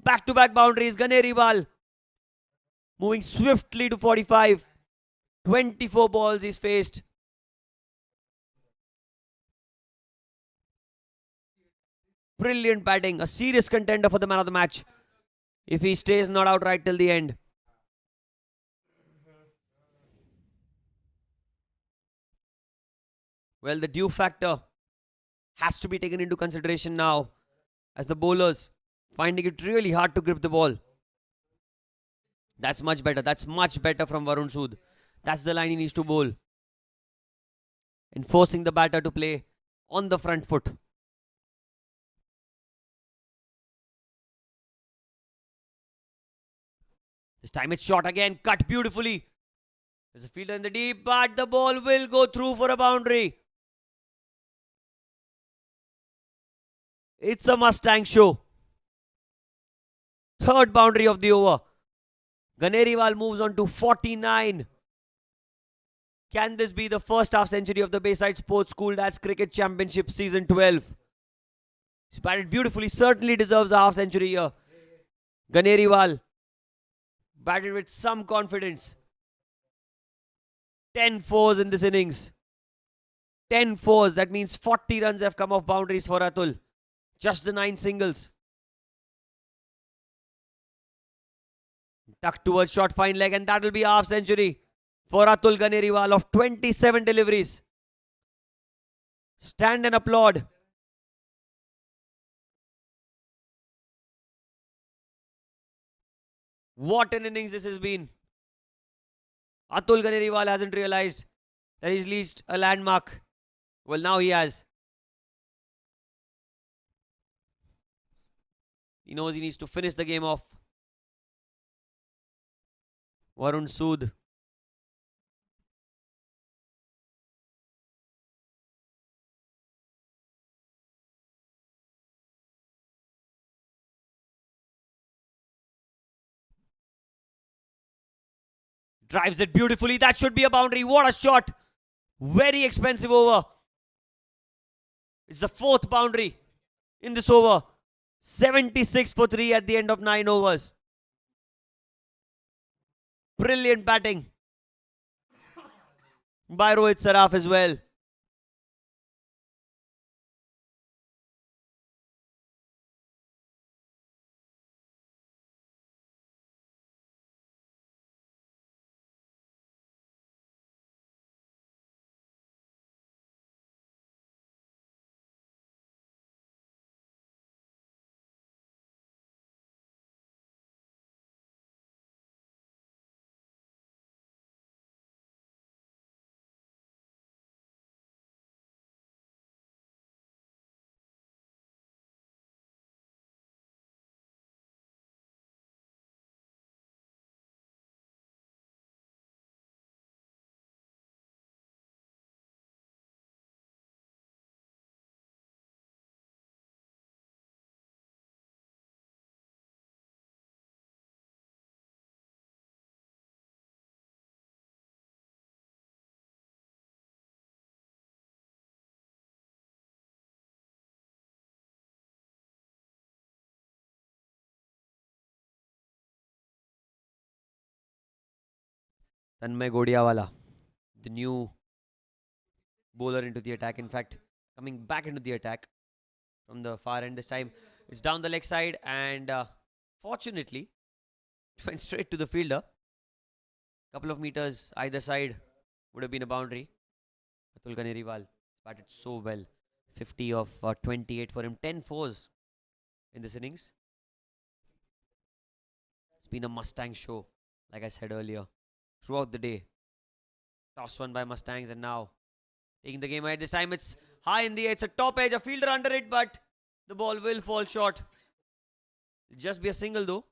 Back-to-back boundaries. Ganeriwal moving swiftly to 45. 24 balls he's faced. Brilliant batting. A serious contender for the man of the match if he stays not out right till the end. Well, the dew factor has to be taken into consideration now as the bowlers finding it really hard to grip the ball. That's much better. That's much better from Varun Sood. That's the line he needs to bowl. Enforcing the batter to play on the front foot. This time it's shot again. Cut beautifully. There's a fielder in the deep, but the ball will go through for a boundary. It's a Mustang show. Third boundary of the over. Ganeriwal moves on to 49. Can this be the first half century of the Bayside Sports School Dads Cricket Championship Season 12? He's batted beautifully. Certainly deserves a half century here. Ganeriwal batted with some confidence. 10 fours in this innings. 10 fours. That means 40 runs have come off boundaries for Atul. Just the 9 singles. Tucked towards short fine leg, and that will be a half century for Atul Ganeriwal of 27 deliveries. Stand and applaud. What an innings this has been. Atul Ganeriwal hasn't realized that he's reached a landmark. Well, now he has. He knows he needs to finish the game off. Varun Sood. Drives it beautifully. That should be a boundary. What a shot. Very expensive over. It's the 4th boundary in this over. 76 for 3 at the end of 9 overs. Brilliant batting by Rohit Saraf as well. Tanmay Godiawala, the new bowler into the attack. In fact, coming back into the attack from the far end this time. It's down the leg side, and fortunately, went straight to the fielder. Couple of meters either side would have been a boundary. Atul Ganeriwal batted so well. 50 of 28 for him. 10 fours in this innings. It's been a Mustang show, like I said earlier, throughout the day. Toss one by Mustangs, and now taking the game ahead. This time it's high in the air. It's a top edge. A fielder under it, but the ball will fall short. It'll just be a single though.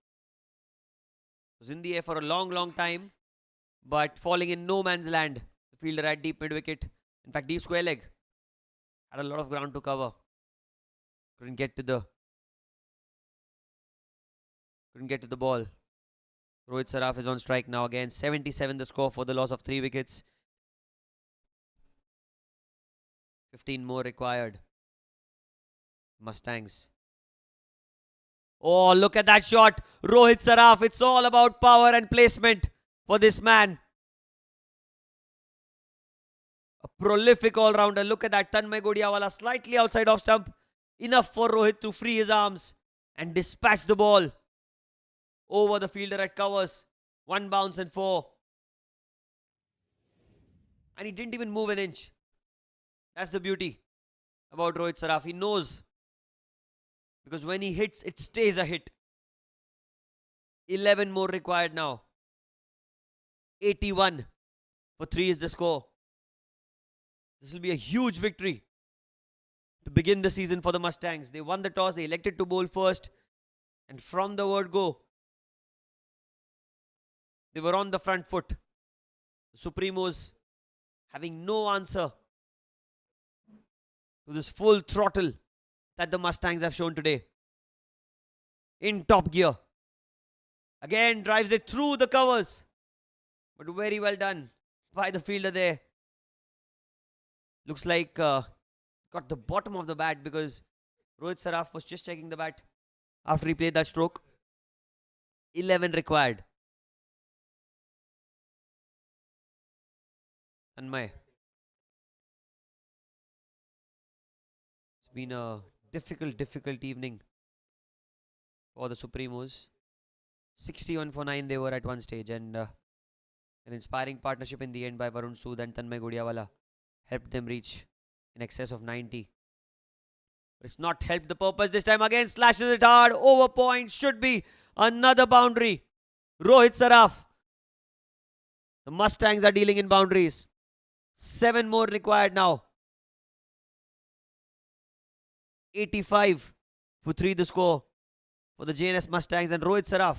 It was in the air for a long time, but falling in no man's land. The fielder at deep mid wicket. In fact, deep square leg. Had a lot of ground to cover. Couldn't get to the ball. Rohit Saraf is on strike now again. 77 the score for the loss of 3 wickets. 15 more required. Mustangs. Oh, look at that shot. Rohit Saraf. It's all about power and placement for this man. A prolific all-rounder. Look at that. Tanmay Godiawala slightly outside off stump. Enough for Rohit to free his arms and dispatch the ball over the fielder at covers. 1 bounce and 4. And he didn't even move an inch. That's the beauty about Rohit Saraf. He knows, because when he hits, it stays a hit. 11 more required now. 81 for 3 is the score. This will be a huge victory to begin the season for the Mustangs. They won the toss. They elected to bowl first. And from the word go, they were on the front foot. The Supremos having no answer to this full throttle that the Mustangs have shown today. In top gear. Again, drives it through the covers. But very well done by the fielder there. Looks like got the bottom of the bat because Rohit Saraf was just checking the bat after he played that stroke. 11 required. Tanmay. It's been a difficult evening for the Supremos. 61 for 9 they were at one stage, and an inspiring partnership in the end by Varun Sood and Tanmay Godiawala helped them reach in excess of 90. But it's not helped the purpose this time. Again slashes it hard. Over point. Should be another boundary. Rohit Saraf. The Mustangs are dealing in boundaries. 7 more required now. 85 for 3 the score for the Jns Mustangs, and Rohit Saraf.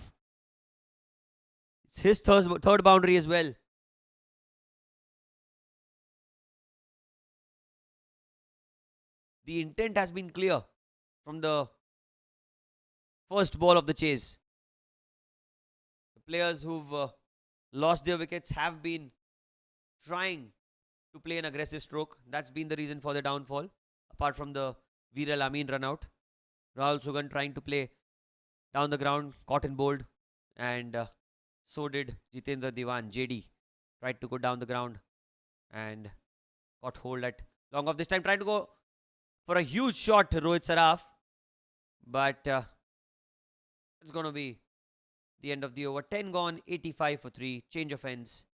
It's his third boundary as well. The intent has been clear from the first ball of the chase. The players who've lost their wickets have been trying to play an aggressive stroke. That's been the reason for the downfall. Apart from the Viral Amin run out, Rahul Sugan trying to play down the ground, caught in bold, and so did Jitendra Diwan. JD tried to go down the ground and got hold at long off. This time trying to go for a huge shot, Rohit Saraf, but it's going to be the end of the over. 10 gone, 85 for 3, change of ends.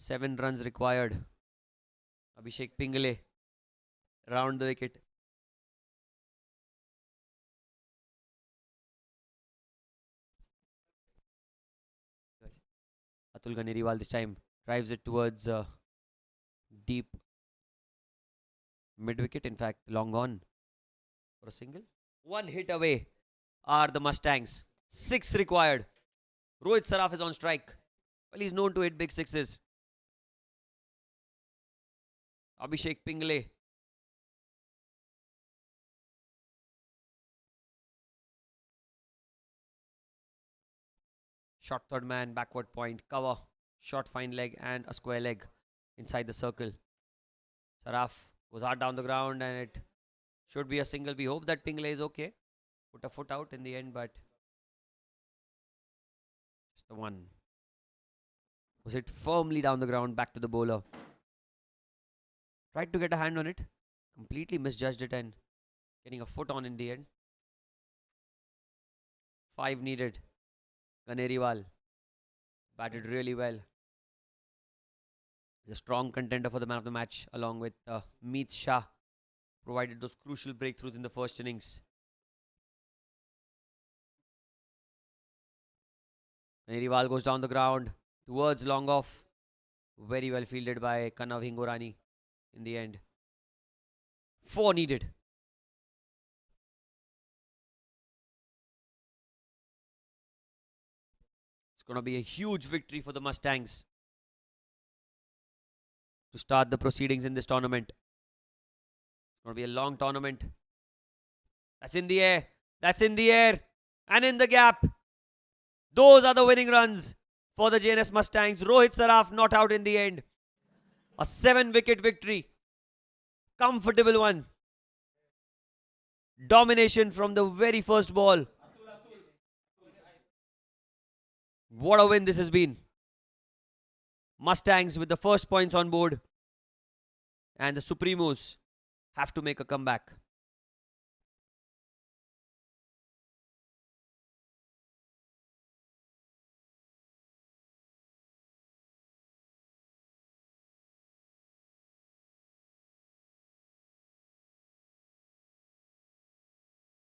Seven runs required. Abhishek Pingle round the wicket. Atul Ganeriwal this time drives it towards deep mid wicket. In fact, long on for a single. One hit away are the Mustangs. 6 required. Rohit Saraf is on strike. Well, he's known to hit big sixes. Abhishek Pingle. Short third man, backward point, cover, short fine leg and a square leg inside the circle. Saraf goes hard down the ground and it should be a single. We hope that Pingle is okay. Put a foot out in the end, but The one. Was it firmly down the ground, back to the bowler. Tried to get a hand on it. Completely misjudged it and getting a foot on in the end. 5 needed. Kaneriwal batted really well. He's a strong contender for the man of the match along with Meet Shah. Provided those crucial breakthroughs in the first innings. Kaneriwal goes down the ground towards long off. Very well fielded by Kanav Hingorani in the end. 4 needed. It's going to be a huge victory for the Mustangs to start the proceedings in this tournament. It's going to be a long tournament. That's in the air. That's in the air. And in the gap. Those are the winning runs for the Jns Mustangs. Rohit Saraf not out in the end. A 7-wicket victory. Comfortable one. Domination from the very first ball. What a win this has been. Mustangs with the first points on board. And the Supremos have to make a comeback.